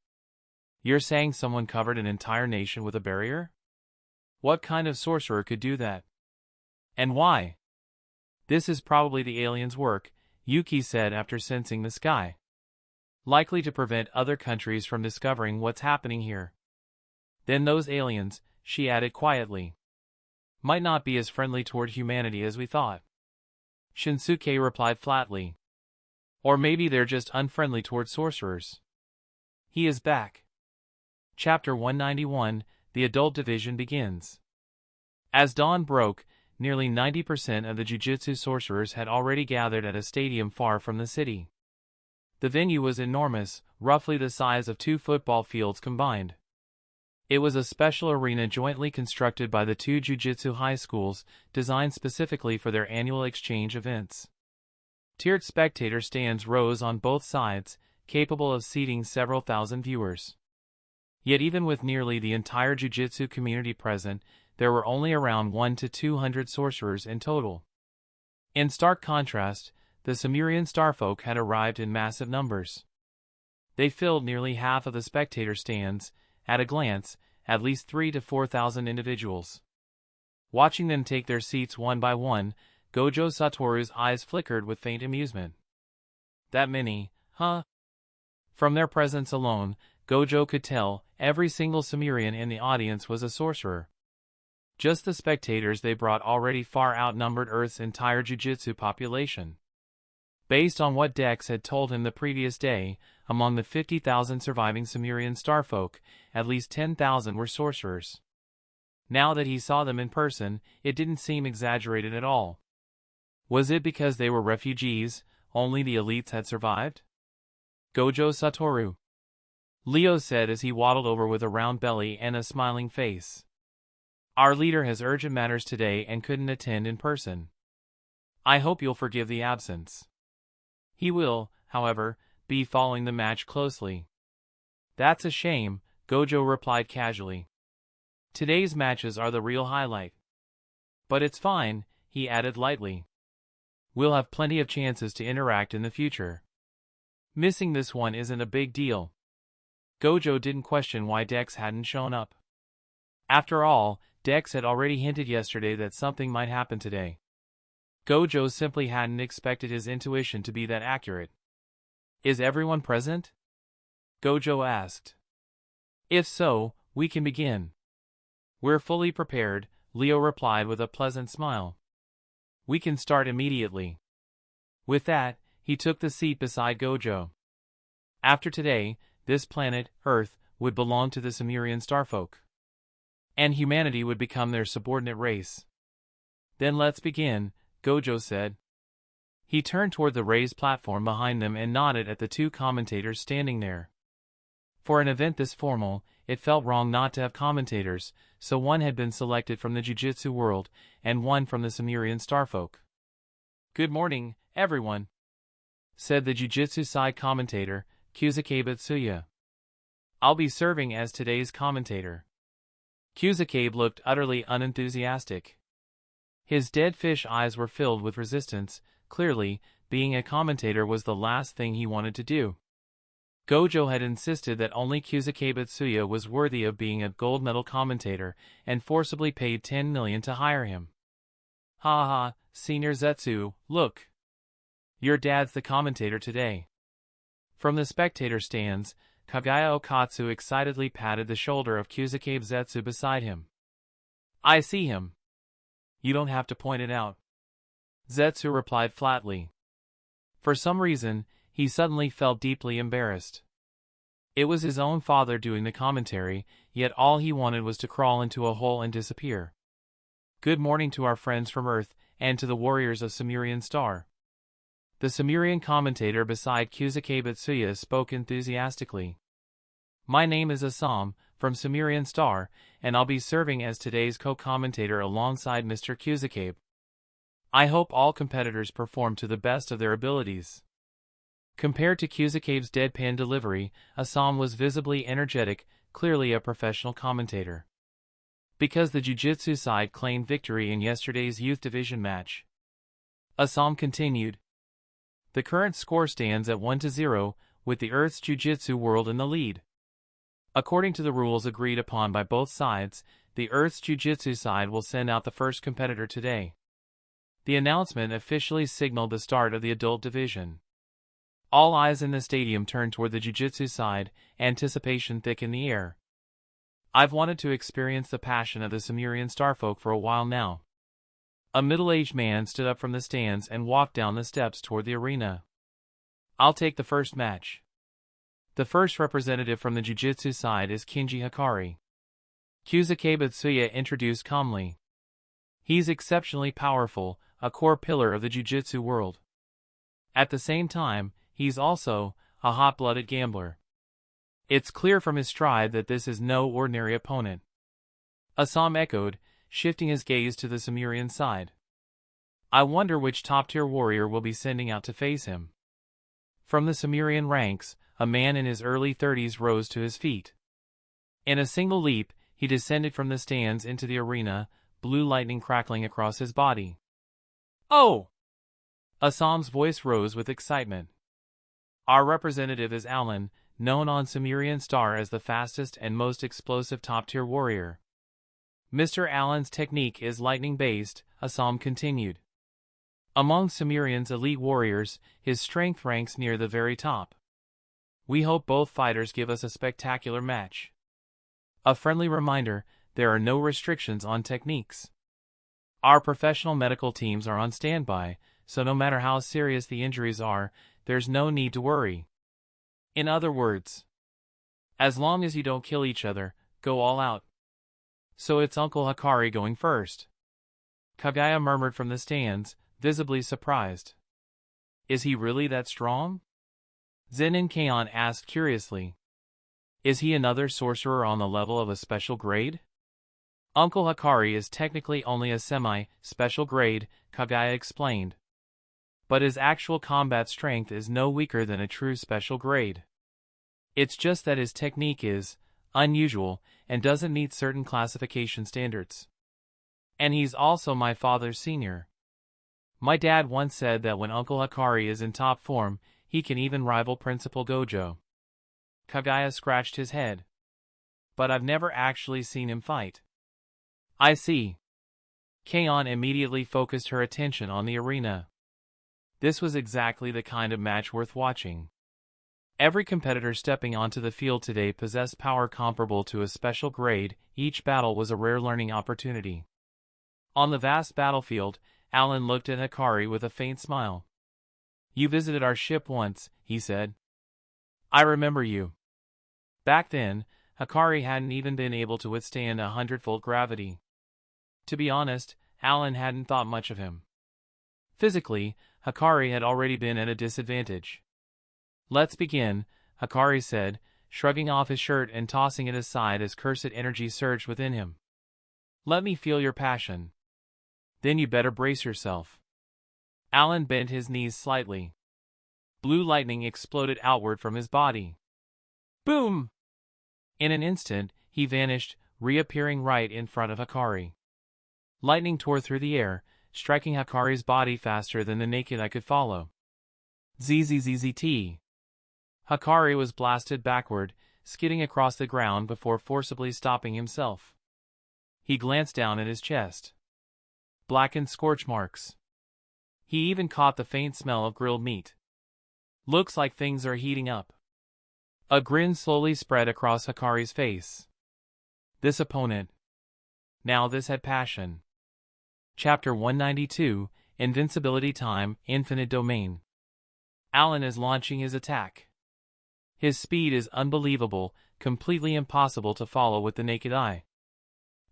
"You're saying someone covered an entire nation with a barrier? What kind of sorcerer could do that? And why?" "This is probably the aliens' work," Yuki said after sensing the sky. "Likely to prevent other countries from discovering what's happening here. Then those aliens," she added quietly, "might not be as friendly toward humanity as we thought." Shinsuke replied flatly. "Or maybe they're just unfriendly toward sorcerers." He is back. Chapter 191, The Adult Division begins. As dawn broke, nearly 90% of the Jujutsu sorcerers had already gathered at a stadium far from the city. The venue was enormous, roughly the size of 2 football fields combined. It was a special arena jointly constructed by the 2 Jujutsu high schools, designed specifically for their annual exchange events. Tiered spectator stands rose on both sides, capable of seating several thousand viewers. Yet even with nearly the entire Jujutsu community present, there were only around 100 to 200 sorcerers in total. In stark contrast, the Cimmerian starfolk had arrived in massive numbers. They filled nearly half of the spectator stands, at a glance, at least 3,000 to 4,000 individuals. Watching them take their seats one by one, Gojo Satoru's eyes flickered with faint amusement. "That many, huh?" From their presence alone, Gojo could tell, every single Cimmerian in the audience was a sorcerer. Just the spectators they brought already far outnumbered Earth's entire Jujutsu population. Based on what Dex had told him the previous day, among the 50,000 surviving Cimmerian starfolk, at least 10,000 were sorcerers. Now that he saw them in person, it didn't seem exaggerated at all. Was it because they were refugees, only the elites had survived? "Gojo Satoru," Leo said as he waddled over with a round belly and a smiling face. "Our leader has urgent matters today and couldn't attend in person. I hope you'll forgive the absence." He will, however, be following the match closely. "That's a shame," Gojo replied casually. "Today's matches are the real highlight." "But it's fine," he added lightly. "We'll have plenty of chances to interact in the future. Missing this one isn't a big deal." Gojo didn't question why Dex hadn't shown up. After all, Dex had already hinted yesterday that something might happen today. Gojo simply hadn't expected his intuition to be that accurate. "Is everyone present?" Gojo asked. "If so, we can begin." "We're fully prepared," Leo replied with a pleasant smile. "We can start immediately." With that, he took the seat beside Gojo. After today, this planet, Earth, would belong to the Cimmerian starfolk. And humanity would become their subordinate race. "Then let's begin," Gojo said. He turned toward the raised platform behind them and nodded at the two commentators standing there. For an event this formal, it felt wrong not to have commentators, so one had been selected from the Jujutsu world, and one from the Sumerian starfolk. "Good morning, everyone," said the Jujutsu side commentator, Kyusuke Tsuya. "I'll be serving as today's commentator." Kyusuke looked utterly unenthusiastic. His dead fish eyes were filled with resistance. Clearly, being a commentator was the last thing he wanted to do. Gojo had insisted that only Kyusuke Tsuya was worthy of being a gold medal commentator, and forcibly paid 10 million to hire him. "Ha ha, Senior Zetsu, look! Your dad's the commentator today." From the spectator stands, Kagaya Okatsu excitedly patted the shoulder of Kyusuke Zetsu beside him. "I see him. You don't have to point it out," Zetsu replied flatly. For some reason, he suddenly felt deeply embarrassed. It was his own father doing the commentary, yet all he wanted was to crawl into a hole and disappear. "Good morning to our friends from Earth, and to the warriors of Sumerian Star." The Sumerian commentator beside Kyusuke Tsuya spoke enthusiastically. "My name is Assam, from Sumerian Star, and I'll be serving as today's co-commentator alongside Mr. Kyusuke. I hope all competitors perform to the best of their abilities." Compared to Kyusuke's deadpan delivery, Assam was visibly energetic, clearly a professional commentator. Because the Jujutsu side claimed victory in yesterday's Youth Division match. Assam continued. "The current score stands at 1-0, with the Earth's Jujutsu world in the lead. According to the rules agreed upon by both sides, the Earth's Jujutsu side will send out the first competitor today." The announcement officially signaled the start of the adult division. All eyes in the stadium turned toward the Jujutsu side, anticipation thick in the air. "I've wanted to experience the passion of the Sumerian starfolk for a while now." A middle-aged man stood up from the stands and walked down the steps toward the arena. "I'll take the first match." The first representative from the Jujutsu side is Kinji Hikari. Kyusuke Tsuya introduced calmly. "He's exceptionally powerful, a core pillar of the Jujutsu world. At the same time, he's also a hot-blooded gambler. It's clear from his stride that this is no ordinary opponent." Assam echoed, shifting his gaze to the Sumerian side. "I wonder which top-tier warrior will be sending out to face him." From the Sumerian ranks, a man in his early 30s rose to his feet. In a single leap, he descended from the stands into the arena, blue lightning crackling across his body. "Oh!" Assam's voice rose with excitement. "Our representative is Alan, known on Sumerian Star as the fastest and most explosive top-tier warrior. Mr. Alan's technique is lightning-based," Assam continued. "Among Sumerian's elite warriors, his strength ranks near the very top. We hope both fighters give us a spectacular match. A friendly reminder, there are no restrictions on techniques. Our professional medical teams are on standby, so no matter how serious the injuries are, there's no need to worry. In other words, as long as you don't kill each other, go all out." "So it's Uncle Hikari going first?" Kagaya murmured from the stands, visibly surprised. "Is he really that strong?" Zen'in Kaon asked curiously. "Is he another sorcerer on the level of a special grade?" "Uncle Hikari is technically only a semi-special grade," Kagaya explained. "But his actual combat strength is no weaker than a true special grade. It's just that his technique is unusual and doesn't meet certain classification standards. And he's also my father's senior. My dad once said that when Uncle Hikari is in top form, he can even rival Principal Gojo." Kagaya scratched his head. "But I've never actually seen him fight." "I see." Kaon immediately focused her attention on the arena. This was exactly the kind of match worth watching. Every competitor stepping onto the field today possessed power comparable to a special grade. Each battle was a rare learning opportunity. On the vast battlefield, Alan looked at Hikari with a faint smile. "You visited our ship once," he said. "I remember you." Back then, Hikari hadn't even been able to withstand 100-volt gravity. To be honest, Alan hadn't thought much of him. Physically, Hikari had already been at a disadvantage. "Let's begin," Hikari said, shrugging off his shirt and tossing it aside as cursed energy surged within him. "Let me feel your passion. Then you better brace yourself." Alan bent his knees slightly. Blue lightning exploded outward from his body. Boom! In an instant, he vanished, reappearing right in front of Hikari. Lightning tore through the air, striking Hikari's body faster than the naked eye could follow. ZZZZT. Hikari was blasted backward, skidding across the ground before forcibly stopping himself. He glanced down at his chest. Blackened scorch marks. He even caught the faint smell of grilled meat. Looks like things are heating up. A grin slowly spread across Hikari's face. This opponent. Now this had passion. Chapter 192, Invincibility Time, Infinite Domain. Alan is launching his attack. His speed is unbelievable, completely impossible to follow with the naked eye.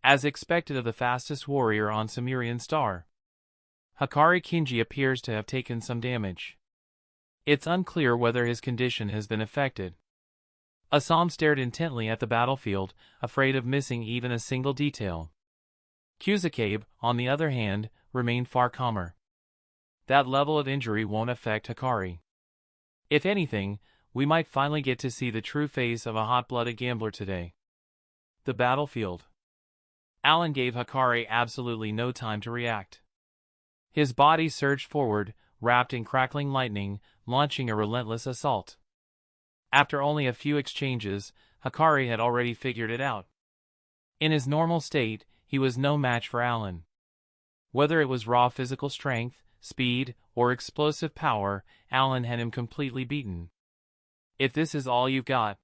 As expected of the fastest warrior on Sumerian Star. Hikari Kinji appears to have taken some damage. It's unclear whether his condition has been affected. Assam stared intently at the battlefield, afraid of missing even a single detail. Kusakabe, on the other hand, remained far calmer. That level of injury won't affect Hikari. If anything, we might finally get to see the true face of a hot-blooded gambler today. The battlefield. Alan gave Hikari absolutely no time to react. His body surged forward, wrapped in crackling lightning, launching a relentless assault. After only a few exchanges, Hikari had already figured it out. In his normal state, he was no match for Alan. Whether it was raw physical strength, speed, or explosive power, Alan had him completely beaten. "If this is all you've got,"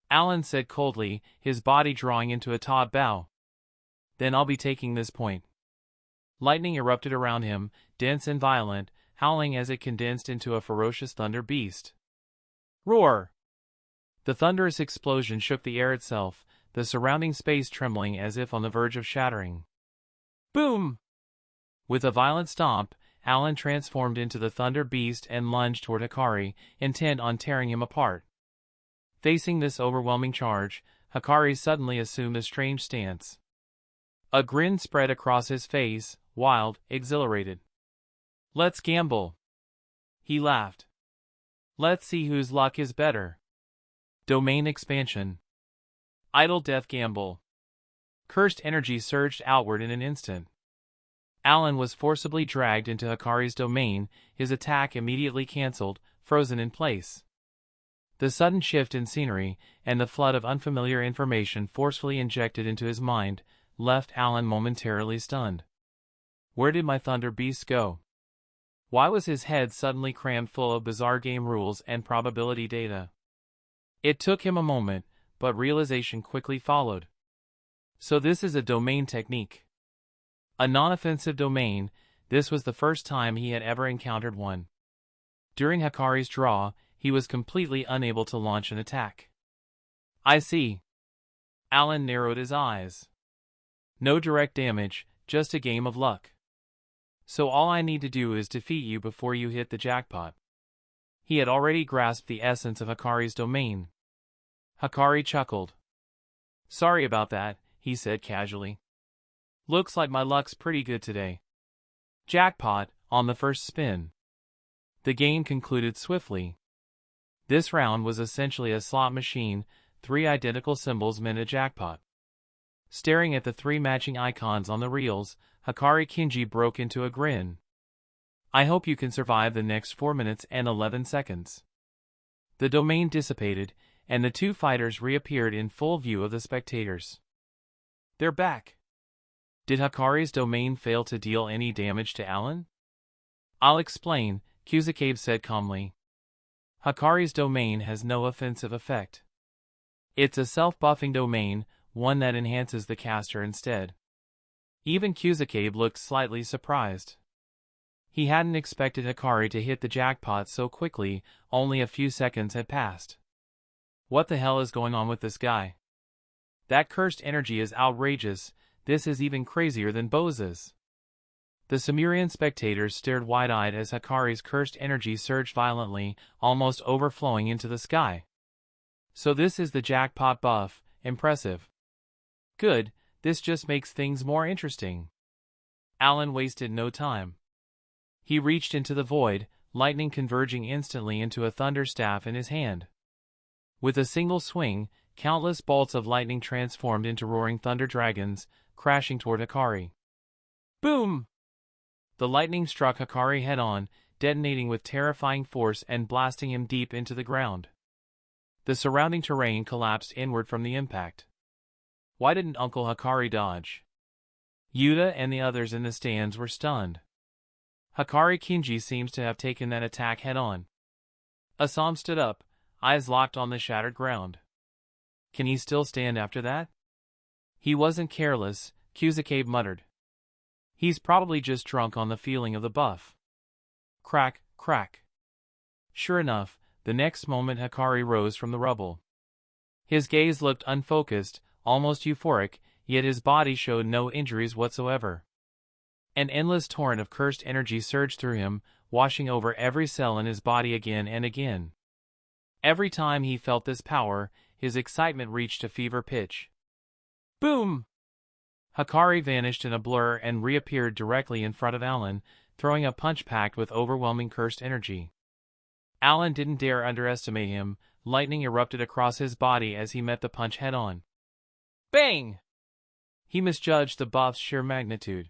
Alan said coldly, his body drawing into a taut bow, "then I'll be taking this point." Lightning erupted around him, dense and violent, howling as it condensed into a ferocious thunder beast. Roar! The thunderous explosion shook the air itself, the surrounding space trembling as if on the verge of shattering. Boom! With a violent stomp, Alan transformed into the thunder beast and lunged toward Hikari, intent on tearing him apart. Facing this overwhelming charge, Hikari suddenly assumed a strange stance. A grin spread across his face, wild, exhilarated. "Let's gamble." He laughed. "Let's see whose luck is better." Domain expansion. Idle death gamble. Cursed energy surged outward in an instant. Alan was forcibly dragged into Hikari's domain, his attack immediately cancelled, frozen in place. The sudden shift in scenery, and the flood of unfamiliar information forcefully injected into his mind, left Alan momentarily stunned. Where did my Thunder Beast go? Why was his head suddenly crammed full of bizarre game rules and probability data? It took him a moment, but realization quickly followed. So this is a domain technique. A non-offensive domain, this was the first time he had ever encountered one. During Hikari's draw, he was completely unable to launch an attack. I see. Alan narrowed his eyes. No direct damage, just a game of luck. So all I need to do is defeat you before you hit the jackpot. He had already grasped the essence of Hikari's domain. Hikari chuckled. Sorry about that, he said casually. Looks like my luck's pretty good today. Jackpot, on the first spin. The game concluded swiftly. This round was essentially a slot machine, 3 identical symbols meant a jackpot. Staring at the 3 matching icons on the reels, Hikari Kinji broke into a grin. I hope you can survive the next 4 minutes and 11 seconds. The domain dissipated, and the 2 fighters reappeared in full view of the spectators. They're back. Did Hikari's domain fail to deal any damage to Alan? I'll explain, Kusakabe said calmly. Hikari's domain has no offensive effect. It's a self-buffing domain, one that enhances the caster instead. Even Kusakabe looked slightly surprised. He hadn't expected Hikari to hit the jackpot so quickly, only a few seconds had passed. What the hell is going on with this guy? That cursed energy is outrageous, this is even crazier than Bose's. The Sumerian spectators stared wide-eyed as Hikari's cursed energy surged violently, almost overflowing into the sky. So this is the jackpot buff. Impressive. Good, this just makes things more interesting. Alan wasted no time. He reached into the void, lightning converging instantly into a thunder staff in his hand. With a single swing, countless bolts of lightning transformed into roaring thunder dragons, crashing toward Hikari. Boom! The lightning struck Hikari head-on, detonating with terrifying force and blasting him deep into the ground. The surrounding terrain collapsed inward from the impact. Why didn't Uncle Hikari dodge? Yuta and the others in the stands were stunned. Hikari Kinji seems to have taken that attack head-on. Asam stood up, eyes locked on the shattered ground. Can he still stand after that? He wasn't careless, Kuzuke muttered. He's probably just drunk on the feeling of the buff. Crack, crack. Sure enough, the next moment Hikari rose from the rubble. His gaze looked unfocused, almost euphoric, yet his body showed no injuries whatsoever. An endless torrent of cursed energy surged through him, washing over every cell in his body again and again. Every time he felt this power, his excitement reached a fever pitch. Boom! Hikari vanished in a blur and reappeared directly in front of Alan, throwing a punch packed with overwhelming cursed energy. Alan didn't dare underestimate him. Lightning erupted across his body as he met the punch head-on. Bang! He misjudged the buff's sheer magnitude.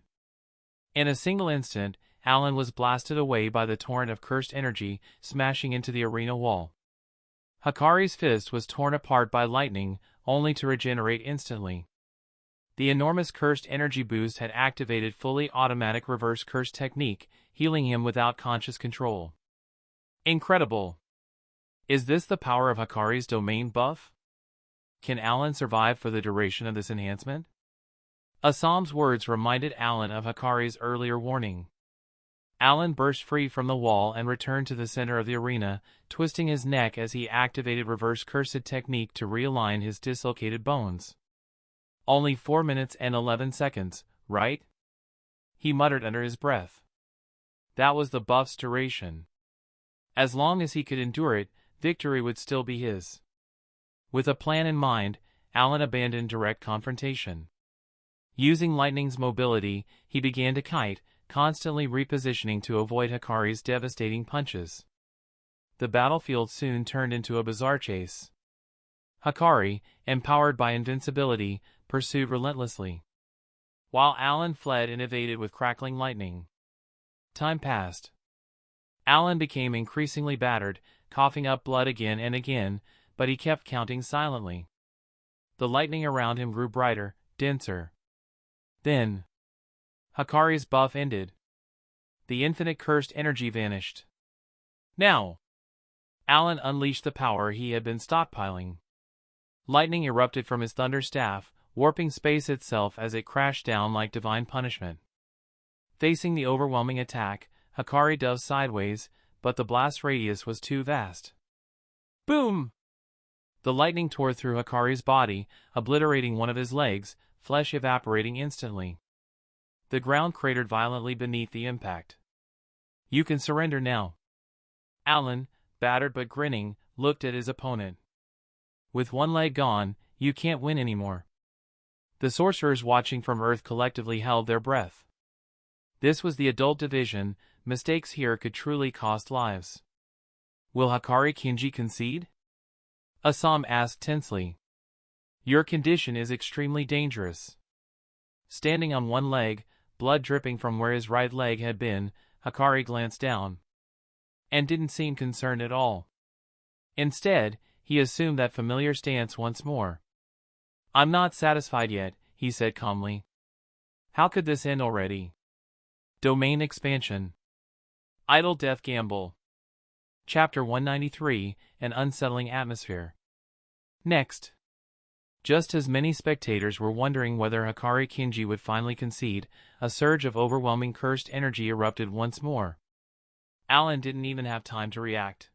In a single instant, Alan was blasted away by the torrent of cursed energy, smashing into the arena wall. Hikari's fist was torn apart by lightning, only to regenerate instantly. The enormous cursed energy boost had activated fully automatic reverse curse technique, healing him without conscious control. Incredible! Is this the power of Hikari's domain buff? Can Alan survive for the duration of this enhancement? Asam's words reminded Alan of Hikari's earlier warning. Alan burst free from the wall and returned to the center of the arena, twisting his neck as he activated reverse cursed technique to realign his dislocated bones. Only 4 minutes and 11 seconds, right? He muttered under his breath. That was the buff's duration. As long as he could endure it, victory would still be his. With a plan in mind, Alan abandoned direct confrontation. Using lightning's mobility, he began to kite, constantly repositioning to avoid Hikari's devastating punches. The battlefield soon turned into a bizarre chase. Hikari, empowered by invincibility, pursued relentlessly, while Alan fled and evaded with crackling lightning. Time passed. Alan became increasingly battered, coughing up blood again and again, but he kept counting silently. The lightning around him grew brighter, denser. Then, Hikari's buff ended. The infinite cursed energy vanished. Now, Alan unleashed the power he had been stockpiling. Lightning erupted from his thunder staff, warping space itself as it crashed down like divine punishment. Facing the overwhelming attack, Hikari dove sideways, but the blast radius was too vast. Boom! The lightning tore through Hikari's body, obliterating one of his legs, flesh evaporating instantly. The ground cratered violently beneath the impact. You can surrender now. Alan, battered but grinning, looked at his opponent. With one leg gone, you can't win anymore. The sorcerers watching from Earth collectively held their breath. This was the adult division, mistakes here could truly cost lives. Will Hikari Kinji concede? Asam asked tensely. Your condition is extremely dangerous. Standing on one leg, blood dripping from where his right leg had been, Hikari glanced down. And didn't seem concerned at all. Instead, he assumed that familiar stance once more. I'm not satisfied yet, he said calmly. How could this end already? Domain expansion. Idle death gamble. Chapter 193, An Unsettling Atmosphere. Next. Just as many spectators were wondering whether Hikari Kinji would finally concede, a surge of overwhelming cursed energy erupted once more. Alan didn't even have time to react.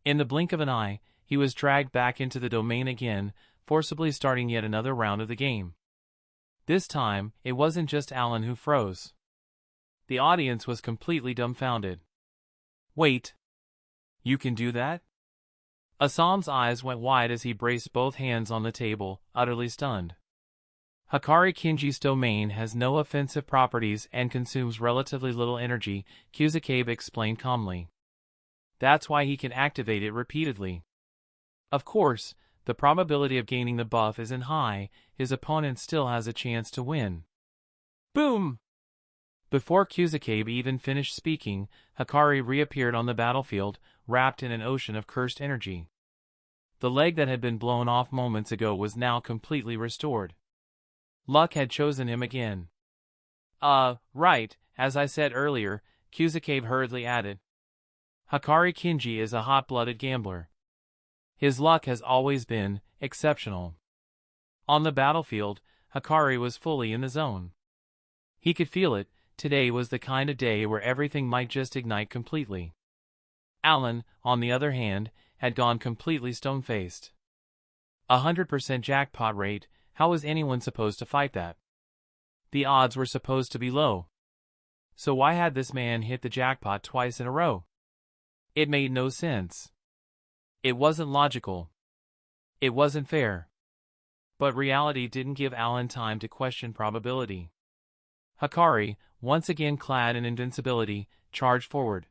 In the blink of an eye, he was dragged back into the domain again, forcibly starting yet another round of the game. This time, it wasn't just Alan who froze. The audience was completely dumbfounded. Wait. You can do that? Asam's eyes went wide as he braced both hands on the table, utterly stunned. Hikari Kinji's domain has no offensive properties and consumes relatively little energy, Kusakabe explained calmly. That's why he can activate it repeatedly. Of course, the probability of gaining the buff isn't high, his opponent still has a chance to win. Boom! Before Kusakabe even finished speaking, Hikari reappeared on the battlefield, wrapped in an ocean of cursed energy. The leg that had been blown off moments ago was now completely restored. Luck had chosen him again. Right, as I said earlier, Kusakabe hurriedly added. Hikari Kinji is a hot-blooded gambler. His luck has always been exceptional. On the battlefield, Hikari was fully in the zone. He could feel it. Today was the kind of day where everything might just ignite completely. Alan, on the other hand, had gone completely stone-faced. 100% jackpot rate, how was anyone supposed to fight that? The odds were supposed to be low. So why had this man hit the jackpot twice in a row? It made no sense. It wasn't logical. It wasn't fair. But reality didn't give Alan time to question probability. Hikari, once again clad in invincibility, charged forward.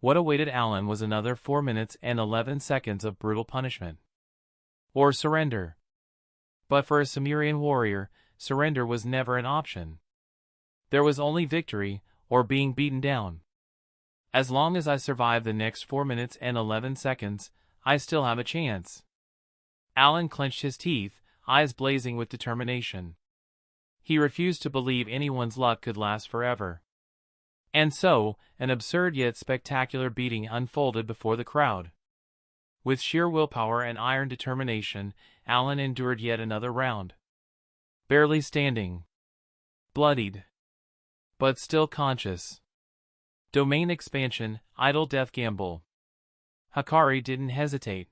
What awaited Alan was another 4 minutes and 11 seconds of brutal punishment. Or surrender. But for a Sumerian warrior, surrender was never an option. There was only victory, or being beaten down. As long as I survive the next 4 minutes and 11 seconds, I still have a chance. Alan clenched his teeth, eyes blazing with determination. He refused to believe anyone's luck could last forever. And so, an absurd yet spectacular beating unfolded before the crowd. With sheer willpower and iron determination, Alan endured yet another round. Barely standing. Bloodied. But still conscious. Domain expansion, idle death gamble. Hikari didn't hesitate.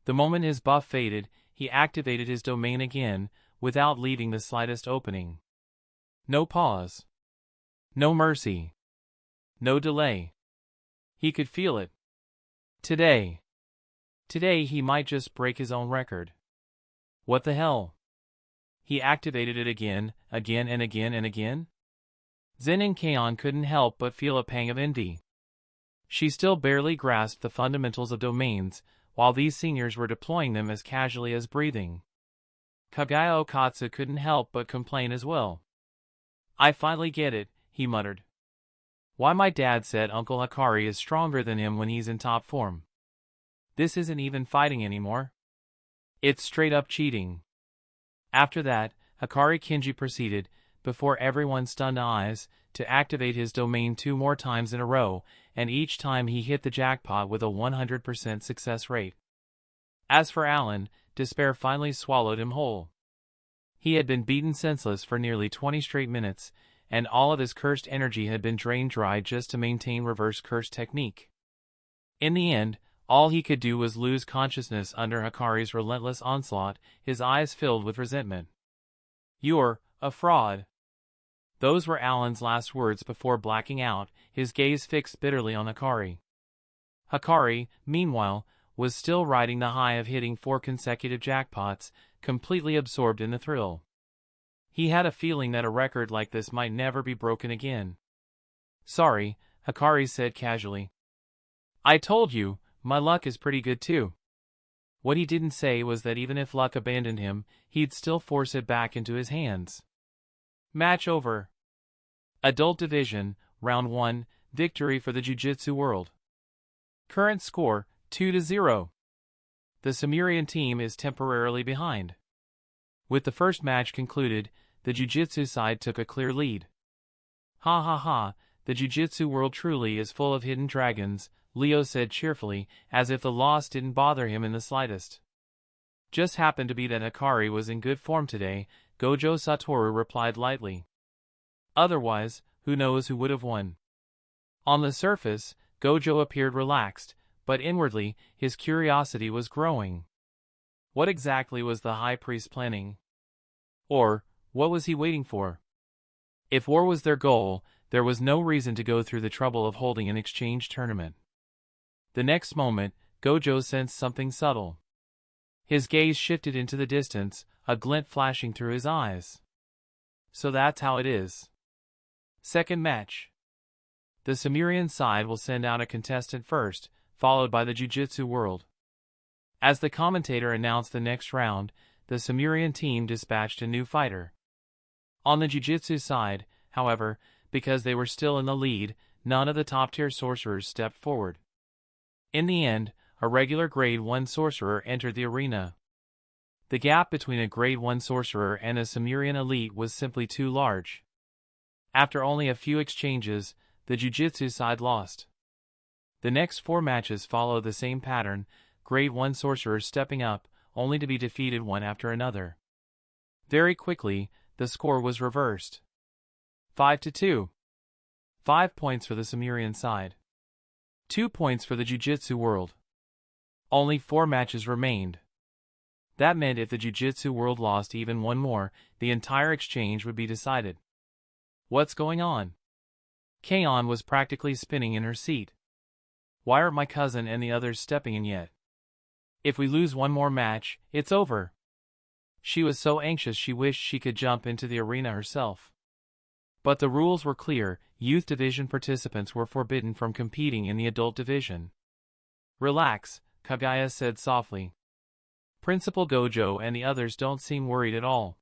The moment his buff faded, he activated his domain again, without leaving the slightest opening. No pause. No mercy. No delay. He could feel it. Today he might just break his own record. What the hell? He activated it again and again. Zen'in Kaon couldn't help but feel a pang of envy. She still barely grasped the fundamentals of domains, while these seniors were deploying them as casually as breathing. Kagaya Okatsu couldn't help but complain as well. I finally get it, he muttered. Why my dad said Uncle Hikari is stronger than him when he's in top form. This isn't even fighting anymore. It's straight up cheating. After that, Hikari Kinji proceeded, before everyone's stunned eyes, to activate his domain 2 more times in a row, and each time he hit the jackpot with a 100% success rate. As for Alan, despair finally swallowed him whole. He had been beaten senseless for nearly 20 straight minutes, and all of his cursed energy had been drained dry just to maintain reverse curse technique. In the end, all he could do was lose consciousness under Hikari's relentless onslaught, his eyes filled with resentment. You're a fraud. Those were Alan's last words before blacking out, his gaze fixed bitterly on Hikari. Hikari, meanwhile, was still riding the high of hitting 4 consecutive jackpots, completely absorbed in the thrill. He had a feeling that a record like this might never be broken again. Sorry, Hikari said casually. I told you, my luck is pretty good too. What he didn't say was that even if luck abandoned him, he'd still force it back into his hands. Match over. Adult Division, Round 1, victory for the Jujutsu World. Current score, 2-0. The Sumerian team is temporarily behind. With the first match concluded, the Jujutsu side took a clear lead. Ha ha ha, the Jujutsu world truly is full of hidden dragons, Leo said cheerfully, as if the loss didn't bother him in the slightest. Just happened to be that Hikari was in good form today, Gojo Satoru replied lightly. Otherwise, who knows who would have won. On the surface, Gojo appeared relaxed, but inwardly, his curiosity was growing. What exactly was the High Priest planning? Or, what was he waiting for? If war was their goal, There was no reason to go through the trouble of holding an exchange tournament. The next moment, Gojo sensed something subtle. His gaze shifted into the distance, a glint flashing through his eyes. So that's how it is. Second match. The Sumerian side will send out a contestant first, followed by the Jujutsu world. As the commentator announced the next round, the Sumerian team dispatched a new fighter. On the Jujutsu side, however, because they were still in the lead, none of the top-tier sorcerers stepped forward. In the end, a regular Grade 1 sorcerer entered the arena. The gap between a Grade 1 sorcerer and a Sumerian elite was simply too large. After only a few exchanges, the Jujutsu side lost. The next 4 matches follow the same pattern, Grade 1 sorcerers stepping up, only to be defeated one after another. Very quickly, the score was reversed. 5-2. 5 points for the Sumerian side. 2 points for the Jujutsu world. Only 4 matches remained. That meant if the Jujutsu world lost even one more, the entire exchange would be decided. What's going on? Kaon was practically spinning in her seat. Why aren't my cousin and the others stepping in yet? If we lose one more match, it's over. She was so anxious she wished she could jump into the arena herself. But the rules were clear, youth division participants were forbidden from competing in the adult division. Relax, Kaguya said softly. Principal Gojo and the others don't seem worried at all.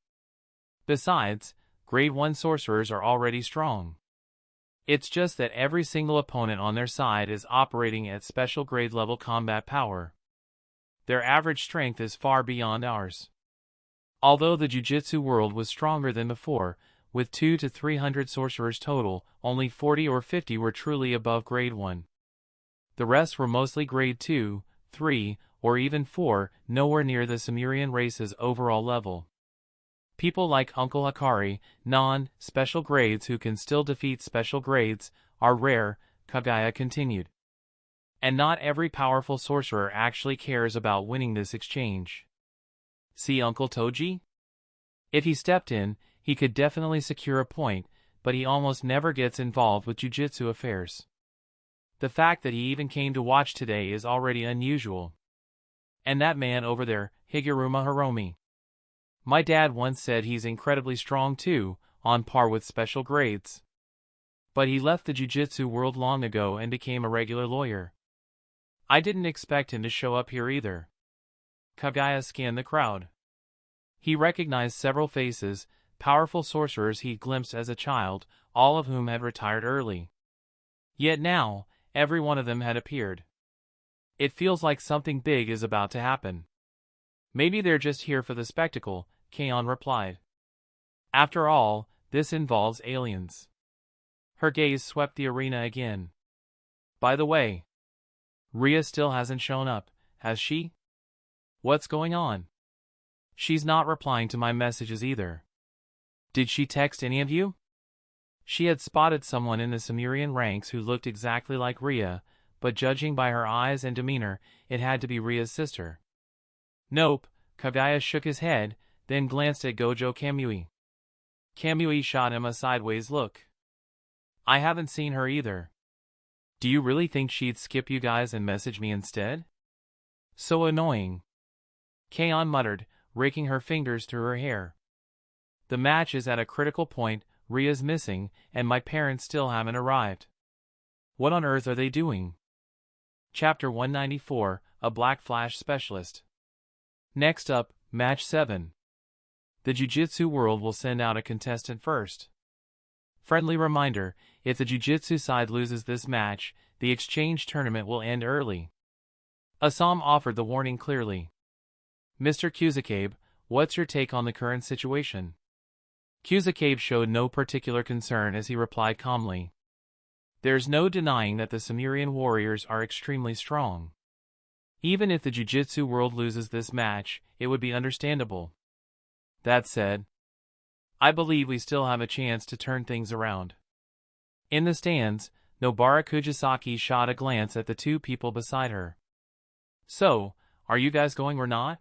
Besides, Grade 1 sorcerers are already strong. It's just that every single opponent on their side is operating at special grade level combat power. Their average strength is far beyond ours. Although the Jujutsu world was stronger than before, with 200 to 300 sorcerers total, only 40 or 50 were truly above Grade 1. The rest were mostly Grade 2, 3, or even 4, nowhere near the Sumerian race's overall level. People like Uncle Hikari, non-special grades who can still defeat special grades, are rare, Kaguya continued. And not every powerful sorcerer actually cares about winning this exchange. See Uncle Toji? If he stepped in, he could definitely secure a point, but he almost never gets involved with Jujutsu affairs. The fact that he even came to watch today is already unusual. And that man over there, Higuruma Hiromi. My dad once said he's incredibly strong too, on par with special grades. But he left the Jujutsu world long ago and became a regular lawyer. I didn't expect him to show up here either. Kaguya scanned the crowd. He recognized several faces, powerful sorcerers he'd glimpsed as a child, all of whom had retired early. Yet now, every one of them had appeared. It feels like something big is about to happen. Maybe they're just here for the spectacle, Kaon replied. After all, this involves aliens. Her gaze swept the arena again. By the way, Rhea still hasn't shown up, has she? What's going on? She's not replying to my messages either. Did she text any of you? She had spotted someone in the Sumerian ranks who looked exactly like Rhea, but judging by her eyes and demeanor, it had to be Rhea's sister. Nope, Kaguya shook his head, then glanced at Gojo Kamui. Kamui shot him a sideways look. I haven't seen her either. Do you really think she'd skip you guys and message me instead? So annoying. Kaon muttered, raking her fingers through her hair. The match is at a critical point, Rhea's missing, and my parents still haven't arrived. What on earth are they doing? Chapter 194, A Black Flash Specialist. Next up, Match 7. The Jujutsu world will send out a contestant first. Friendly reminder, if the Jujutsu side loses this match, the exchange tournament will end early. Asam offered the warning clearly. Mr. Kusakabe, what's your take on the current situation? Kusakabe showed no particular concern as he replied calmly. There's no denying that the Sumerian warriors are extremely strong. Even if the Jujutsu world loses this match, it would be understandable. That said, I believe we still have a chance to turn things around. In the stands, Nobara Kujisaki shot a glance at the two people beside her. So, are you guys going or not?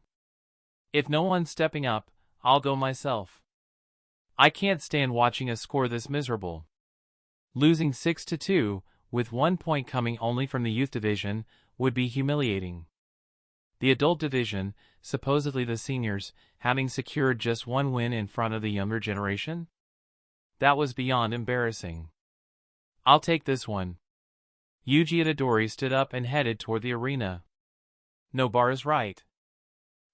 If no one's stepping up, I'll go myself. I can't stand watching a score this miserable. Losing 6-2, with 1 point coming only from the youth division, would be humiliating. The adult division, supposedly the seniors, having secured just 1 win in front of the younger generation? That was beyond embarrassing. I'll take this one. Yuji Itadori stood up and headed toward the arena. Nobara's right.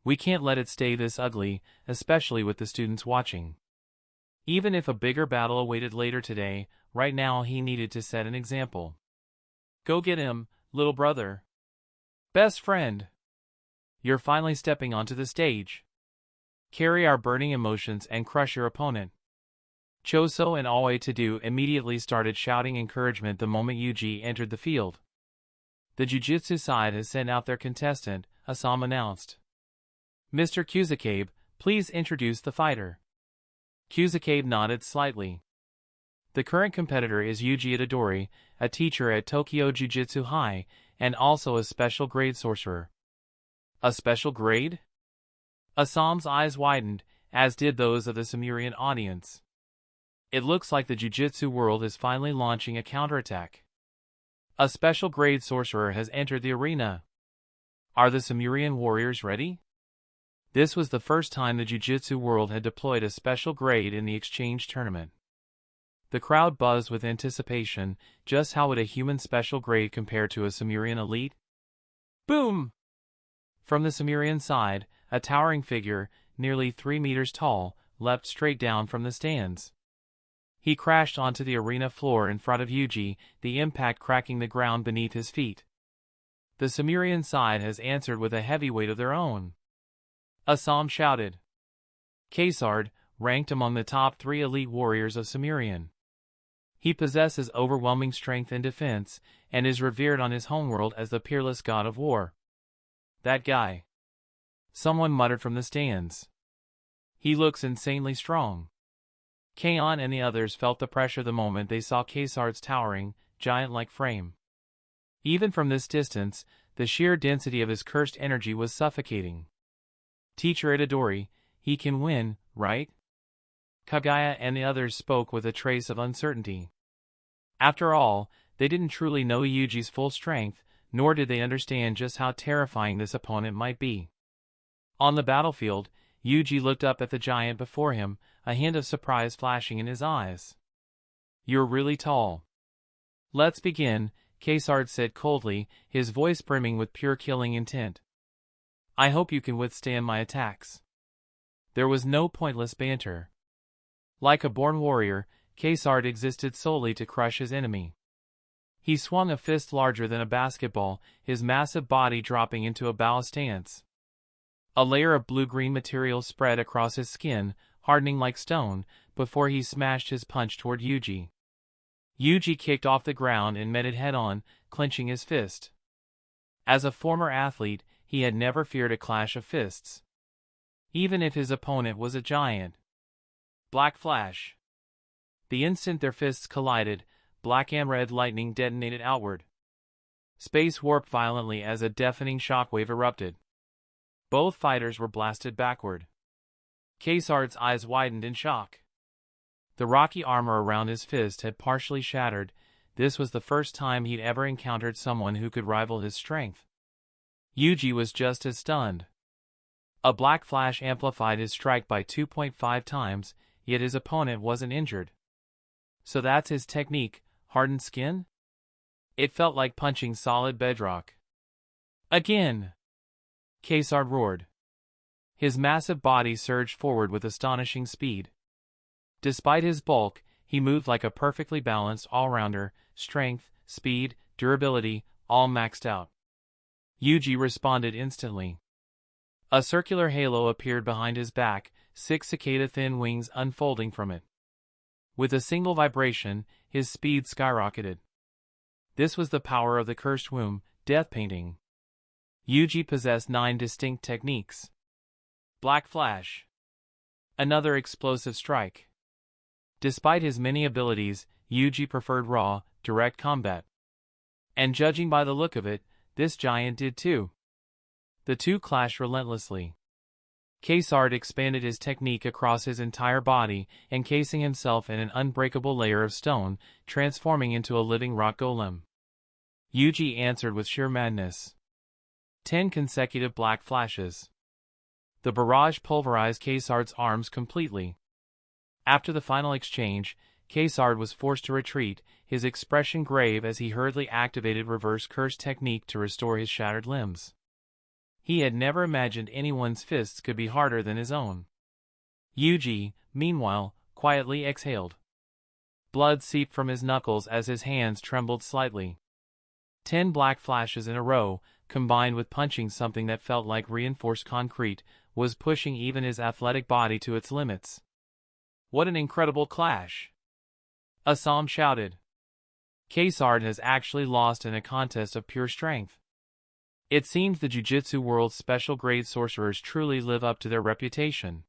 We can't let it stay this ugly, especially with the students watching. Even if a bigger battle awaited later today, right now he needed to set an example. Go get him, little brother. Best friend. You're finally stepping onto the stage. Carry our burning emotions and crush your opponent. Choso and Aoi Tadu immediately started shouting encouragement the moment Yuji entered the field. The Jujutsu side has sent out their contestant, Asam announced. Mr. Kusakabe, please introduce the fighter. Kusakabe nodded slightly. The current competitor is Yuji Itadori, a teacher at Tokyo Jujutsu High, and also a special grade sorcerer. A special grade? Asam's eyes widened, as did those of the Sumerian audience. It looks like the Jujutsu world is finally launching a counterattack. A special grade sorcerer has entered the arena. Are the Sumerian warriors ready? This was the first time the Jujutsu world had deployed a special grade in the exchange tournament. The crowd buzzed with anticipation. Just how would a human special grade compare to a Sumerian elite? Boom! From the Sumerian side, a towering figure, nearly 3 meters tall, leapt straight down from the stands. He crashed onto the arena floor in front of Yuji, the impact cracking the ground beneath his feet. The Sumerian side has answered with a heavyweight of their own. Asam shouted. Kesard, ranked among the top 3 elite warriors of Sumerian. He possesses overwhelming strength and defense, and is revered on his homeworld as the peerless god of war. That guy. Someone muttered from the stands. He looks insanely strong. Kaon and the others felt the pressure the moment they saw Kesard's towering, giant-like frame. Even from this distance, the sheer density of his cursed energy was suffocating. Teacher Itadori, he can win, right? Kagaya and the others spoke with a trace of uncertainty. After all, they didn't truly know Yuji's full strength, nor did they understand just how terrifying this opponent might be. On the battlefield, Yuji looked up at the giant before him, a hint of surprise flashing in his eyes. You're really tall. Let's begin, Kesard said coldly, his voice brimming with pure killing intent. I hope you can withstand my attacks. There was no pointless banter. Like a born warrior, Kesard existed solely to crush his enemy. He swung a fist larger than a basketball, his massive body dropping into a bow stance. A layer of blue-green material spread across his skin, hardening like stone, before he smashed his punch toward Yuji. Yuji kicked off the ground and met it head-on, clenching his fist. As a former athlete, he had never feared a clash of fists. Even if his opponent was a giant. Black flash. The instant their fists collided, black and red lightning detonated outward. Space warped violently as a deafening shockwave erupted. Both fighters were blasted backward. Kesard's eyes widened in shock. The rocky armor around his fist had partially shattered. This was the first time he'd ever encountered someone who could rival his strength. Yuji was just as stunned. A black flash amplified his strike by 2.5 times, yet his opponent wasn't injured. So that's his technique, hardened skin? It felt like punching solid bedrock. Again! Kesard roared. His massive body surged forward with astonishing speed. Despite his bulk, he moved like a perfectly balanced all-rounder, strength, speed, durability, all maxed out. Yuji responded instantly. A circular halo appeared behind his back, 6 cicada-thin wings unfolding from it. With a single vibration, his speed skyrocketed. This was the power of the cursed womb, death painting. Yuji possessed 9 distinct techniques. Black flash. Another explosive strike. Despite his many abilities, Yuji preferred raw, direct combat. And judging by the look of it, this giant did too. The two clashed relentlessly. Kesard expanded his technique across his entire body, encasing himself in an unbreakable layer of stone, transforming into a living rock golem. Yuji answered with sheer madness. 10 consecutive black flashes. The barrage pulverized Kesard's arms completely. After the final exchange, Kesard was forced to retreat, his expression grave as he hurriedly activated reverse curse technique to restore his shattered limbs. He had never imagined anyone's fists could be harder than his own. Yuji, meanwhile, quietly exhaled. Blood seeped from his knuckles as his hands trembled slightly. 10 black flashes in a row, combined with punching something that felt like reinforced concrete, was pushing even his athletic body to its limits. What an incredible clash! Assam shouted. Kesard has actually lost in a contest of pure strength. It seems the Jujutsu world's special grade sorcerers truly live up to their reputation.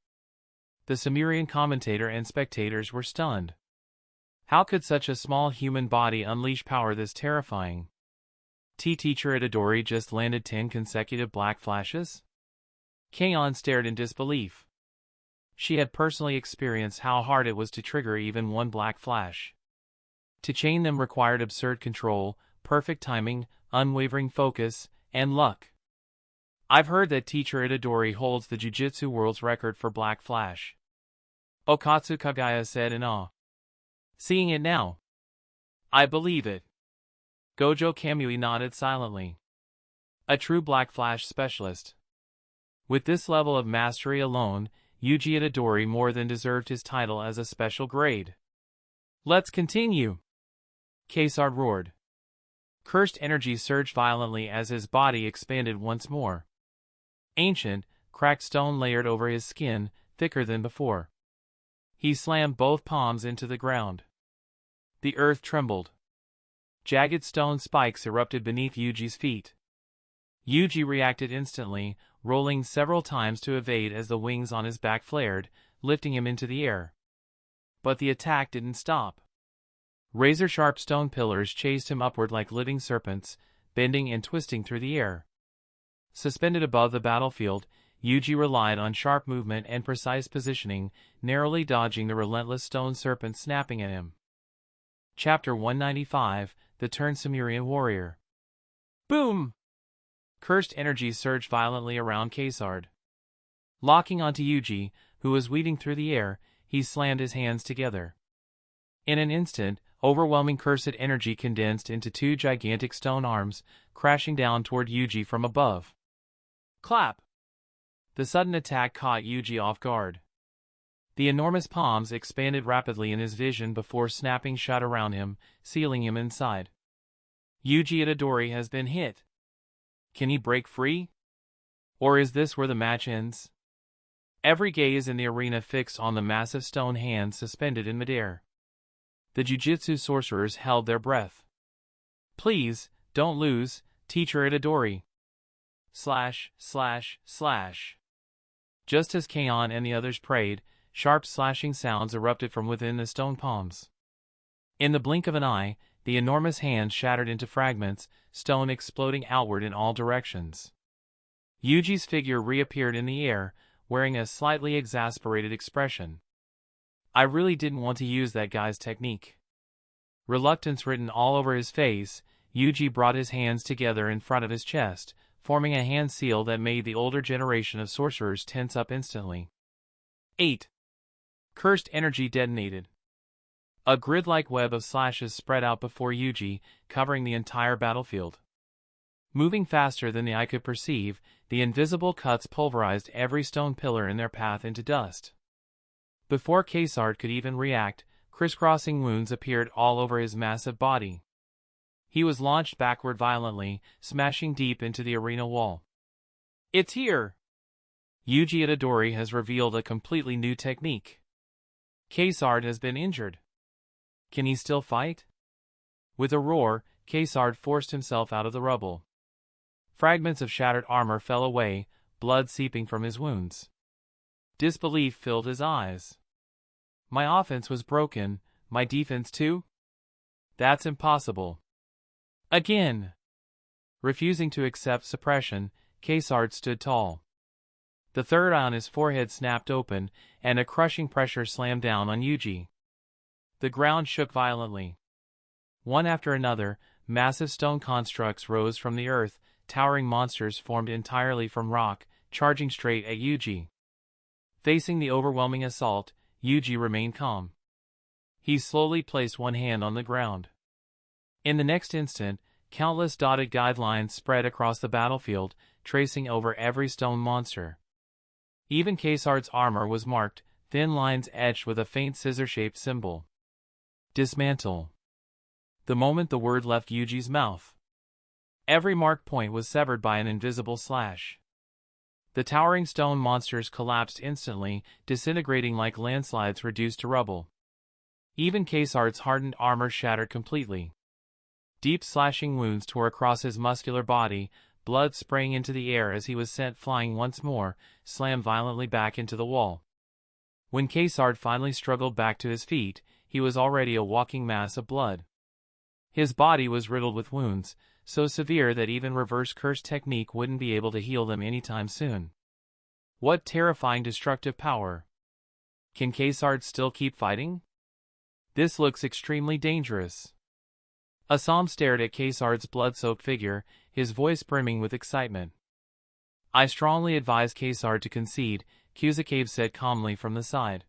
The Sumerian commentator and spectators were stunned. How could such a small human body unleash power this terrifying? Teacher Itadori just landed 10 consecutive black flashes? Kaon stared in disbelief. She had personally experienced how hard it was to trigger even one black flash. To chain them required absurd control, perfect timing, unwavering focus, and luck. I've heard that teacher Itadori holds the Jujutsu world's record for black flash. Okatsu Kagaya said in awe. Seeing it now, I believe it. Gojo Kamui nodded silently. A true black flash specialist. With this level of mastery alone, Yuji Itadori more than deserved his title as a special grade. Let's continue! Kesard roared. Cursed energy surged violently as his body expanded once more. Ancient, cracked stone layered over his skin, thicker than before. He slammed both palms into the ground. The earth trembled. Jagged stone spikes erupted beneath Yuji's feet. Yuji reacted instantly, rolling several times to evade as the wings on his back flared, lifting him into the air. But the attack didn't stop. Razor-sharp stone pillars chased him upward like living serpents, bending and twisting through the air. Suspended above the battlefield, Yuji relied on sharp movement and precise positioning, narrowly dodging the relentless stone serpents snapping at him. Chapter 195, The Turned Sumerian Warrior. Boom! Cursed energy surged violently around Kesard. Locking onto Yuji, who was weaving through the air, he slammed his hands together. In an instant, overwhelming cursed energy condensed into 2 gigantic stone arms, crashing down toward Yuji from above. Clap! The sudden attack caught Yuji off guard. The enormous palms expanded rapidly in his vision before snapping shut around him, sealing him inside. Yuji Itadori has been hit. Can he break free? Or is this where the match ends? Every gaze in the arena fixed on the massive stone hands suspended in midair. The Jujutsu sorcerers held their breath. Please, don't lose, teacher Itadori. // Just as Kaon and the others prayed, sharp slashing sounds erupted from within the stone palms. In the blink of an eye, the enormous hands shattered into fragments, stone exploding outward in all directions. Yuji's figure reappeared in the air, wearing a slightly exasperated expression. I really didn't want to use that guy's technique. Reluctance written all over his face, Yuji brought his hands together in front of his chest, forming a hand seal that made the older generation of sorcerers tense up instantly. 8. Cursed energy detonated. A grid-like web of slashes spread out before Yuji, covering the entire battlefield. Moving faster than the eye could perceive, the invisible cuts pulverized every stone pillar in their path into dust. Before Kesard could even react, crisscrossing wounds appeared all over his massive body. He was launched backward violently, smashing deep into the arena wall. It's here! Yuji Itadori has revealed a completely new technique. Kesard has been injured. Can he still fight? With a roar, Kesard forced himself out of the rubble. Fragments of shattered armor fell away, blood seeping from his wounds. Disbelief filled his eyes. My offense was broken, my defense too? That's impossible. Again! Refusing to accept suppression, Kesard stood tall. The third eye on his forehead snapped open, and a crushing pressure slammed down on Yuji. The ground shook violently. One after another, massive stone constructs rose from the earth, towering monsters formed entirely from rock, charging straight at Yuji. Facing the overwhelming assault, Yuji remained calm. He slowly placed one hand on the ground. In the next instant, countless dotted guidelines spread across the battlefield, tracing over every stone monster. Even Kesard's armor was marked, thin lines etched with a faint scissor-shaped symbol. Dismantle. The moment the word left Yuji's mouth, every marked point was severed by an invisible slash. The towering stone monsters collapsed instantly, disintegrating like landslides reduced to rubble. Even Kesard's hardened armor shattered completely. Deep slashing wounds tore across his muscular body, blood spraying into the air as he was sent flying once more, slammed violently back into the wall. When Kesard finally struggled back to his feet, he was already a walking mass of blood. His body was riddled with wounds, so severe that even reverse curse technique wouldn't be able to heal them anytime soon. What terrifying destructive power! Can Kesard still keep fighting? This looks extremely dangerous. Assam stared at Kesard's blood-soaked figure, his voice brimming with excitement. I strongly advise Kesard to concede, Kusakabe said calmly from the side.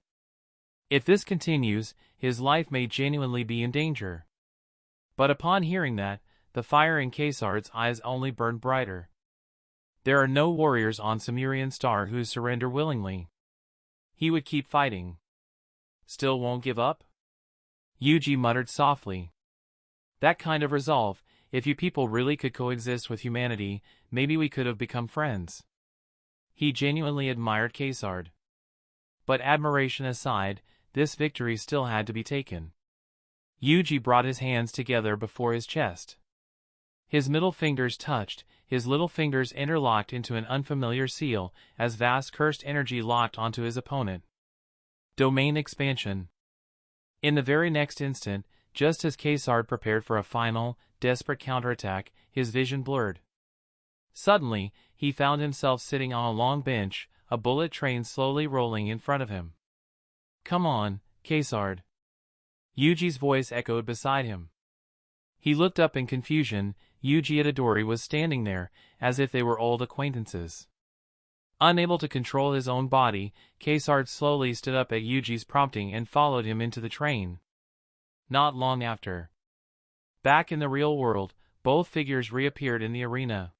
If this continues, his life may genuinely be in danger. But upon hearing that, the fire in Kesard's eyes only burned brighter. There are no warriors on Sumerian Star who surrender willingly. He would keep fighting. Still won't give up? Yuji muttered softly. That kind of resolve, if you people really could coexist with humanity, maybe we could have become friends. He genuinely admired Kesard. But admiration aside, this victory still had to be taken. Yuji brought his hands together before his chest. His middle fingers touched, his little fingers interlocked into an unfamiliar seal, as vast cursed energy locked onto his opponent. Domain expansion. In the very next instant, just as Kesard prepared for a final, desperate counterattack, his vision blurred. Suddenly, he found himself sitting on a long bench, a bullet train slowly rolling in front of him. Come on, Kesard. Yuji's voice echoed beside him. He looked up in confusion. Yuji Itadori was standing there, as if they were old acquaintances. Unable to control his own body, Kesard slowly stood up at Yuji's prompting and followed him into the train. Not long after, back in the real world, both figures reappeared in the arena.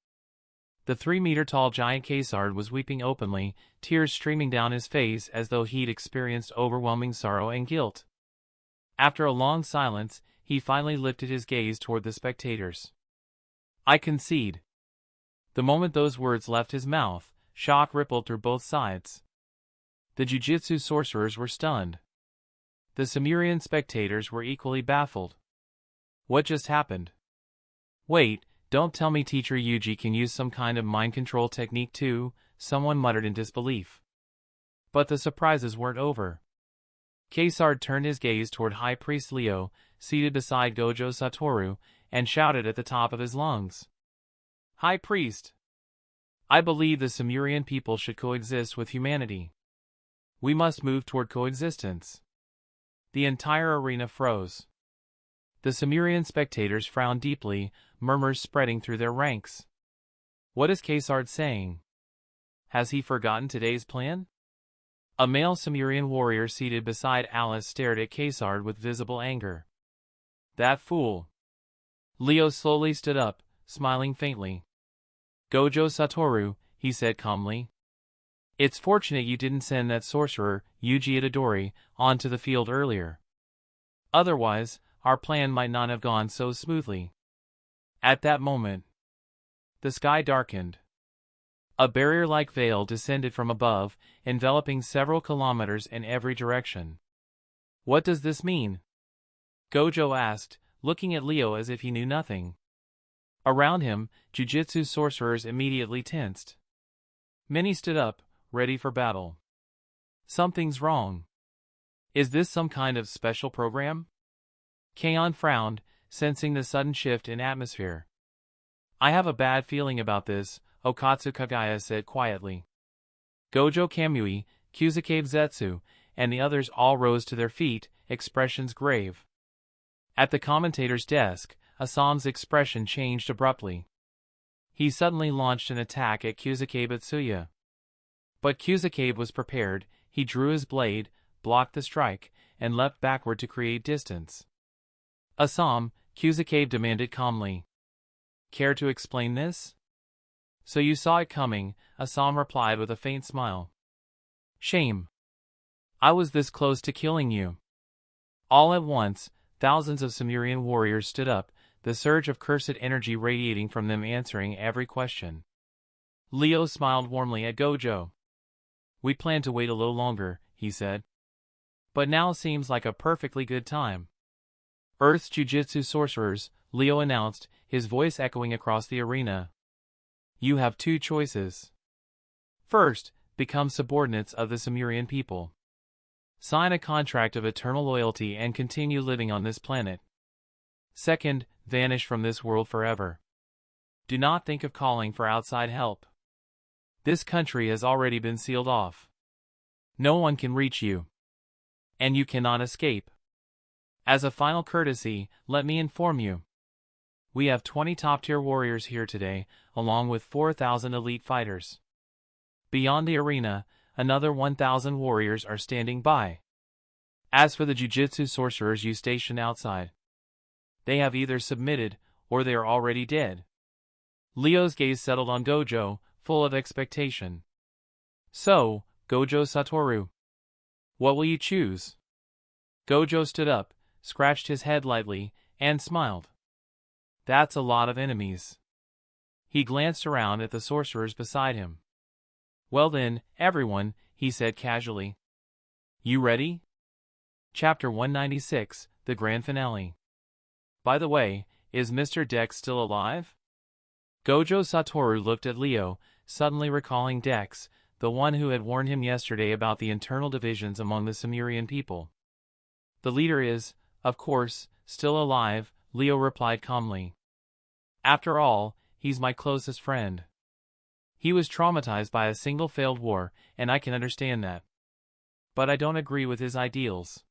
The 3-meter-tall giant Kesard was weeping openly, tears streaming down his face as though he'd experienced overwhelming sorrow and guilt. After a long silence, he finally lifted his gaze toward the spectators. I concede. The moment those words left his mouth, shock rippled through both sides. The Jujutsu sorcerers were stunned. The Sumerian spectators were equally baffled. What just happened? Wait, don't tell me Teacher Yuji can use some kind of mind control technique too, someone muttered in disbelief. But the surprises weren't over. Kesard turned his gaze toward High Priest Leo, seated beside Gojo Satoru, and shouted at the top of his lungs. High Priest! I believe the Sumerian people should coexist with humanity. We must move toward coexistence. The entire arena froze. The Sumerian spectators frowned deeply, murmurs spreading through their ranks. What is Kesard saying? Has he forgotten today's plan? A male Sumerian warrior seated beside Alice stared at Kesard with visible anger. That fool! Leo slowly stood up, smiling faintly. Gojo Satoru, he said calmly. It's fortunate you didn't send that sorcerer, Yuji Itadori, onto the field earlier. Otherwise, our plan might not have gone so smoothly. At that moment, the sky darkened. A barrier-like veil descended from above, enveloping several kilometers in every direction. What does this mean? Gojo asked, looking at Leo as if he knew nothing. Around him, Jujutsu sorcerers immediately tensed. Many stood up, ready for battle. Something's wrong. Is this some kind of special program? Kaon frowned, sensing the sudden shift in atmosphere. I have a bad feeling about this, Okatsu Kagaya said quietly. Gojo Kamui, Kyusuke Zetsu, and the others all rose to their feet, expressions grave. At the commentator's desk, Asam's expression changed abruptly. He suddenly launched an attack at Kyusuke Butsuya. But Kyusuke was prepared, he drew his blade, blocked the strike, and leapt backward to create distance. Asam, Kyusuke demanded calmly. Care to explain this? So you saw it coming, Asam replied with a faint smile. Shame. I was this close to killing you. All at once, thousands of Sumerian warriors stood up, the surge of cursed energy radiating from them answering every question. Leo smiled warmly at Gojo. We planned to wait a little longer, he said. But now seems like a perfectly good time. Earth's Jujutsu sorcerers, Leo announced, his voice echoing across the arena. You have two choices. First, become subordinates of the Sumerian people. Sign a contract of eternal loyalty and continue living on this planet. Second, vanish from this world forever. Do not think of calling for outside help. This country has already been sealed off. No one can reach you. And you cannot escape. As a final courtesy, let me inform you. We have 20 top-tier warriors here today, along with 4,000 elite fighters. Beyond the arena, another 1,000 warriors are standing by. As for the Jujutsu sorcerers you station outside, they have either submitted, or they are already dead. Leo's gaze settled on Gojo, full of expectation. So, Gojo Satoru, what will you choose? Gojo stood up, scratched his head lightly, and smiled. That's a lot of enemies. He glanced around at the sorcerers beside him. Well then, everyone, he said casually. You ready? Chapter 196, the grand finale. By the way, is Mr. Dex still alive? Gojo Satoru looked at Leo, suddenly recalling Dex, the one who had warned him yesterday about the internal divisions among the Sumerian people. The leader is, of course, still alive, Leo replied calmly. After all, he's my closest friend. He was traumatized by a single failed war, and I can understand that. But I don't agree with his ideals.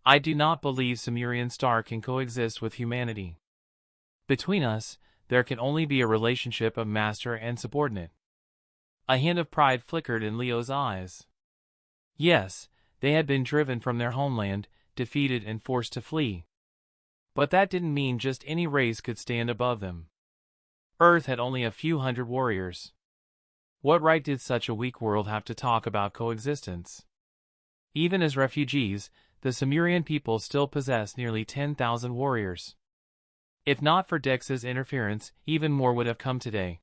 I do not believe Sumerian Star can coexist with humanity. Between us, there can only be a relationship of master and subordinate. A hint of pride flickered in Leo's eyes. Yes, they had been driven from their homeland, defeated and forced to flee. But that didn't mean just any race could stand above them. Earth had only a few hundred warriors. What right did such a weak world have to talk about coexistence? Even as refugees, the Sumerian people still possess nearly 10,000 warriors. If not for Dex's interference, even more would have come today.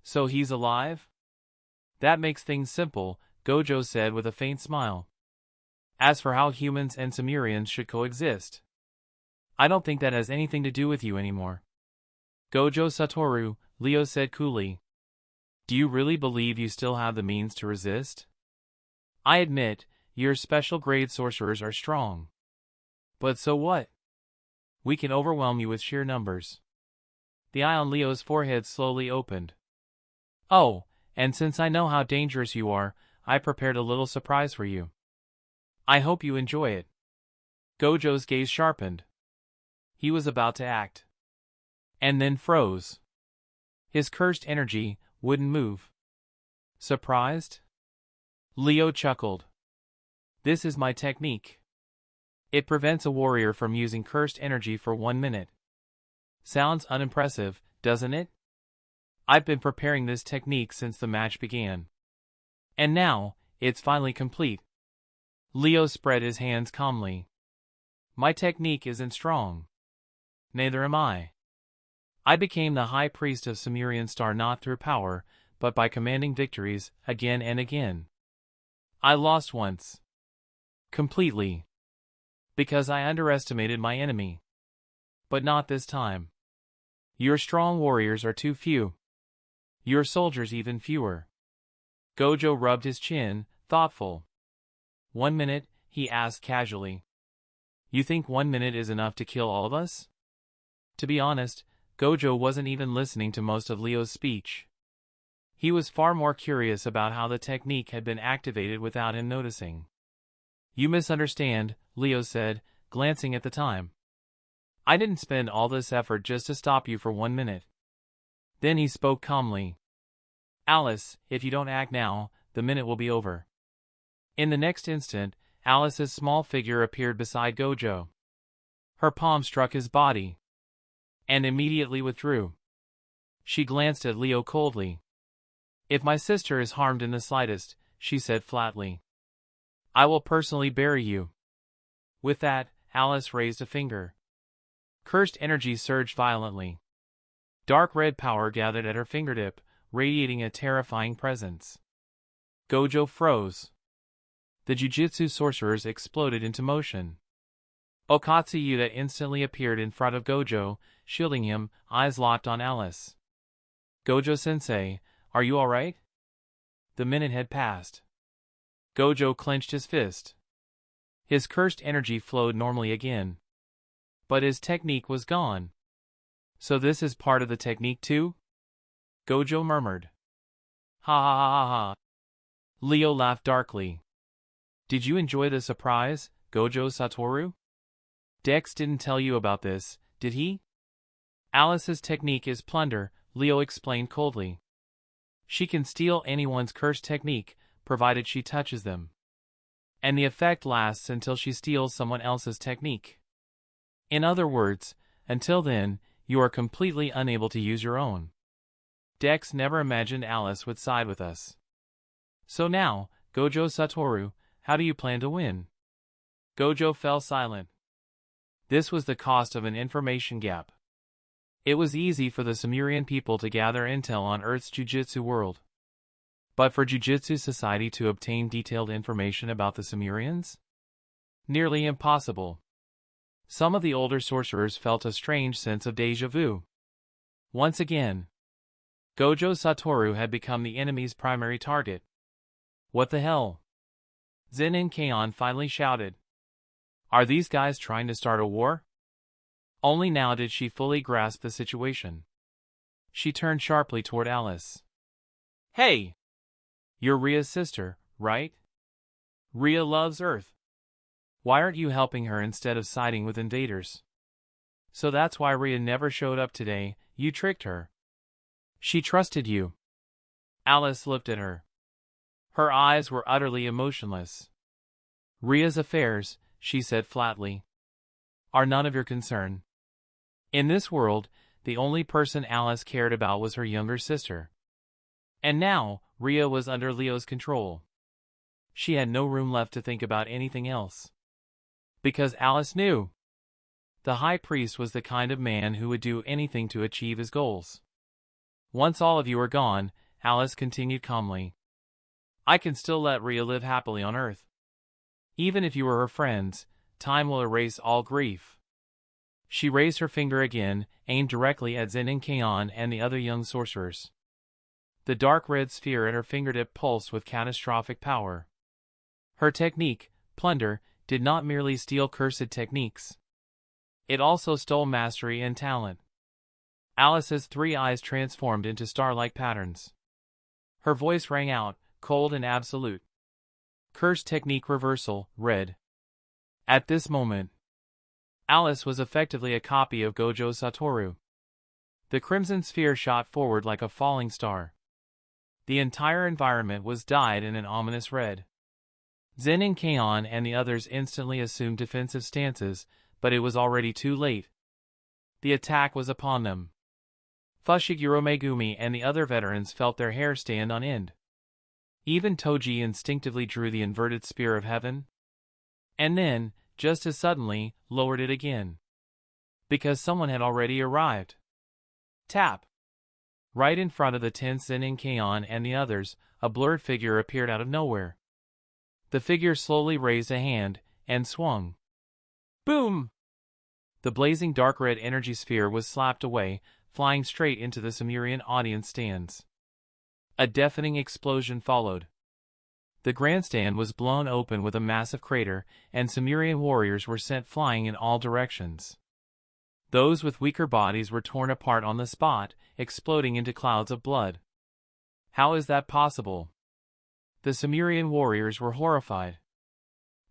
So he's alive? That makes things simple, Gojo said with a faint smile. As for how humans and Sumerians should coexist, I don't think that has anything to do with you anymore. Gojo Satoru, Leo said coolly. Do you really believe you still have the means to resist? I admit, your special grade sorcerers are strong. But so what? We can overwhelm you with sheer numbers. The eye on Leo's forehead slowly opened. Oh, and since I know how dangerous you are, I prepared a little surprise for you. I hope you enjoy it. Gojo's gaze sharpened. He was about to act. And then froze. His cursed energy wouldn't move. Surprised? Leo chuckled. This is my technique. It prevents a warrior from using cursed energy for 1 minute. Sounds unimpressive, doesn't it? I've been preparing this technique since the match began. And now, it's finally complete. Leo spread his hands calmly. My technique isn't strong. Neither am I. I became the high priest of Sumerian Star not through power, but by commanding victories, again and again. I lost once. Completely. Because I underestimated my enemy. But not this time. Your strong warriors are too few. Your soldiers even fewer. Gojo rubbed his chin, thoughtful. 1 minute, he asked casually. You think 1 minute is enough to kill all of us? To be honest, Gojo wasn't even listening to most of Leo's speech. He was far more curious about how the technique had been activated without him noticing. "You misunderstand," Leo said, glancing at the time. "I didn't spend all this effort just to stop you for 1 minute." Then he spoke calmly. "Alice, if you don't act now, the minute will be over." In the next instant, Alice's small figure appeared beside Gojo. Her palm struck his body, and immediately withdrew. She glanced at Leo coldly. "If my sister is harmed in the slightest," she said flatly, "I will personally bury you." With that, Alice raised a finger. Cursed energy surged violently. Dark red power gathered at her fingertip, radiating a terrifying presence. Gojo froze. The Jujutsu sorcerers exploded into motion. Okatsu Yuta instantly appeared in front of Gojo, shielding him, eyes locked on Alice. "Gojo-sensei, are you alright?" The minute had passed. Gojo clenched his fist. His cursed energy flowed normally again. But his technique was gone. "So this is part of the technique too?" Gojo murmured. "Ha ha ha ha ha." Leo laughed darkly. "Did you enjoy the surprise, Gojo Satoru? Dex didn't tell you about this, did he?" "Alice's technique is plunder," Leo explained coldly. "She can steal anyone's cursed technique, provided she touches them. And the effect lasts until she steals someone else's technique. In other words, until then, you are completely unable to use your own. Dex never imagined Alice would side with us. So now, Gojo Satoru, how do you plan to win?" Gojo fell silent. This was the cost of an information gap. It was easy for the Sumerian people to gather intel on Earth's Jujutsu world. But for Jujutsu Society to obtain detailed information about the Sumerians? Nearly impossible. Some of the older sorcerers felt a strange sense of déjà vu. Once again, Gojo Satoru had become the enemy's primary target. "What the hell?" Zen'in Kaon finally shouted. "Are these guys trying to start a war?" Only now did she fully grasp the situation. She turned sharply toward Alice. "Hey! You're Ria's sister, right? Ria loves Earth. Why aren't you helping her instead of siding with invaders?" "So that's why Ria never showed up today, you tricked her. She trusted you." Alice looked at her. Her eyes were utterly emotionless. "Ria's affairs," she said flatly, "are none of your concern." In this world, the only person Alice cared about was her younger sister. And now, Ria was under Leo's control. She had no room left to think about anything else. Because Alice knew. The High Priest was the kind of man who would do anything to achieve his goals. "Once all of you are gone," Alice continued calmly, "I can still let Ria live happily on Earth. Even if you were her friends, time will erase all grief." She raised her finger again, aimed directly at Zen'in Kaon and the other young sorcerers. The dark red sphere at her fingertip pulsed with catastrophic power. Her technique, plunder, did not merely steal cursed techniques. It also stole mastery and talent. Alice's 3 eyes transformed into star-like patterns. Her voice rang out, cold and absolute. "Cursed technique reversal, red." At this moment, Alice was effectively a copy of Gojo Satoru. The crimson sphere shot forward like a falling star. The entire environment was dyed in an ominous red. Zen'in Kaon and the others instantly assumed defensive stances, but it was already too late. The attack was upon them. Fushiguro Megumi and the other veterans felt their hair stand on end. Even Toji instinctively drew the inverted spear of heaven. And then, just as suddenly, lowered it again. Because someone had already arrived. Tap! Right in front of the tense Zen'in Kaon and the others, a blurred figure appeared out of nowhere. The figure slowly raised a hand, and swung. Boom! The blazing dark red energy sphere was slapped away, flying straight into the Sumerian audience stands. A deafening explosion followed. The grandstand was blown open with a massive crater, and Sumerian warriors were sent flying in all directions. Those with weaker bodies were torn apart on the spot, exploding into clouds of blood. How is that possible? The Sumerian warriors were horrified.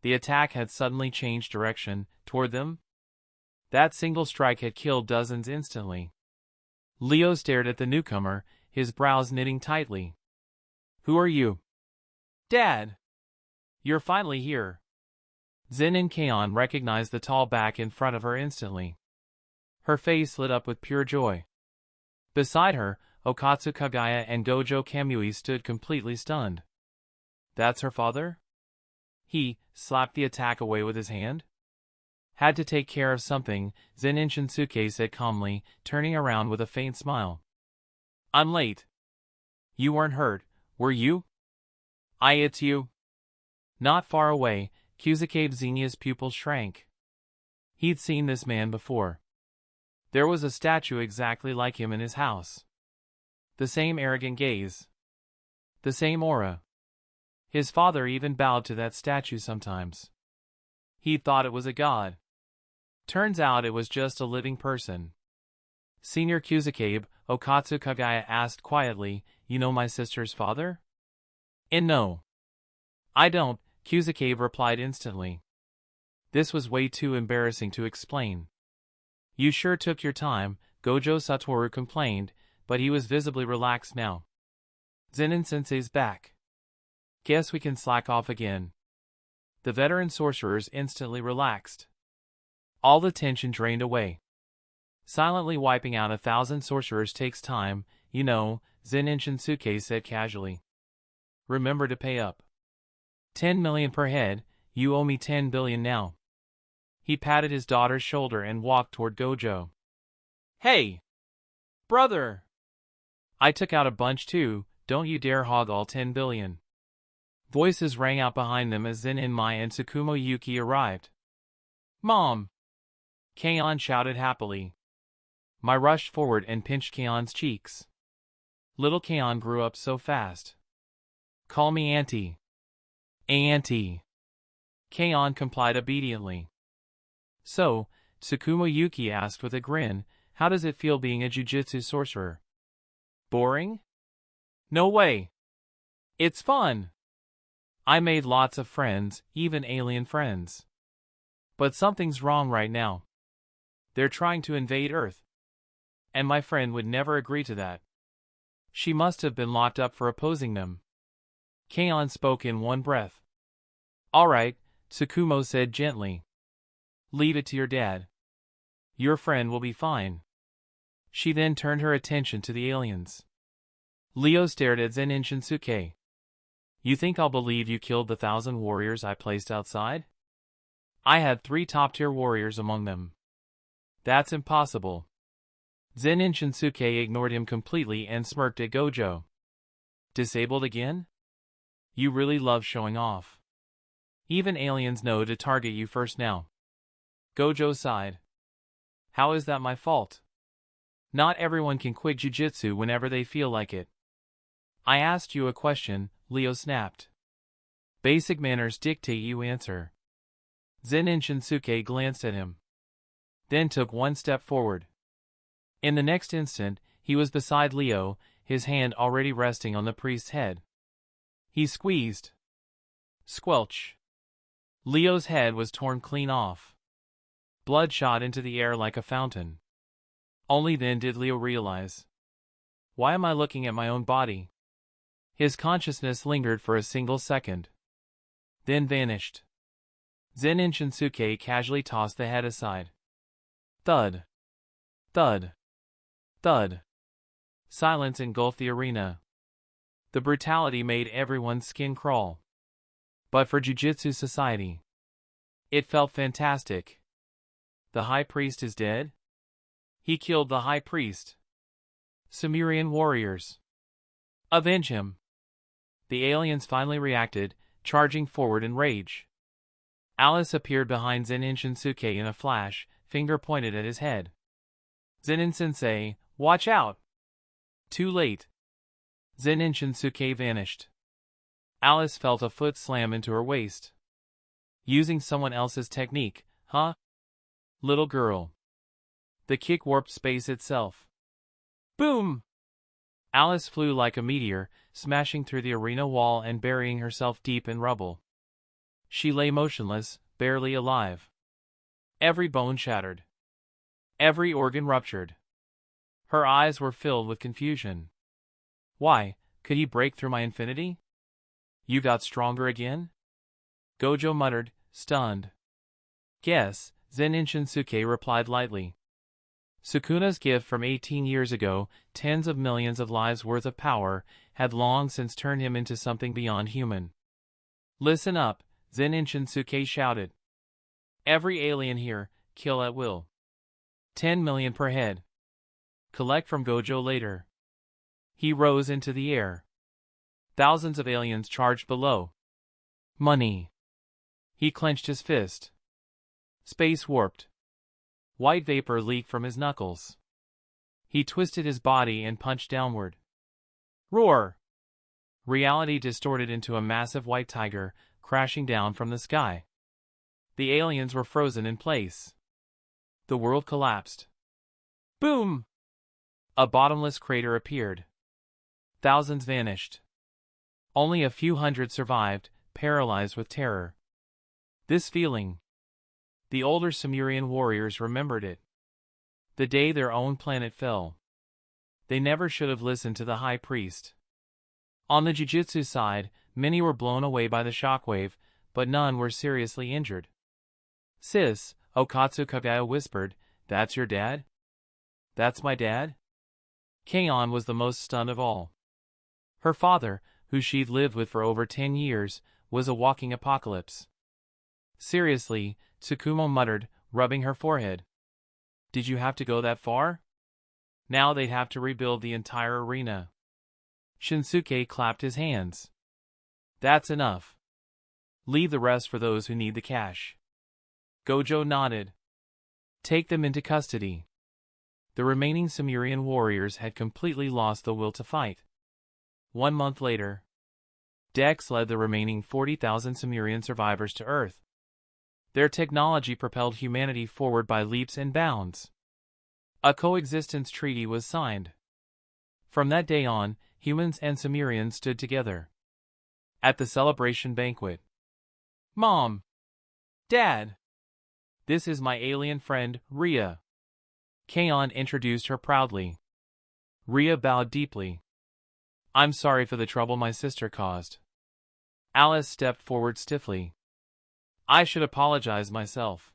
The attack had suddenly changed direction, toward them. That single strike had killed dozens instantly. Leo stared at the newcomer, his brows knitting tightly. Who are you? Dad! You're finally here. Zen'in Kaon recognized the tall back in front of her instantly. Her face lit up with pure joy. Beside her, Okatsu Kagaya and Gojo Kamui stood completely stunned. That's her father? He slapped the attack away with his hand. Had to take care of something, Zen'in Shinsuke said calmly, turning around with a faint smile. I'm late. You weren't hurt, were you? It's you. Not far away, Kyusuke Xenia's pupils shrank. He'd seen this man before. There was a statue exactly like him in his house. The same arrogant gaze. The same aura. His father even bowed to that statue sometimes. He thought it was a god. Turns out it was just a living person. Senior Kyusuke, Okatsu Kagaya asked quietly, You know my sister's father? And no. I don't, Kyusuke replied instantly. This was way too embarrassing to explain. You sure took your time, Gojo Satoru complained, but he was visibly relaxed now. Zen'in sensei's back. Guess we can slack off again. The veteran sorcerers instantly relaxed. All the tension drained away. Silently wiping out 1,000 sorcerers takes time, you know, Zen'in Shinsuke said casually. Remember to pay up. 10 million per head, you owe me 10 billion now. He patted his daughter's shoulder and walked toward Gojo. Hey! Brother! I took out a bunch too, don't you dare hog all 10 billion. Voices rang out behind them as Zen'in Mai and Tsukumo Yuki arrived. Mom! Kaon shouted happily. Mai rushed forward and pinched Kaon's cheeks. Little Kaon grew up so fast. Call me Auntie. Auntie. Kaon complied obediently. So, Tsukumo Yuki asked with a grin, how does it feel being a jujutsu sorcerer? Boring? No way. It's fun. I made lots of friends, even alien friends. But something's wrong right now. They're trying to invade Earth. And my friend would never agree to that. She must have been locked up for opposing them. Kaon spoke in one breath. All right, Tsukumo said gently. Leave it to your dad. Your friend will be fine. She then turned her attention to the aliens. Leo stared at Zen'in Shinsuke. You think I'll believe you killed the 1,000 warriors I placed outside? I had 3 top-tier warriors among them. That's impossible. Zen'in Shinsuke ignored him completely and smirked at Gojo. Disabled again? You really love showing off. Even aliens know to target you first now. Gojo sighed. How is that my fault? Not everyone can quit jujutsu whenever they feel like it. I asked you a question, Leo snapped. Basic manners dictate you answer. Zen'in Shinsuke glanced at him. Then took one step forward. In the next instant, he was beside Leo, his hand already resting on the priest's head. He squeezed. Squelch. Leo's head was torn clean off. Blood shot into the air like a fountain. Only then did Leo realize. Why am I looking at my own body? His consciousness lingered for a single second. Then vanished. Zen'in Shinsuke casually tossed the head aside. Thud. Thud. Thud. Silence engulfed the arena. The brutality made everyone's skin crawl. But for Jujutsu Society, it felt fantastic. The High Priest is dead? He killed the High Priest. Sumerian warriors. Avenge him. The aliens finally reacted, charging forward in rage. Alice appeared behind Zen'in Shinsuke in a flash, finger pointed at his head. Zen'in Sensei, watch out! Too late. Zen'in Shinsuke vanished. Alice felt a foot slam into her waist. Using someone else's technique, huh? Little girl. The kick warped space itself. Boom! Alice flew like a meteor, smashing through the arena wall and burying herself deep in rubble. She lay motionless, barely alive. Every bone shattered. Every organ ruptured. Her eyes were filled with confusion. Why, could he break through my infinity? You got stronger again? Gojo muttered, stunned. Guess, Zen'in Shinsuke replied lightly. Sukuna's gift from 18 years ago, tens of millions of lives worth of power, had long since turned him into something beyond human. Listen up, Zen'in Shinsuke shouted. Every alien here, kill at will. 10 million per head. Collect from Gojo later. He rose into the air. Thousands of aliens charged below. Money. He clenched his fist. Space warped. White vapor leaked from his knuckles. He twisted his body and punched downward. Roar! Reality distorted into a massive white tiger, crashing down from the sky. The aliens were frozen in place. The world collapsed. Boom! A bottomless crater appeared. Thousands vanished. Only a few hundred survived, paralyzed with terror. This feeling. The older Sumerian warriors remembered it. The day their own planet fell. They never should have listened to the high priest. On the Jujutsu side, many were blown away by the shockwave, but none were seriously injured. Sis, Okatsu Kagaya whispered, "That's your dad?" "That's my dad?" Keion was the most stunned of all. Her father, who she'd lived with for over 10 years, was a walking apocalypse. Seriously, Tsukumo muttered, rubbing her forehead. Did you have to go that far? Now they'd have to rebuild the entire arena. Shinsuke clapped his hands. That's enough. Leave the rest for those who need the cash. Gojo nodded. Take them into custody. The remaining Sumerian warriors had completely lost the will to fight. 1 month later, Dex led the remaining 40,000 Sumerian survivors to Earth. Their technology propelled humanity forward by leaps and bounds. A coexistence treaty was signed. From that day on, humans and Sumerians stood together. At the celebration banquet. Mom! Dad! This is my alien friend, Rhea. Keion introduced her proudly. Rhea bowed deeply. I'm sorry for the trouble my sister caused. Alice stepped forward stiffly. I should apologize myself.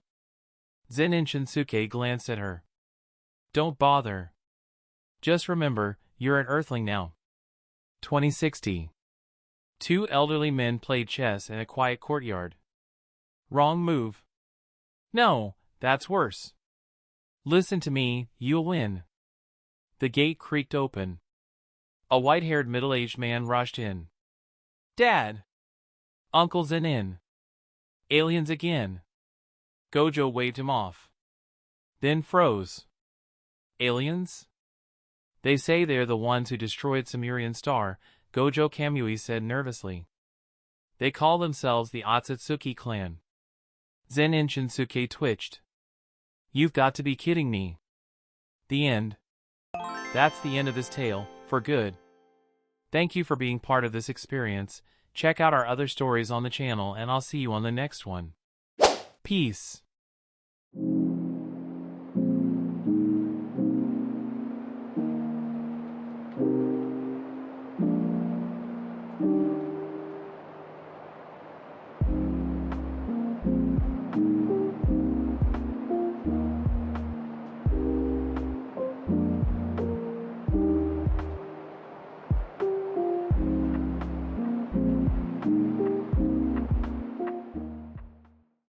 Zen'in Shinsuke glanced at her. Don't bother. Just remember, you're an Earthling now. 2060. 2 elderly men played chess in a quiet courtyard. Wrong move. No, that's worse. Listen to me, you'll win. The gate creaked open. A white-haired middle-aged man rushed in. Dad! Uncle Zen'in! Aliens again! Gojo waved him off. Then froze. Aliens? They say they're the ones who destroyed Sumerian Star, Gojo Kamui said nervously. They call themselves the Otsutsuki clan. Zen'in Shinsuke twitched. You've got to be kidding me. The end. That's the end of this tale, for good. Thank you for being part of this experience. Check out our other stories on the channel and I'll see you on the next one. Peace.